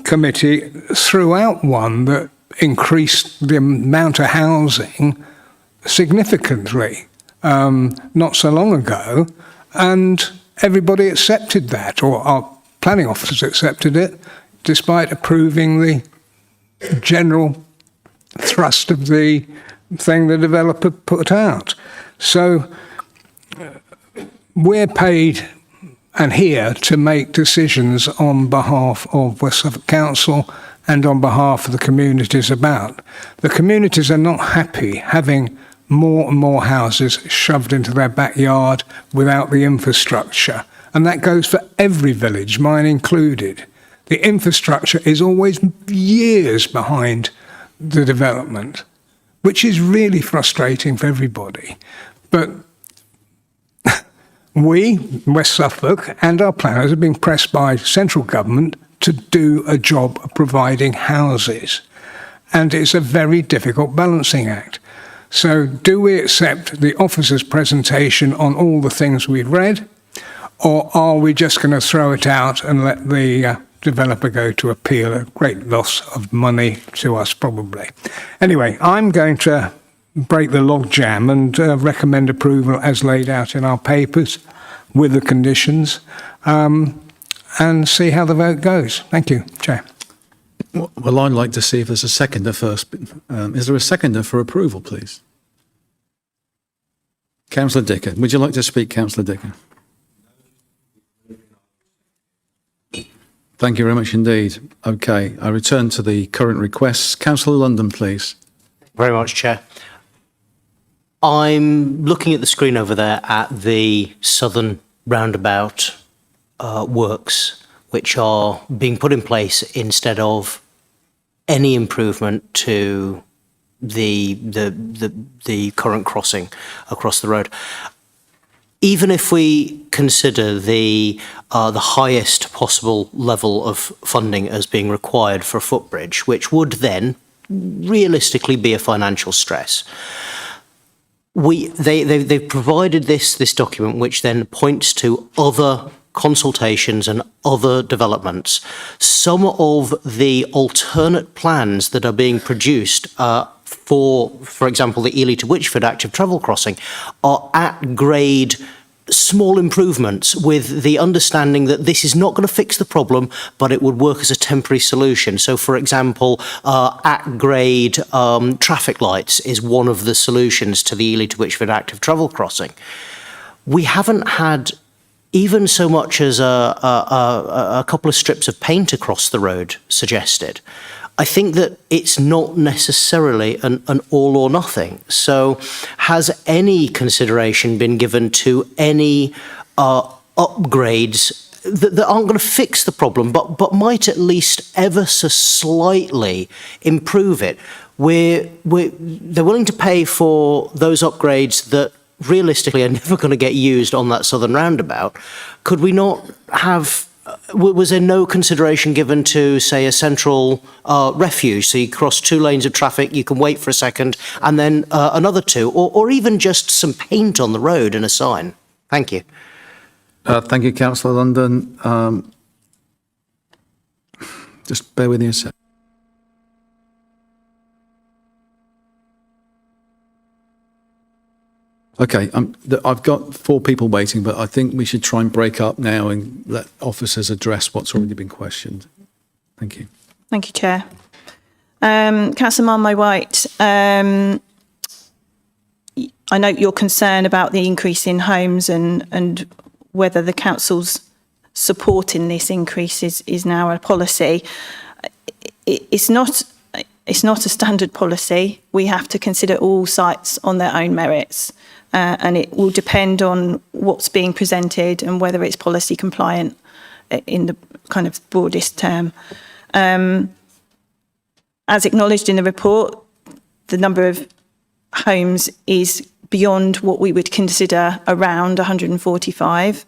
committee threw out one that increased the amount of housing significantly not so long ago, and everybody accepted that, or our planning officers accepted it, despite approving the general thrust of the thing the developer put out. So we're paid and here to make decisions on behalf of West Suffolk Council and on behalf of the communities about. The communities are not happy having more and more houses shoved into their backyard without the infrastructure. And that goes for every village, mine included. The infrastructure is always years behind the development, which is really frustrating for everybody. But we, West Suffolk, and our planners have been pressed by central government to do a job of providing houses. And it's a very difficult balancing act. So do we accept the officer's presentation on all the things we've read, or are we just going to throw it out and let the developer go to appeal? A great loss of money to us, probably. Anyway, I'm going to break the logjam and recommend approval as laid out in our papers with the conditions, and see how the vote goes. Thank you, Chair. Well, I'd like to see if there's a seconder first. Is there a seconder for approval, please? Councillor Dicker. Would you like to speak, Councillor Dicker? Thank you very much indeed. Okay, I return to the current requests. Councillor London, please. Very much, Chair. I'm looking at the screen over there at the southern roundabout works, which are being put in place instead of any improvement to the current crossing across the road. even if we consider the highest possible level of funding as being required for a footbridge, which would then realistically be a financial stress, they've provided this document, which then points to other consultations and other developments. Some of the alternate plans that are being produced for example, the Ely to Wychford active travel crossing, are at grade small improvements with the understanding that this is not going to fix the problem, but it would work as a temporary solution. So, for example, at grade traffic lights is one of the solutions to the Ely to Wychford active travel crossing. We haven't had even so much as a couple of strips of paint across the road suggested. I think that it's not necessarily an all or nothing. So has any consideration been given to any upgrades that aren't going to fix the problem, but might at least ever so slightly improve it? They're willing to pay for those upgrades that realistically are never going to get used on that southern roundabout. Could we not have... Was there no consideration given to, say, a central refuge? So you cross 2 lanes of traffic, you can wait for a second, and then another 2, or even just some paint on the road and a sign. Thank you. Thank you, Councillor London. Just bear with me a sec. Okay, I've got 4 people waiting, but I think we should try and break up now and let officers address what's already been questioned. Thank you. Thank you, Chair. Councillor Marmite-White, I note your concern about the increase in homes and whether the council's supporting this increase is now a policy. It's not a standard policy. We have to consider all sites on their own merits. And it will depend on what's being presented and whether it's policy compliant in the kind of broadest term. As acknowledged in the report, the number of homes is beyond what we would consider around 145.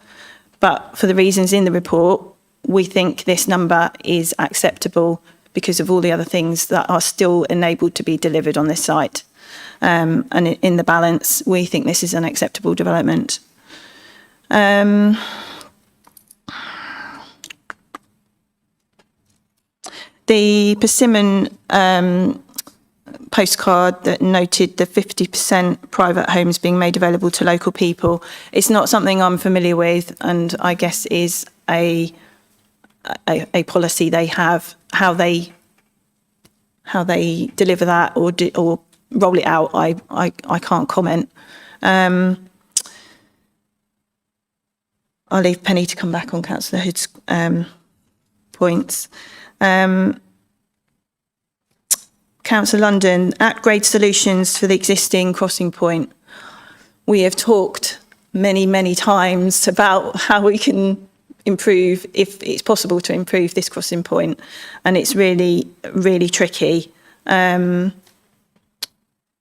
But for the reasons in the report, we think this number is acceptable because of all the other things that are still enabled to be delivered on this site. And in the balance, we think this is an acceptable development. The Persimmon postcard that noted the 50% private homes being made available to local people, it's not something I'm familiar with, and I guess is a policy they have. How they deliver that or roll it out, I can't comment. I'll leave Penny to come back on Councillor Hood's points. Councillor London, at-grade solutions for the existing crossing point. We have talked many times about how we can improve, if it's possible to improve this crossing point, and it's really tricky.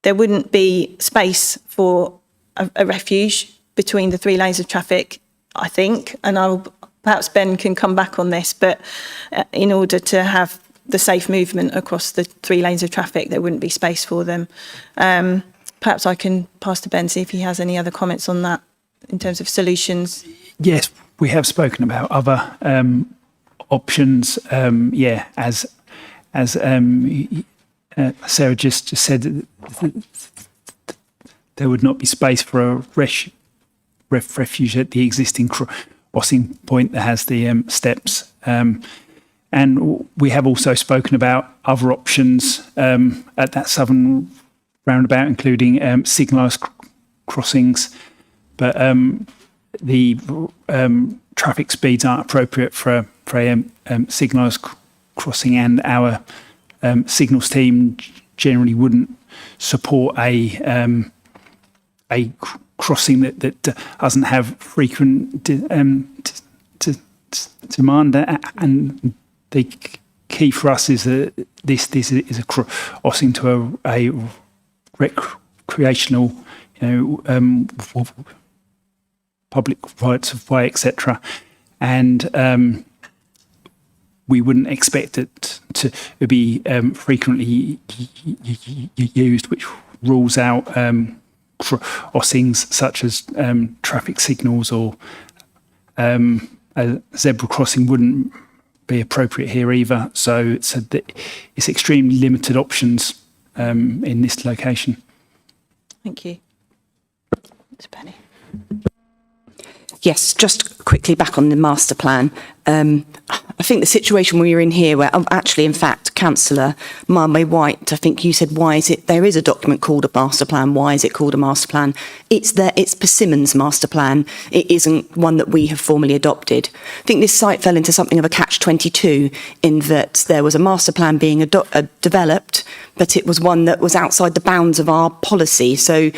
There wouldn't be space for a refuge between the 3 lanes of traffic, I think, and perhaps Ben can come back on this, but in order to have the safe movement across the 3 lanes of traffic, there wouldn't be space for them. Perhaps I can pass to Ben, see if he has any other comments on that in terms of solutions. Yes, we have spoken about other options. As Sarah just said, there would not be space for a refuge at the existing crossing point that has the steps. And we have also spoken about other options at that southern roundabout, including signalised crossings. But the traffic speeds aren't appropriate for a signalised crossing, and our signals team generally wouldn't support a crossing that doesn't have frequent demand. And the key for us is that this is a crossing to a recreational, public rights of way, etc. And we wouldn't expect it to be frequently used, which rules out crossings such as traffic signals, or a zebra crossing wouldn't be appropriate here either. So it's extremely limited options in this location. Thank you. Ms. Penny. Yes, just quickly back on the master plan. I think the situation we're in here, where actually, in fact, Councillor Marmee White, I think you said, why is it, there is a document called a master plan, why is it called a master plan? It's Persimmon's master plan. It isn't one that we have formally adopted. I think this site fell into something of a catch-22 in that there was a master plan being developed, but it was one that was outside the bounds of our policy. So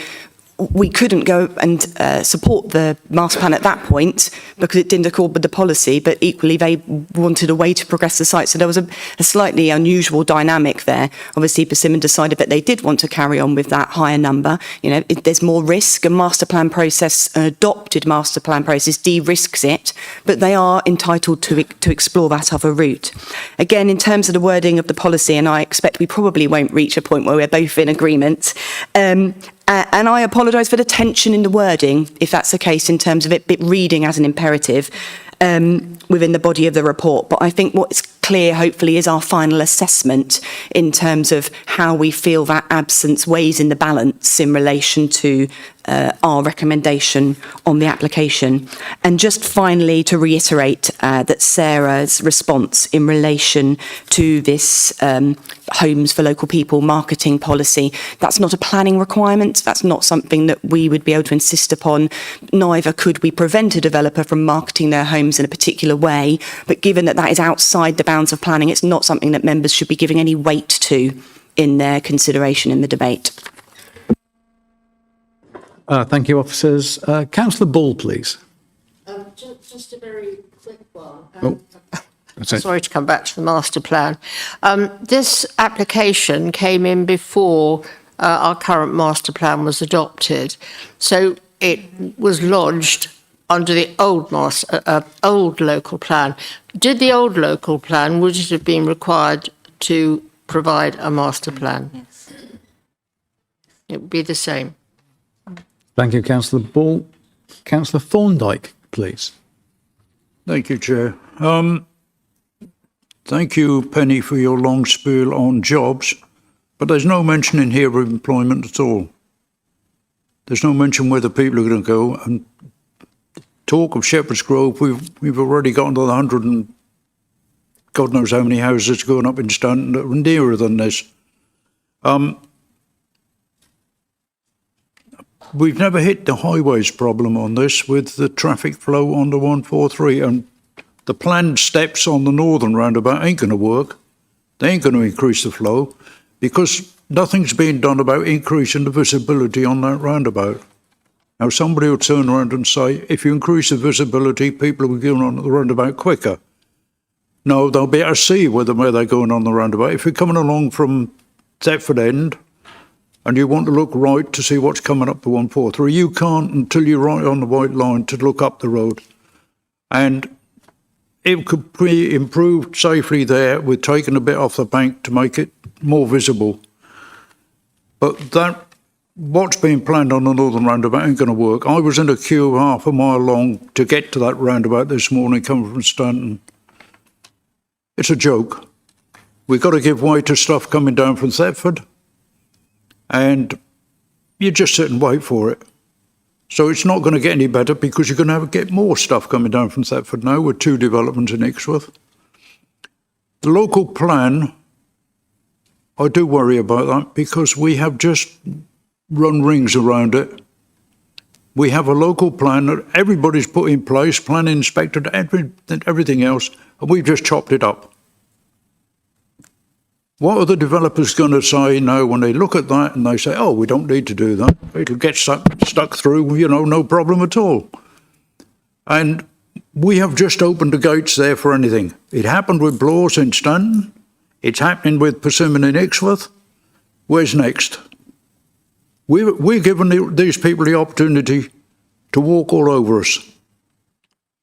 we couldn't go and support the master plan at that point because it didn't accord with the policy, but equally they wanted a way to progress the site. So there was a slightly unusual dynamic there. Obviously, Persimmon decided that they did want to carry on with that higher number. You know, there's more risk. A master plan process, an adopted master plan process, de-risks it, but they are entitled to explore that other route. Again, in terms of the wording of the policy, and I expect we probably won't reach a point where we're both in agreement, and I apologise for the tension in the wording, if that's the case, in terms of it reading as an imperative within the body of the report. But I think what's clear, hopefully, is our final assessment in terms of how we feel that absence weighs in the balance in relation to our recommendation on the application. And just finally, to reiterate that Sarah's response in relation to this Homes for Local People marketing policy, that's not a planning requirement. That's not something that we would be able to insist upon. Neither could we prevent a developer from marketing their homes in a particular way. But given that that is outside the bounds of planning, it's not something that members should be giving any weight to in their consideration in the debate. Thank you, officers. Councillor Ball, please. Just a very quick one. Sorry to come back to the master plan. This application came in before our current master plan was adopted. So it was lodged under the old local plan. Did the old local plan, would it have been required to provide a master plan? Yes. It would be the same. Thank you, Councillor Ball. Councillor Thorndyke, please. Thank you, Chair. Thank you, Penny, for your long spiel on jobs, but there's no mention in here of employment at all. There's no mention where the people are going to go. And talk of Shepherd's Grove, we've already gotten to the 100 and God knows how many houses going up in Stanton that are nearer than this. We've never hit the highways problem on this with the traffic flow on the 143, and the planned steps on the northern roundabout ain't going to work. They ain't going to increase the flow because nothing's being done about increasing the visibility on that roundabout. Now, somebody will turn around and say, if you increase the visibility, people will be going on the roundabout quicker. No, they'll be able to see where they're going on the roundabout. If you're coming along from Thetford End and you want to look right to see what's coming up the 143, you can't until you're right on the white line to look up the road. And it could be improved safely there with taking a bit off the bank to make it more visible. But what's being planned on the northern roundabout ain't going to work. I was in a queue half a mile long to get to that roundabout this morning coming from Stanton. It's a joke. We've got to give way to stuff coming down from Thetford, and you just sit and wait for it. So it's not going to get any better because you're going to get more stuff coming down from Thetford now with 2 developments in Ixworth. The local plan, I do worry about that because we have just run rings around it. We have a local plan that everybody's put in place, planning inspector, everything else, and we've just chopped it up. What are the developers going to say now when they look at that and they say, oh, we don't need to do that. It'll get stuck through, no problem at all. And we have just opened the gates there for anything. It happened with Bloors in Stanton. It's happening with Persimmon in Ixworth. Where's next? We're giving these people the opportunity to walk all over us.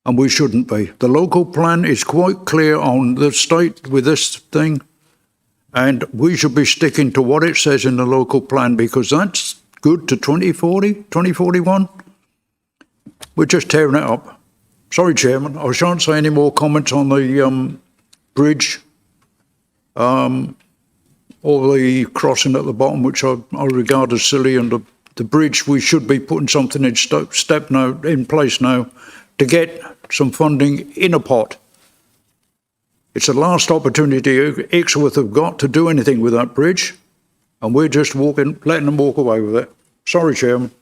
And we shouldn't be. The local plan is quite clear on the state with this thing, and we should be sticking to what it says in the local plan, because that's good to 2040, 2041. We're just tearing it up. Sorry, Chairman, I shan't say any more comments on the bridge or the crossing at the bottom, which I regard as silly, and the bridge, we should be putting something in place now to get some funding in a pot. It's the last opportunity Ixworth have got to do anything with that bridge, and we're just letting them walk away with it. Sorry, Chairman.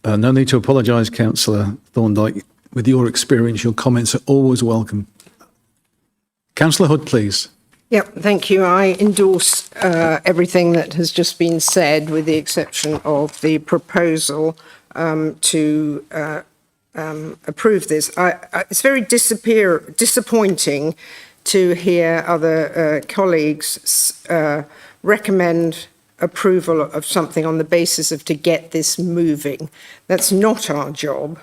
No need to apologise, Councillor Thorndyke. With your experience, your comments are always welcome. Councillor Hood, please. Yep, thank you. I endorse everything that has just been said, with the exception of the proposal to approve this. It's very disappointing to hear other colleagues recommend approval of something on the basis of to get this moving. That's not our job.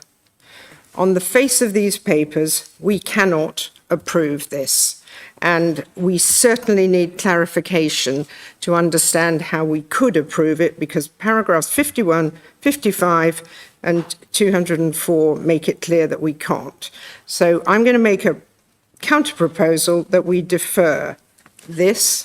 On the face of these papers, we cannot approve this. And we certainly need clarification to understand how we could approve it, because paragraphs 51, 55 and 204 make it clear that we can't. So I'm going to make a counter proposal that we defer this.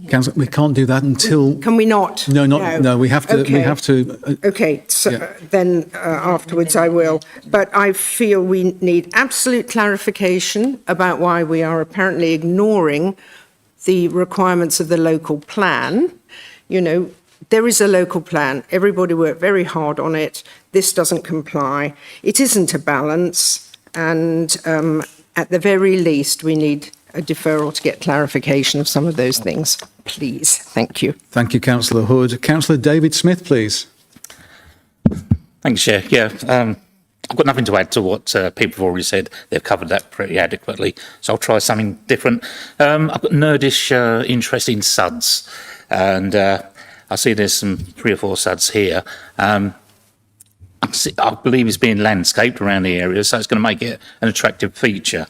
Councillor, we can't do that until... Can we not? No, we have to... Okay. We have to Okay, so then afterwards I will. But I feel we need absolute clarification about why we are apparently ignoring the requirements of the local plan. You know, there is a local plan. Everybody worked very hard on it. This doesn't comply. It isn't a balance. And at the very least, we need a deferral to get clarification of some of those things, please. Thank you. Thank you, Councillor Hood. Councillor David Smith, please. Thanks, Chair. Yeah, I've got nothing to add to what people have already said. They've covered that pretty adequately. So I'll try something different. I've got nerdish interest in SUDs, and I see there's some 3 or 4 SUDs here. I believe it's being landscaped around the area, so it's going to make it an attractive feature.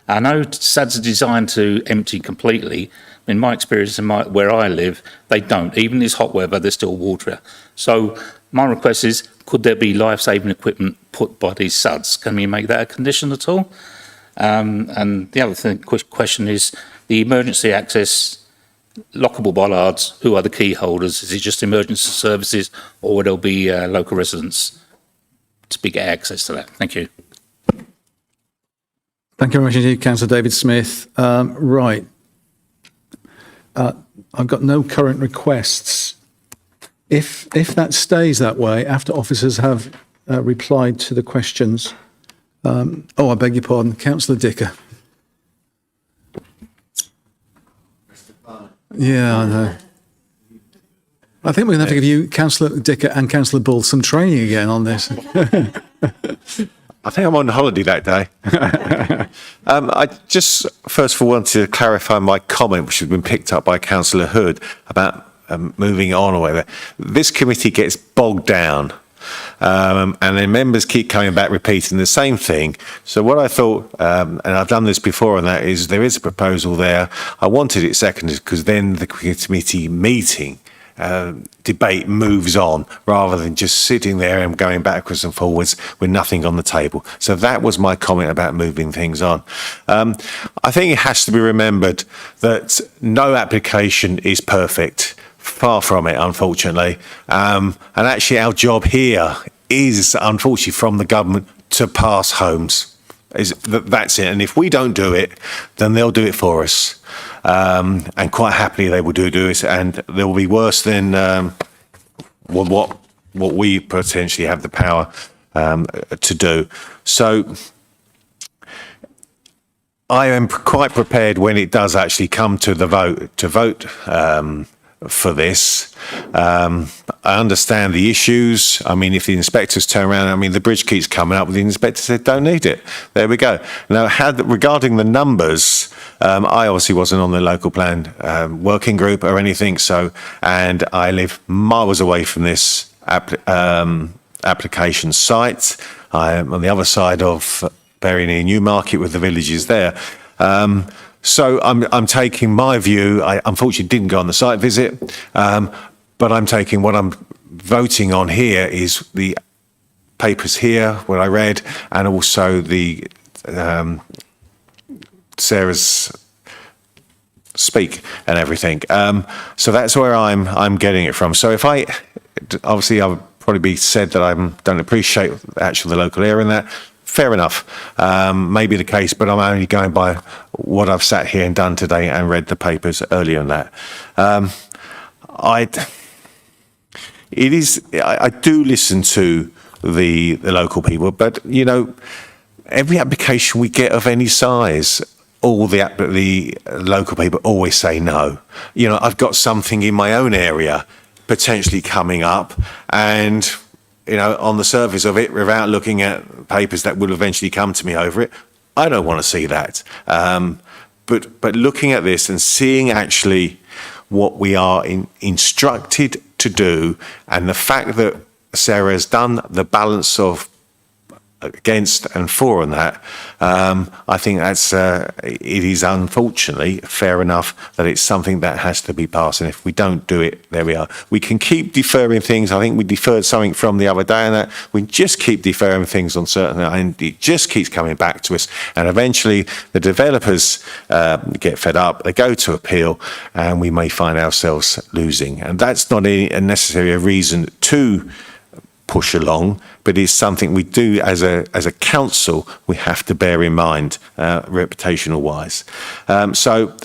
I know SUDs are designed to empty completely. In my experience, where I live, they don't. Even this hot weather, there's still water. So my request is, could there be life-saving equipment put by these SUDs? Can we make that a condition at all? And the other question is, the emergency access lockable bollards, who are the key holders? Is it just emergency services, or will there be local residents to get access to that? Thank you. Thank you very much indeed, Councillor David Smith. Right. I've got no current requests. If that stays that way, after officers have replied to the questions... I beg your pardon, Councillor Dicker. Yeah, I know. I think we're going to have to give you, Councillor Dicker and Councillor Bull, some training again on this. I think I'm on holiday that day. I just first of all wanted to clarify my comment, which has been picked up by Councillor Hood, about moving on or whatever. This committee gets bogged down, and then members keep coming back repeating the same thing. So what I thought, and I've done this before, and that is there is a proposal there. I wanted it seconded because then the committee meeting debate moves on, rather than just sitting there and going backwards and forwards with nothing on the table. So that was my comment about moving things on. I think it has to be remembered that no application is perfect. Far from it, unfortunately. And actually our job here is, unfortunately, from the government to pass homes. That's it. And if we don't do it, then they'll do it for us. And quite happily they will do it, and they will be worse than what we potentially have the power to do. So I am quite prepared when it does actually come to the vote for this. I understand the issues. I mean, if the inspectors turn around, I mean, the bridge keeps coming up, the inspector said, don't need it. There we go. Now, regarding the numbers, I obviously wasn't on the local plan working group or anything, and I live miles away from this application site. I am on the other side of very near Newmarket with the villages there. So I'm taking my view. I unfortunately didn't go on the site visit, but I'm taking what I'm voting on here is the papers here, what I read, and also the Sarah's speak and everything. So that's where I'm getting it from. So if obviously I would probably be said that I don't appreciate the local area in that. Fair enough, may be the case, but I'm only going by what I've sat here and done today and read the papers earlier in that. I do listen to the local people, but you know, every application we get of any size, all the local people always say no. You know, I've got something in my own area potentially coming up, and you know, on the surface of it, without looking at papers that will eventually come to me over it, I don't want to see that. But looking at this and seeing actually what we are instructed to do, and the fact that Sarah has done the balance of against and for on that, I think that's it is unfortunately fair enough that it's something that has to be passed, and if we don't do it, there we are. We can keep deferring things. I think we deferred something from the other day, and that we just keep deferring things on certain, and it just keeps coming back to us, and eventually the developers get fed up, they go to appeal, and we may find ourselves losing, and that's not necessarily a reason to push along, but it's something we do as a council, we have to bear in mind, reputational wise. So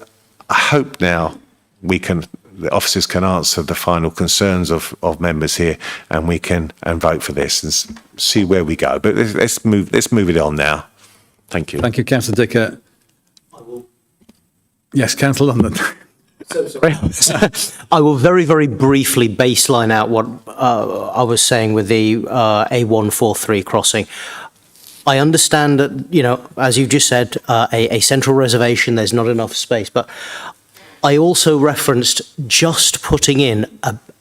I hope now the officers can answer the final concerns of members here, and we can vote for this and see where we go. But let's move it on now. Thank you. Thank you, Councillor Dicker. Yes, Councillor London. Sorry. I will very, very briefly baseline out what I was saying with the A143 crossing. I understand that, you know, as you've just said, a central reservation, there's not enough space, but I also referenced just putting in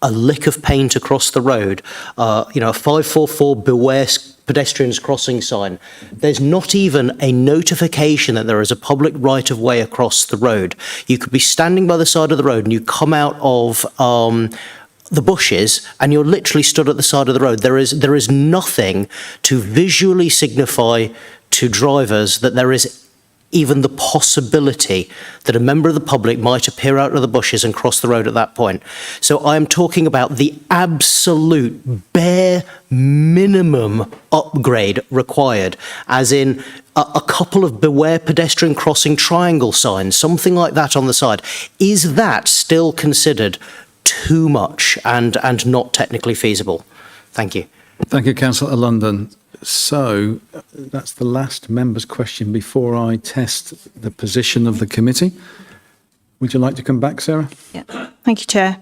a lick of paint across the road, you know, a 544 beware pedestrians crossing sign. There's not even a notification that there is a public right of way across the road. You could be standing by the side of the road and you come out of the bushes and you're literally stood at the side of the road. There is nothing to visually signify to drivers that there is even the possibility that a member of the public might appear out of the bushes and cross the road at that point. So I'm talking about the absolute bare minimum upgrade required, as in a couple of beware pedestrian crossing triangle signs, something like that on the side. Is that still considered too much and not technically feasible? Thank you. Thank you, Councillor London. So that's the last member's question before I test the position of the committee. Would you like to come back, Sarah? Yeah. Thank you, Chair.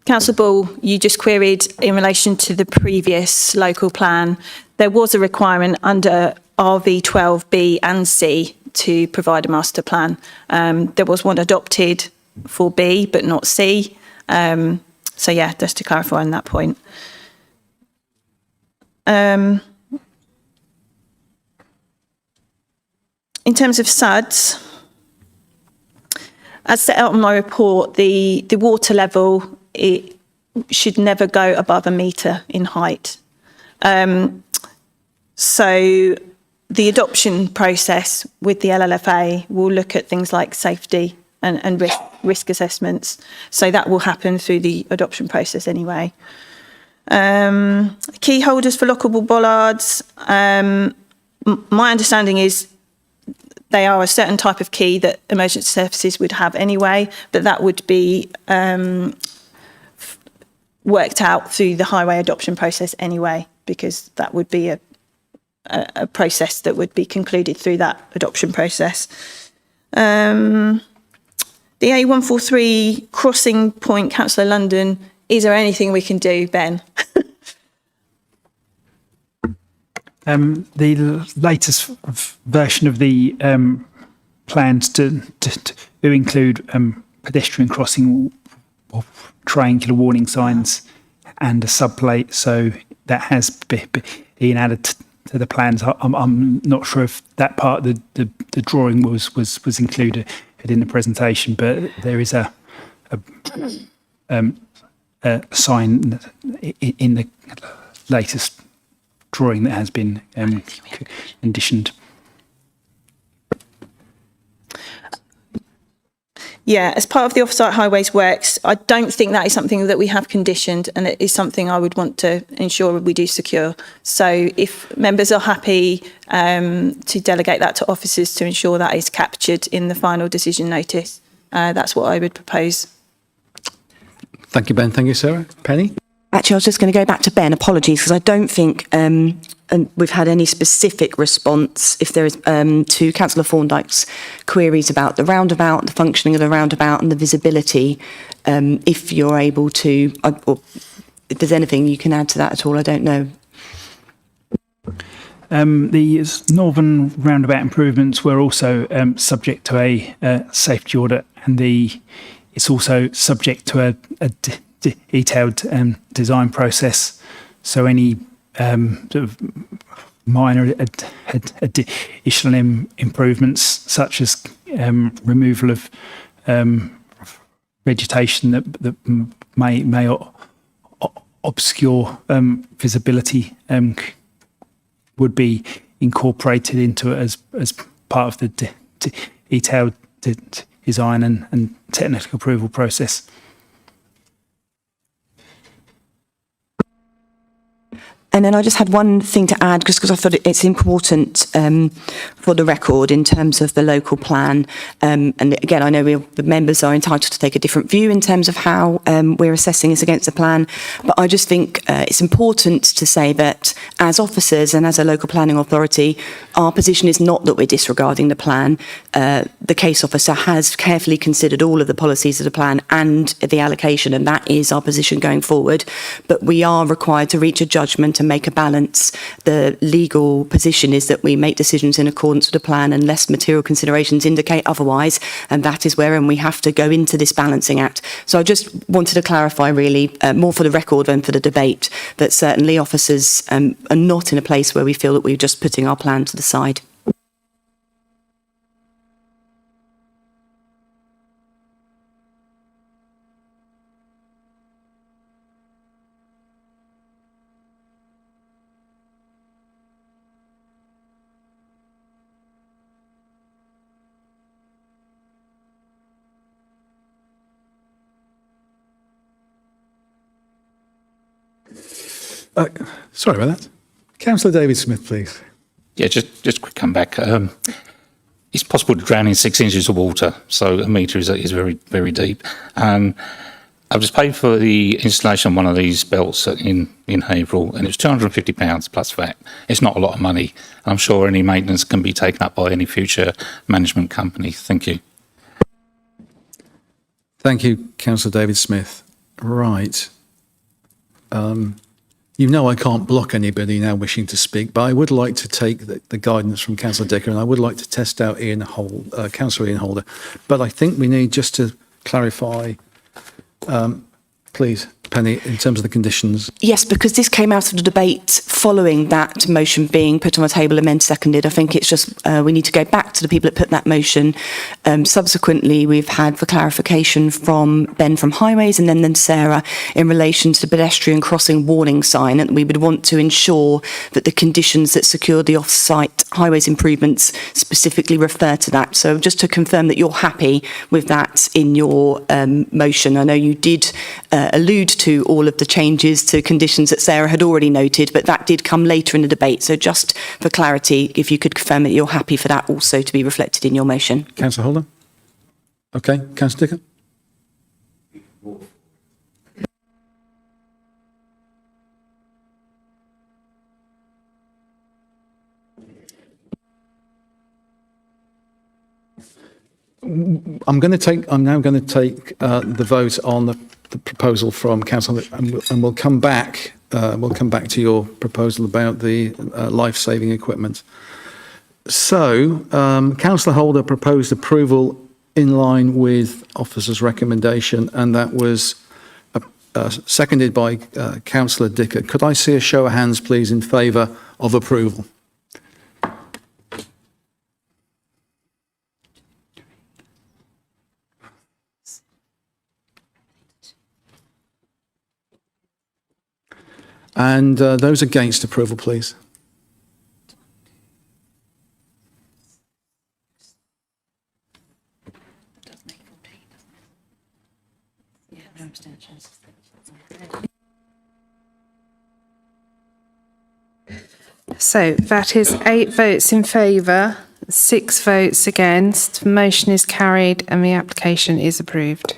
Councillor Ball, you just queried in relation to the previous local plan. There was a requirement under RV 12B and C to provide a master plan. There was one adopted for B, but not C. So yeah, just to clarify on that point. In terms of SUDs, as set out in my report, the water level, it should never go above 1 metre in height. So the adoption process with the LLFA will look at things like safety and risk assessments. So that will happen through the adoption process anyway. Key holders for lockable bollards. My understanding is they are a certain type of key that emergency services would have anyway, but that would be worked out through the highway adoption process anyway, because that would be a process that would be concluded through that adoption process. The A143 crossing point, Councillor London, is there anything we can do, Ben? The latest version of the plans to include pedestrian crossing or triangular warning signs and a subplate, so that has been added to the plans. I'm not sure if that part of the drawing was included in the presentation, but there is a sign in the latest drawing that has been conditioned. Yeah, as part of the off-site highways works, I don't think that is something that we have conditioned, and it is something I would want to ensure we do secure. So if members are happy to delegate that to officers to ensure that is captured in the final decision notice, that's what I would propose. Thank you, Ben. Thank you, Sarah. Penny? Actually, I was just going to go back to Ben. Apologies, because I don't think we've had any specific response, if there is, to Councillor Thorndyke's queries about the roundabout, the functioning of the roundabout and the visibility. If you're able to, or if there's anything you can add to that at all, I don't know. The northern roundabout improvements were also subject to a safety audit, and it's also subject to a detailed design process. So any sort of minor additional improvements, such as removal of vegetation that may obscure visibility, would be incorporated into it as part of the detailed design and technical approval process. And then I just had one thing to add, just because I thought it's important for the record in terms of the local plan. And again, I know the members are entitled to take a different view in terms of how we're assessing this against the plan. But I just think it's important to say that as officers and as a local planning authority, our position is not that we're disregarding the plan. The case officer has carefully considered all of the policies of the plan and the allocation, and that is our position going forward. But we are required to reach a judgment and make a balance. The legal position is that we make decisions in accordance with the plan unless material considerations indicate otherwise, and that is wherein we have to go into this balancing act. So I just wanted to clarify, really, more for the record than for the debate, that certainly officers are not in a place where we feel that we're just putting our plan to the side. Sorry about that. Councillor David Smith, please. Yeah, just quick come back. It's possible to drown in 6 inches of water, so a metre is very, very deep. I've just paid for the installation of one of these belts in Haverhill, and it's £250 plus VAT. It's not a lot of money. I'm sure any maintenance can be taken up by any future management company. Thank you. Thank you, Councillor David Smith. Right. You know I can't block anybody now wishing to speak, but I would like to take the guidance from Councillor Dicker, and I would like to test out Councillor Ian Holder. But I think we need just to clarify, please, Penny, in terms of the conditions. Yes, because this came out of the debate following that motion being put on the table and then seconded. I think it's just we need to go back to the people that put that motion. Subsequently, we've had for clarification from Ben from Highways and then Sarah in relation to the pedestrian crossing warning sign, and we would want to ensure that the conditions that secure the off-site highways improvements specifically refer to that. So just to confirm that you're happy with that in your motion. I know you did allude to all of the changes to conditions that Sarah had already noted, but that did come later in the debate. So just for clarity, if you could confirm that you're happy for that also to be reflected in your motion. Councillor Holder? Okay. Councillor Dicker? I'm now going to take the vote on the proposal from Council, and we'll come back. We'll come back to your proposal about the life-saving equipment. So, Councillor Holder proposed approval in line with officer's recommendation, and that was seconded by Councillor Dicker. Could I see a show of hands, please, in favour of approval? And those against approval, please. So that is 8 votes in favour, 6 votes against. Motion is carried and the application is approved.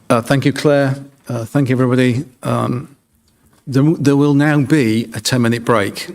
Thank you, Claire. Thank you, everybody. There will now be a 10-minute break.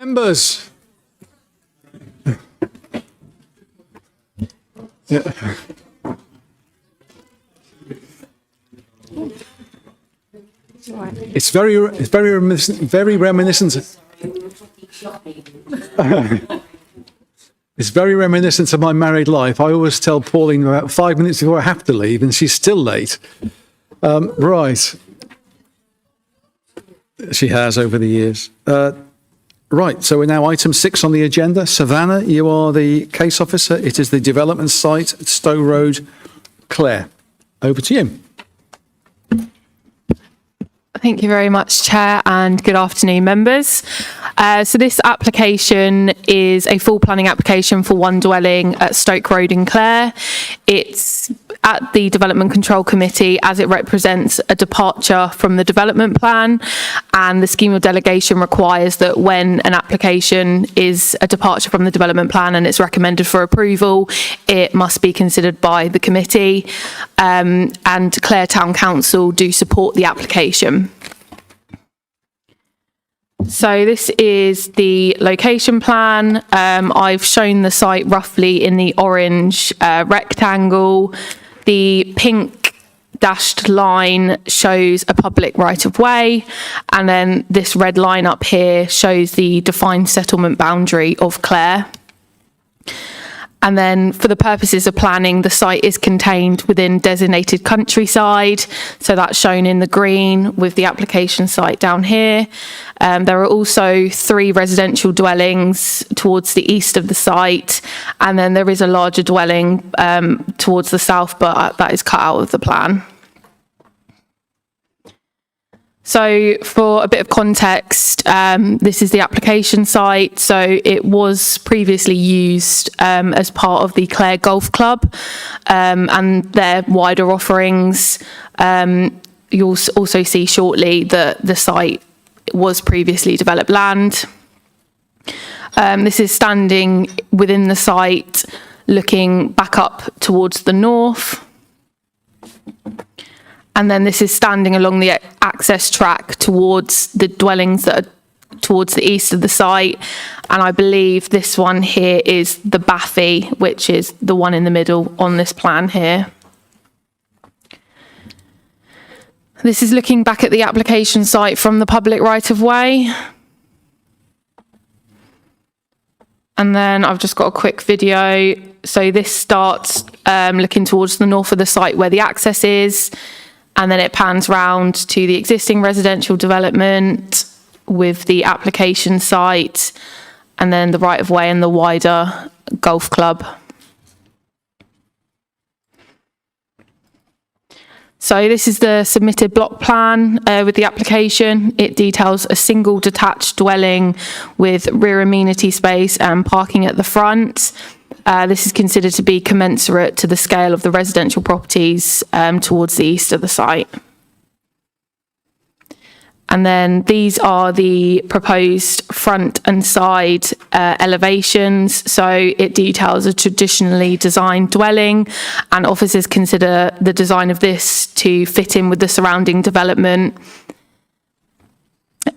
Members. Yeah. It's very reminiscent. It's very reminiscent of my married life. I always tell Pauline about 5 minutes before I have to leave, and she's still late. Right. She has over the years. Right, so we're now item 6 on the agenda. Savannah, you are the case officer. It is the development site at Stowe Road, Clare. Over to you. Thank you very much, Chair, and good afternoon, members. So this application is a full planning application for one dwelling at Stoke Road in Clare. It's at the Development Control Committee as it represents a departure from the development plan, and the scheme of delegation requires that when an application is a departure from the development plan and it's recommended for approval, it must be considered by the committee, and Clare Town Council do support the application. So this is the location plan. I've shown the site roughly in the orange rectangle. The pink dashed line shows a public right-of-way, and then this red line up here shows the defined settlement boundary of Clare. And then for the purposes of planning, the site is contained within designated countryside. So that's shown in the green with the application site down here. There are also 3 residential dwellings towards the east of the site. And then there is a larger dwelling towards the south, but that is cut out of the plan. So for a bit of context, this is the application site. So it was previously used as part of the Clare Golf Club and their wider offerings. You'll also see shortly that the site was previously developed land. This is standing within the site, looking back up towards the north. And then this is standing along the access track towards the dwellings that are towards the east of the site. And I believe this one here is the Baffy, which is the one in the middle on this plan here. This is looking back at the application site from the public right-of-way. And then I've just got a quick video. So this starts looking towards the north of the site where the access is. And then it pans round to the existing residential development with the application site, and then the right-of-way and the wider golf club. So this is the submitted block plan with the application. It details a single detached dwelling with rear amenity space and parking at the front. This is considered to be commensurate to the scale of the residential properties towards the east of the site. And then these are the proposed front and side elevations. So it details a traditionally designed dwelling, and officers consider the design of this to fit in with the surrounding development.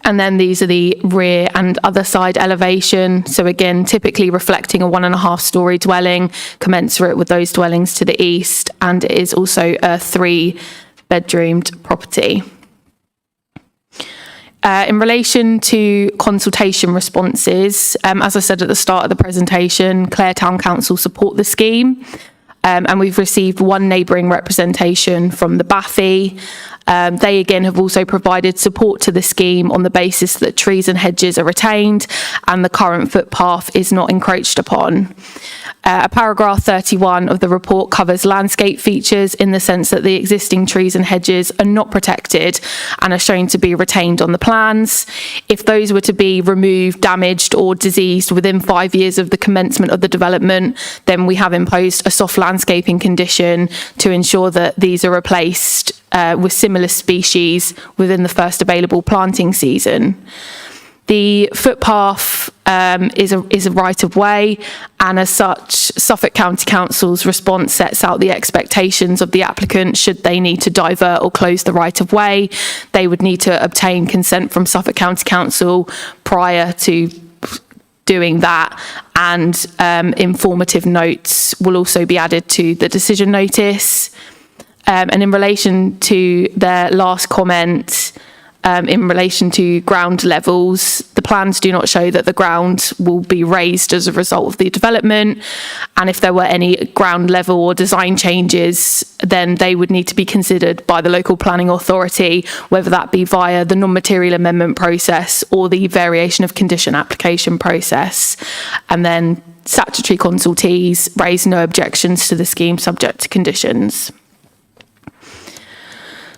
And then these are the rear and other side elevation. So again, typically reflecting a 1.5 story dwelling, commensurate with those dwellings to the east. And it is also a 3-bedroomed property. In relation to consultation responses, as I said at the start of the presentation, Clare Town Council support the scheme. And we've received 1 neighbouring representation from the Baffy. They again have also provided support to the scheme on the basis that trees and hedges are retained and the current footpath is not encroached upon. Paragraph 31 of the report covers landscape features in the sense that the existing trees and hedges are not protected and are shown to be retained on the plans. If those were to be removed, damaged or diseased within 5 years of the commencement of the development, then we have imposed a soft landscaping condition to ensure that these are replaced with similar species within the first available planting season. The footpath is a right-of-way, and as such, Suffolk County Council's response sets out the expectations of the applicant should they need to divert or close the right-of-way. They would need to obtain consent from Suffolk County Council prior to doing that, and informative notes will also be added to the decision notice. And in relation to their last comment, in relation to ground levels, the plans do not show that the ground will be raised as a result of the development. And if there were any ground level or design changes, then they would need to be considered by the local planning authority, whether that be via the non-material amendment process or the variation of condition application process. And then statutory consultees raised no objections to the scheme subject to conditions.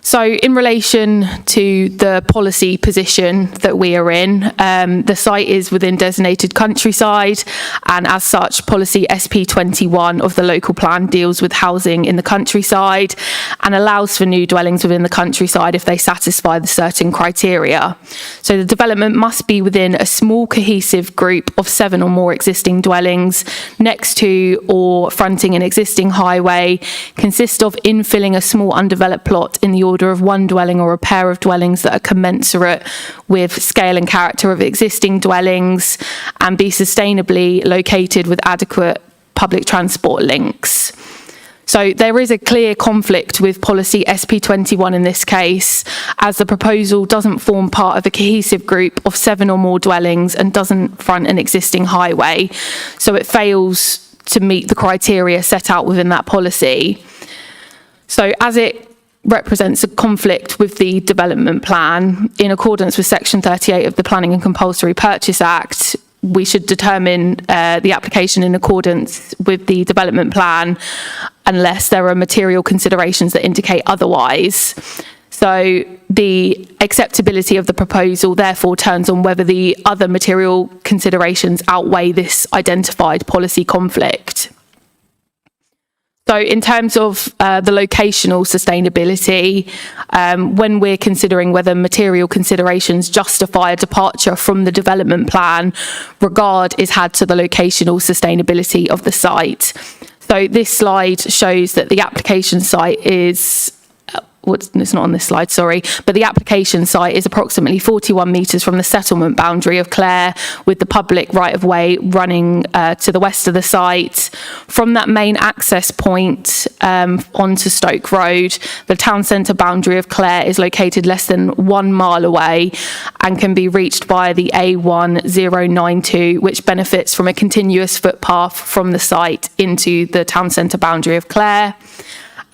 So in relation to the policy position that we are in, the site is within designated countryside, and as such, policy SP21 of the local plan deals with housing in the countryside and allows for new dwellings within the countryside if they satisfy the certain criteria. So the development must be within a small cohesive group of 7 or more existing dwellings next to or fronting an existing highway, consist of infilling a small undeveloped plot in the order of 1 dwelling or a pair of dwellings that are commensurate with scale and character of existing dwellings, and be sustainably located with adequate public transport links. So there is a clear conflict with policy SP21 in this case, as the proposal doesn't form part of a cohesive group of 7 or more dwellings and doesn't front an existing highway. So it fails to meet the criteria set out within that policy. So as it represents a conflict with the development plan, in accordance with section 38 of the Planning and Compulsory Purchase Act, we should determine the application in accordance with the development plan unless there are material considerations that indicate otherwise. So the acceptability of the proposal therefore turns on whether the other material considerations outweigh this identified policy conflict. So in terms of the locational sustainability, when we're considering whether material considerations justify a departure from the development plan, regard is had to the locational sustainability of the site. So this slide shows that the application site is it's not on this slide, sorry, but the application site is approximately 41 metres from the settlement boundary of Clare, with the public right-of-way running to the west of the site. From that main access point onto Stoke Road, the town centre boundary of Clare is located less than 1 mile away and can be reached via the A1092, which benefits from a continuous footpath from the site into the town centre boundary of Clare.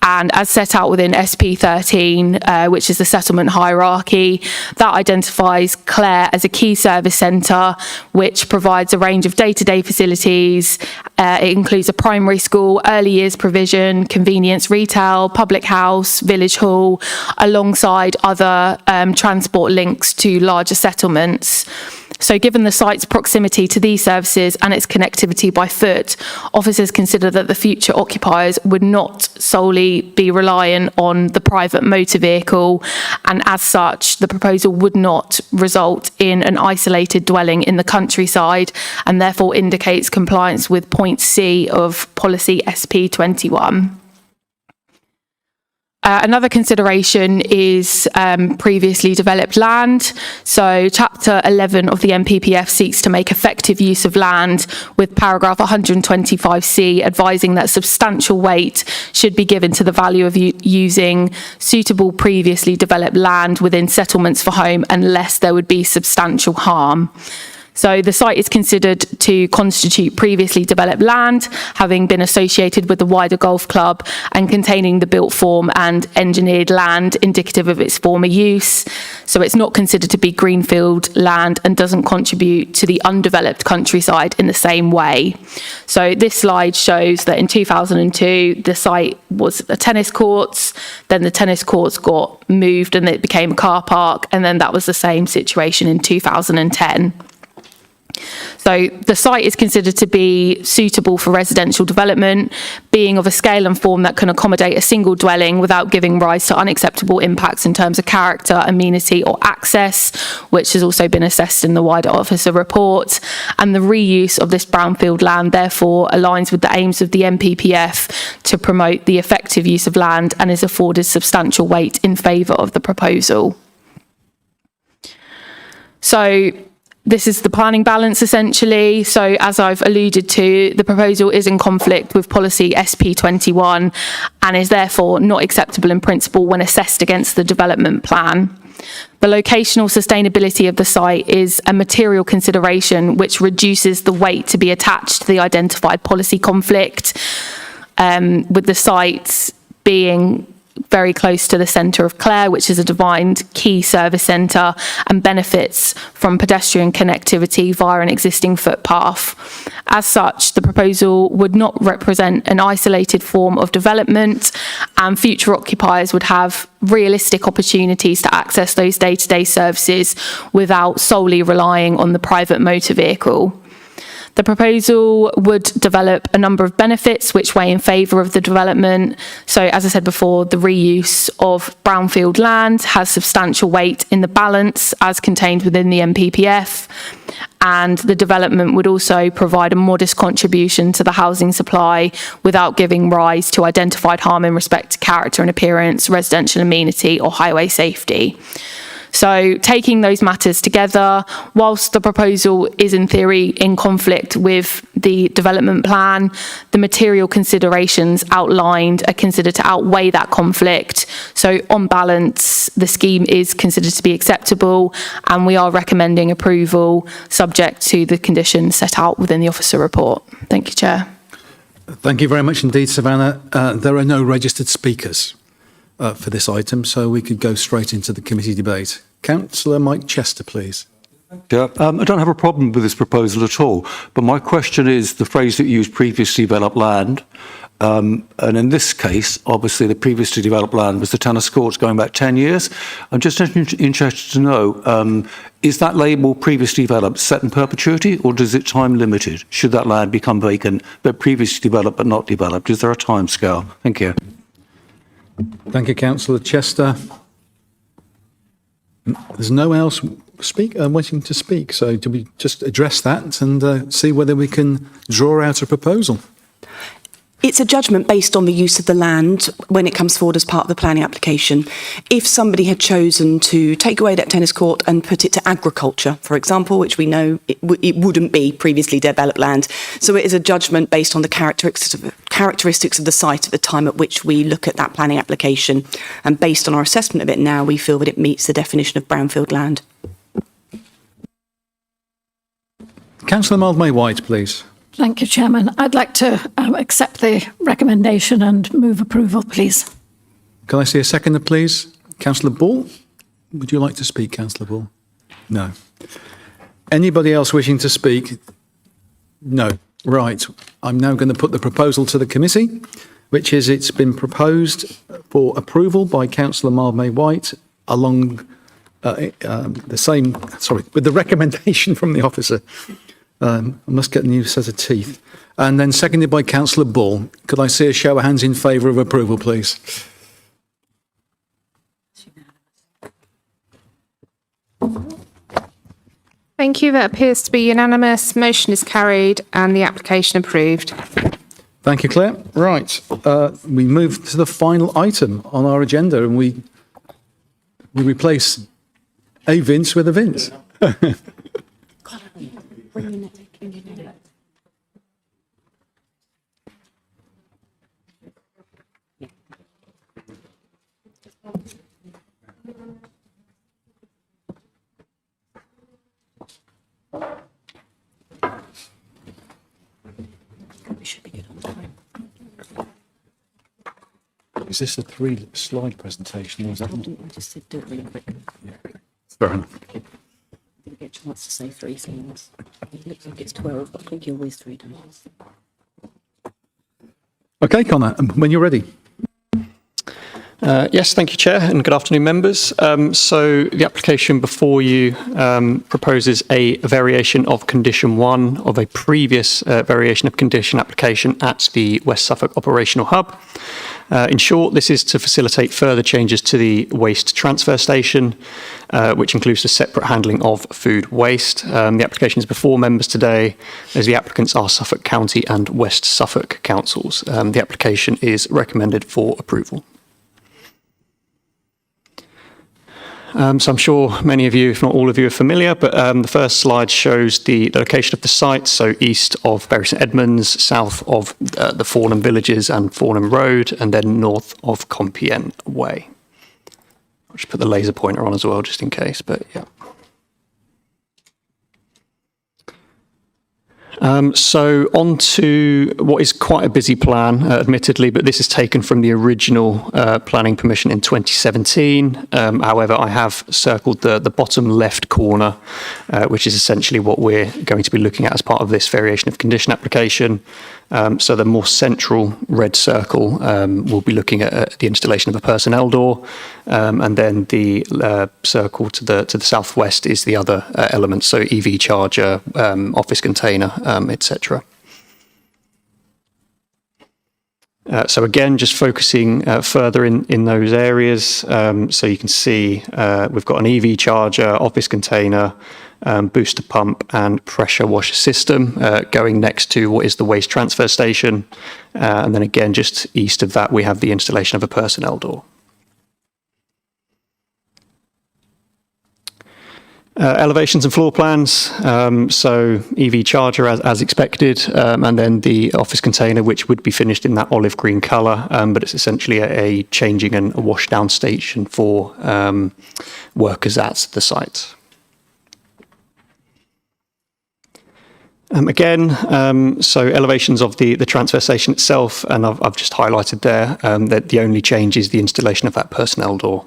And as set out within SP13, which is the settlement hierarchy, that identifies Clare as a key service centre, which provides a range of day-to-day facilities. It includes a primary school, early years provision, convenience retail, public house, village hall, alongside other transport links to larger settlements. So given the site's proximity to these services and its connectivity by foot, officers consider that the future occupiers would not solely be reliant on the private motor vehicle, and as such, the proposal would not result in an isolated dwelling in the countryside, and therefore indicates compliance with point C of policy SP21. Another consideration is previously developed land. So Chapter 11 of the NPPF seeks to make effective use of land, with paragraph 125C advising that substantial weight should be given to the value of using suitable previously developed land within settlements for home unless there would be substantial harm. So the site is considered to constitute previously developed land, having been associated with the wider golf club and containing the built form and engineered land indicative of its former use. So it's not considered to be greenfield land and doesn't contribute to the undeveloped countryside in the same way. So this slide shows that in 2002, the site was a tennis courts, then the tennis courts got moved and it became a car park, and then that was the same situation in 2010. So the site is considered to be suitable for residential development, being of a scale and form that can accommodate a single dwelling without giving rise to unacceptable impacts in terms of character, amenity or access, which has also been assessed in the wider officer report. And the reuse of this brownfield land therefore aligns with the aims of the NPPF to promote the effective use of land and is afforded substantial weight in favour of the proposal. So This is the planning balance essentially. So as I've alluded to, the proposal is in conflict with policy SP21 and is therefore not acceptable in principle when assessed against the development plan. The locational sustainability of the site is a material consideration which reduces the weight to be attached to the identified policy conflict, with the site being very close to the centre of Clare, which is a defined key service centre and benefits from pedestrian connectivity via an existing footpath. As such, the proposal would not represent an isolated form of development, and future occupiers would have realistic opportunities to access those day-to-day services without solely relying on the private motor vehicle. The proposal would develop a number of benefits which weigh in favour of the development. So, as I said before, the reuse of brownfield land has substantial weight in the balance as contained within the NPPF, and the development would also provide a modest contribution to the housing supply without giving rise to identified harm in respect to character and appearance, residential amenity or highway safety. So taking those matters together, whilst the proposal is in theory in conflict with the development plan, the material considerations outlined are considered to outweigh that conflict. So on balance, the scheme is considered to be acceptable, and we are recommending approval subject to the conditions set out within the officer report. Thank you, Chair. Thank you very much indeed, Savannah. There are no registered speakers for this item, so we could go straight into the committee debate. Councillor Mike Chester, please. Yeah, I don't have a problem with this proposal at all, but my question is the phrase that you used, previously developed land, and in this case, obviously the previously developed land was the tennis courts going back 10 years. I'm just interested to know, is that label previously developed set in perpetuity, or is it time limited? Should that land become vacant, but previously developed but not developed? Is there a time scale? Thank you. Thank you, Councillor Chester. There's no one else waiting to speak, so do we just address that and see whether we can draw out a proposal? It's a judgment based on the use of the land when it comes forward as part of the planning application. If somebody had chosen to take away that tennis court and put it to agriculture, for example, which we know it wouldn't be previously developed land. So it is a judgment based on the characteristics of the site at the time at which we look at that planning application. And based on our assessment of it now, we feel that it meets the definition of brownfield land. Councillor Mildmay-White, please. Thank you, Chairman. I'd like to accept the recommendation and move approval, please. Can I see a seconder, please? Councillor Ball? Would you like to speak, Councillor Ball? No. Anybody else wishing to speak? No. Right. I'm now going to put the proposal to the committee, which is it's been proposed for approval by Councillor Mildmay-White along with the recommendation from the officer. I must get a new set of teeth. And then seconded by Councillor Ball. Could I see a show of hands in favour of approval, please? Thank you. That appears to be unanimous. Motion is carried and the application approved. Thank you, Claire. Right. We move to the final item on our agenda, and we replace a Vince with a Vince. Is this a 3-slide presentation, or is that? I just said do it really quick. Yeah. Fair enough. I didn't get a chance to say 3 things. It looks like it's 12, but I think you're always 3 times. Okay, Connor, when you're ready. Yes, thank you, Chair, and good afternoon, members. So the application before you proposes a variation of Condition 1 of a previous variation of condition application at the West Suffolk Operational Hub. In short, this is to facilitate further changes to the waste transfer station, which includes the separate handling of food waste. The application is before members today, as the applicants are Suffolk County and West Suffolk councils. The application is recommended for approval. So I'm sure many of you, if not all of you, are familiar, but the first slide shows the location of the site, so east of Bury St Edmunds, south of the Farnham Villages and Farnham Road, and then north of Compiègne Way. I'll just put the laser pointer on as well, just in case, but yeah. So on to what is quite a busy plan, admittedly, but this is taken from the original planning permission in 2017. However, I have circled the bottom left corner, which is essentially what we're going to be looking at as part of this variation of condition application. So the more central red circle will be looking at the installation of a personnel door, and then the circle to the southwest is the other elements, so EV charger, office container, etc. So again, just focusing further in those areas. So you can see we've got an EV charger, office container, booster pump and pressure washer system going next to what is the waste transfer station. And then again, just east of that, we have the installation of a personnel door. Elevations and floor plans, so EV charger as expected, and then the office container, which would be finished in that olive green colour, but it's essentially a changing and a wash down station for workers at the site. Again, so elevations of the transfer station itself, and I've just highlighted there that the only change is the installation of that personnel door.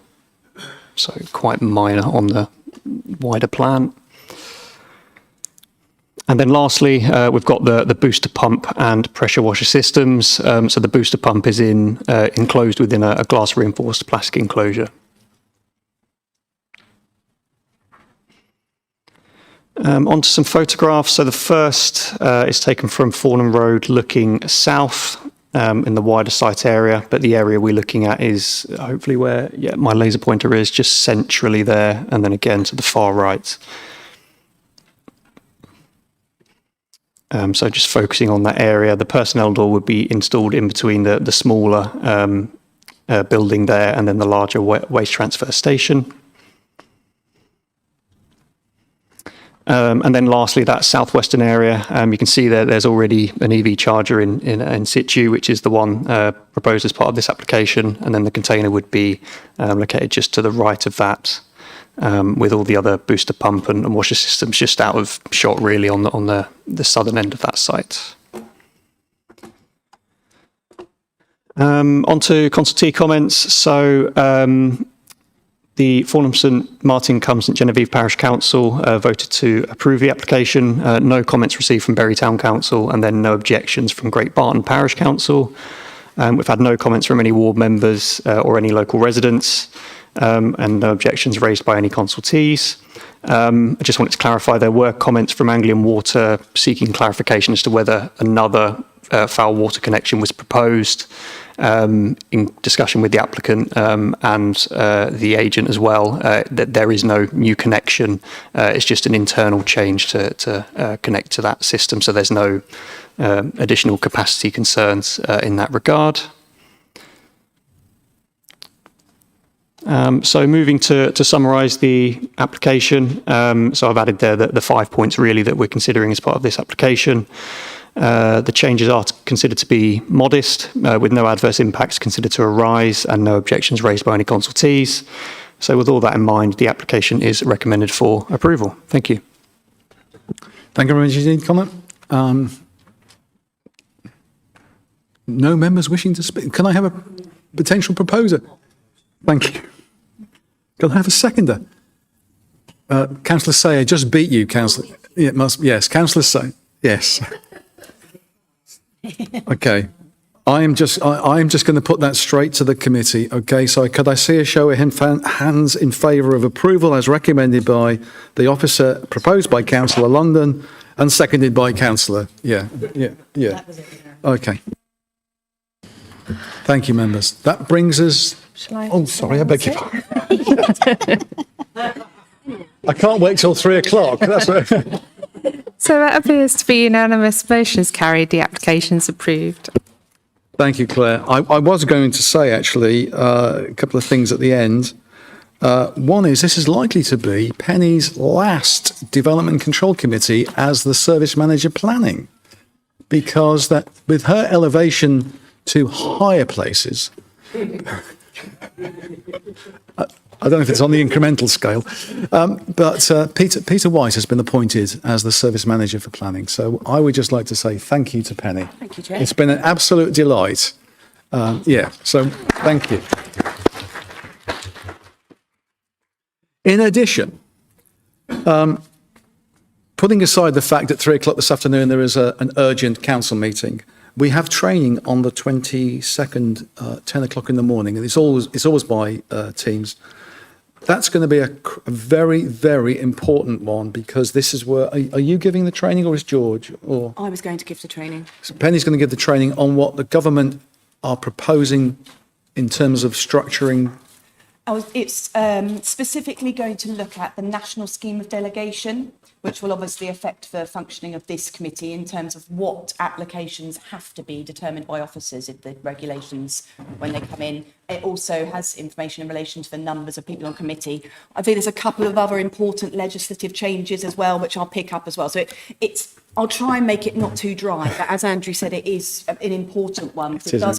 So quite minor on the wider plan. And then lastly, we've got the booster pump and pressure washer systems. So the booster pump is enclosed within a glass reinforced plastic enclosure. Onto some photographs. So the first is taken from Farnham Road looking south in the wider site area, but the area we're looking at is hopefully where my laser pointer is, just centrally there, and then again to the far right. So just focusing on that area, the personnel door would be installed in between the smaller building there and then the larger waste transfer station. And then lastly, that southwestern area, you can see there's already an EV charger in situ, which is the one proposed as part of this application. And then the container would be located just to the right of that, with all the other booster pump and washer systems just out of shot really on the southern end of that site. Onto consultee comments. So the Farnham St Martin cum St Genevieve Parish Council voted to approve the application. No comments received from Bury Town Council, and then no objections from Great Barton Parish Council. We've had no comments from any ward members or any local residents, and no objections raised by any consultees. I just wanted to clarify there were comments from Anglian Water seeking clarification as to whether another foul water connection was proposed. In discussion with the applicant and the agent as well, that there is no new connection. It's just an internal change to connect to that system, so there's no additional capacity concerns in that regard. So moving to summarise the application, so I've added there the 5 points really that we're considering as part of this application. The changes are considered to be modest, with no adverse impacts considered to arise and no objections raised by any consultees. So with all that in mind, the application is recommended for approval. Thank you. Thank you very much. Any comment? No members wishing to speak. Can I have a potential proposer? Thank you. Can I have a seconder? Councillor Say, I just beat you, Councillor. It must. Yes, Councillor Say. Yes. Okay. I am just going to put that straight to the committee. Okay. So could I see a show of hands in favour of approval as recommended by the officer, proposed by Councillor London and seconded by Councillor? Yeah. Okay. Thank you, members. That brings us. Oh, sorry. I beg your pardon. I can't wait till 3 o'clock. That's what. So that appears to be unanimous. Motion is carried. The application is approved. Thank you, Claire. I was going to say, actually, a couple of things at the end. One is this is likely to be Penny's last Development and Control Committee as the Service Manager Planning, because that with her elevation to higher places, I don't know if it's on the incremental scale, but Peter White has been appointed as the Service Manager for Planning. So I would just like to say thank you to Penny. Thank you, Chair. It's been an absolute delight. So thank you. In addition, putting aside the fact that 3 o'clock this afternoon there is an urgent council meeting, we have training on the 22nd, 10 o'clock in the morning, and it's always by Teams. That's going to be a very, very important one, because this is where, are you giving the training, or is George? Or I was going to give the training. so Penny's going to give the training on what the government are proposing in terms of structuring. It's specifically going to look at the national scheme of delegation, which will obviously affect the functioning of this committee in terms of what applications have to be determined by officers if the regulations, when they come in. It also has information in relation to the numbers of people on committee. I think there's a couple of other important legislative changes as well, which I'll pick up as well. So I'll try and make it not too dry, but as Andrew said, it is an important one. It does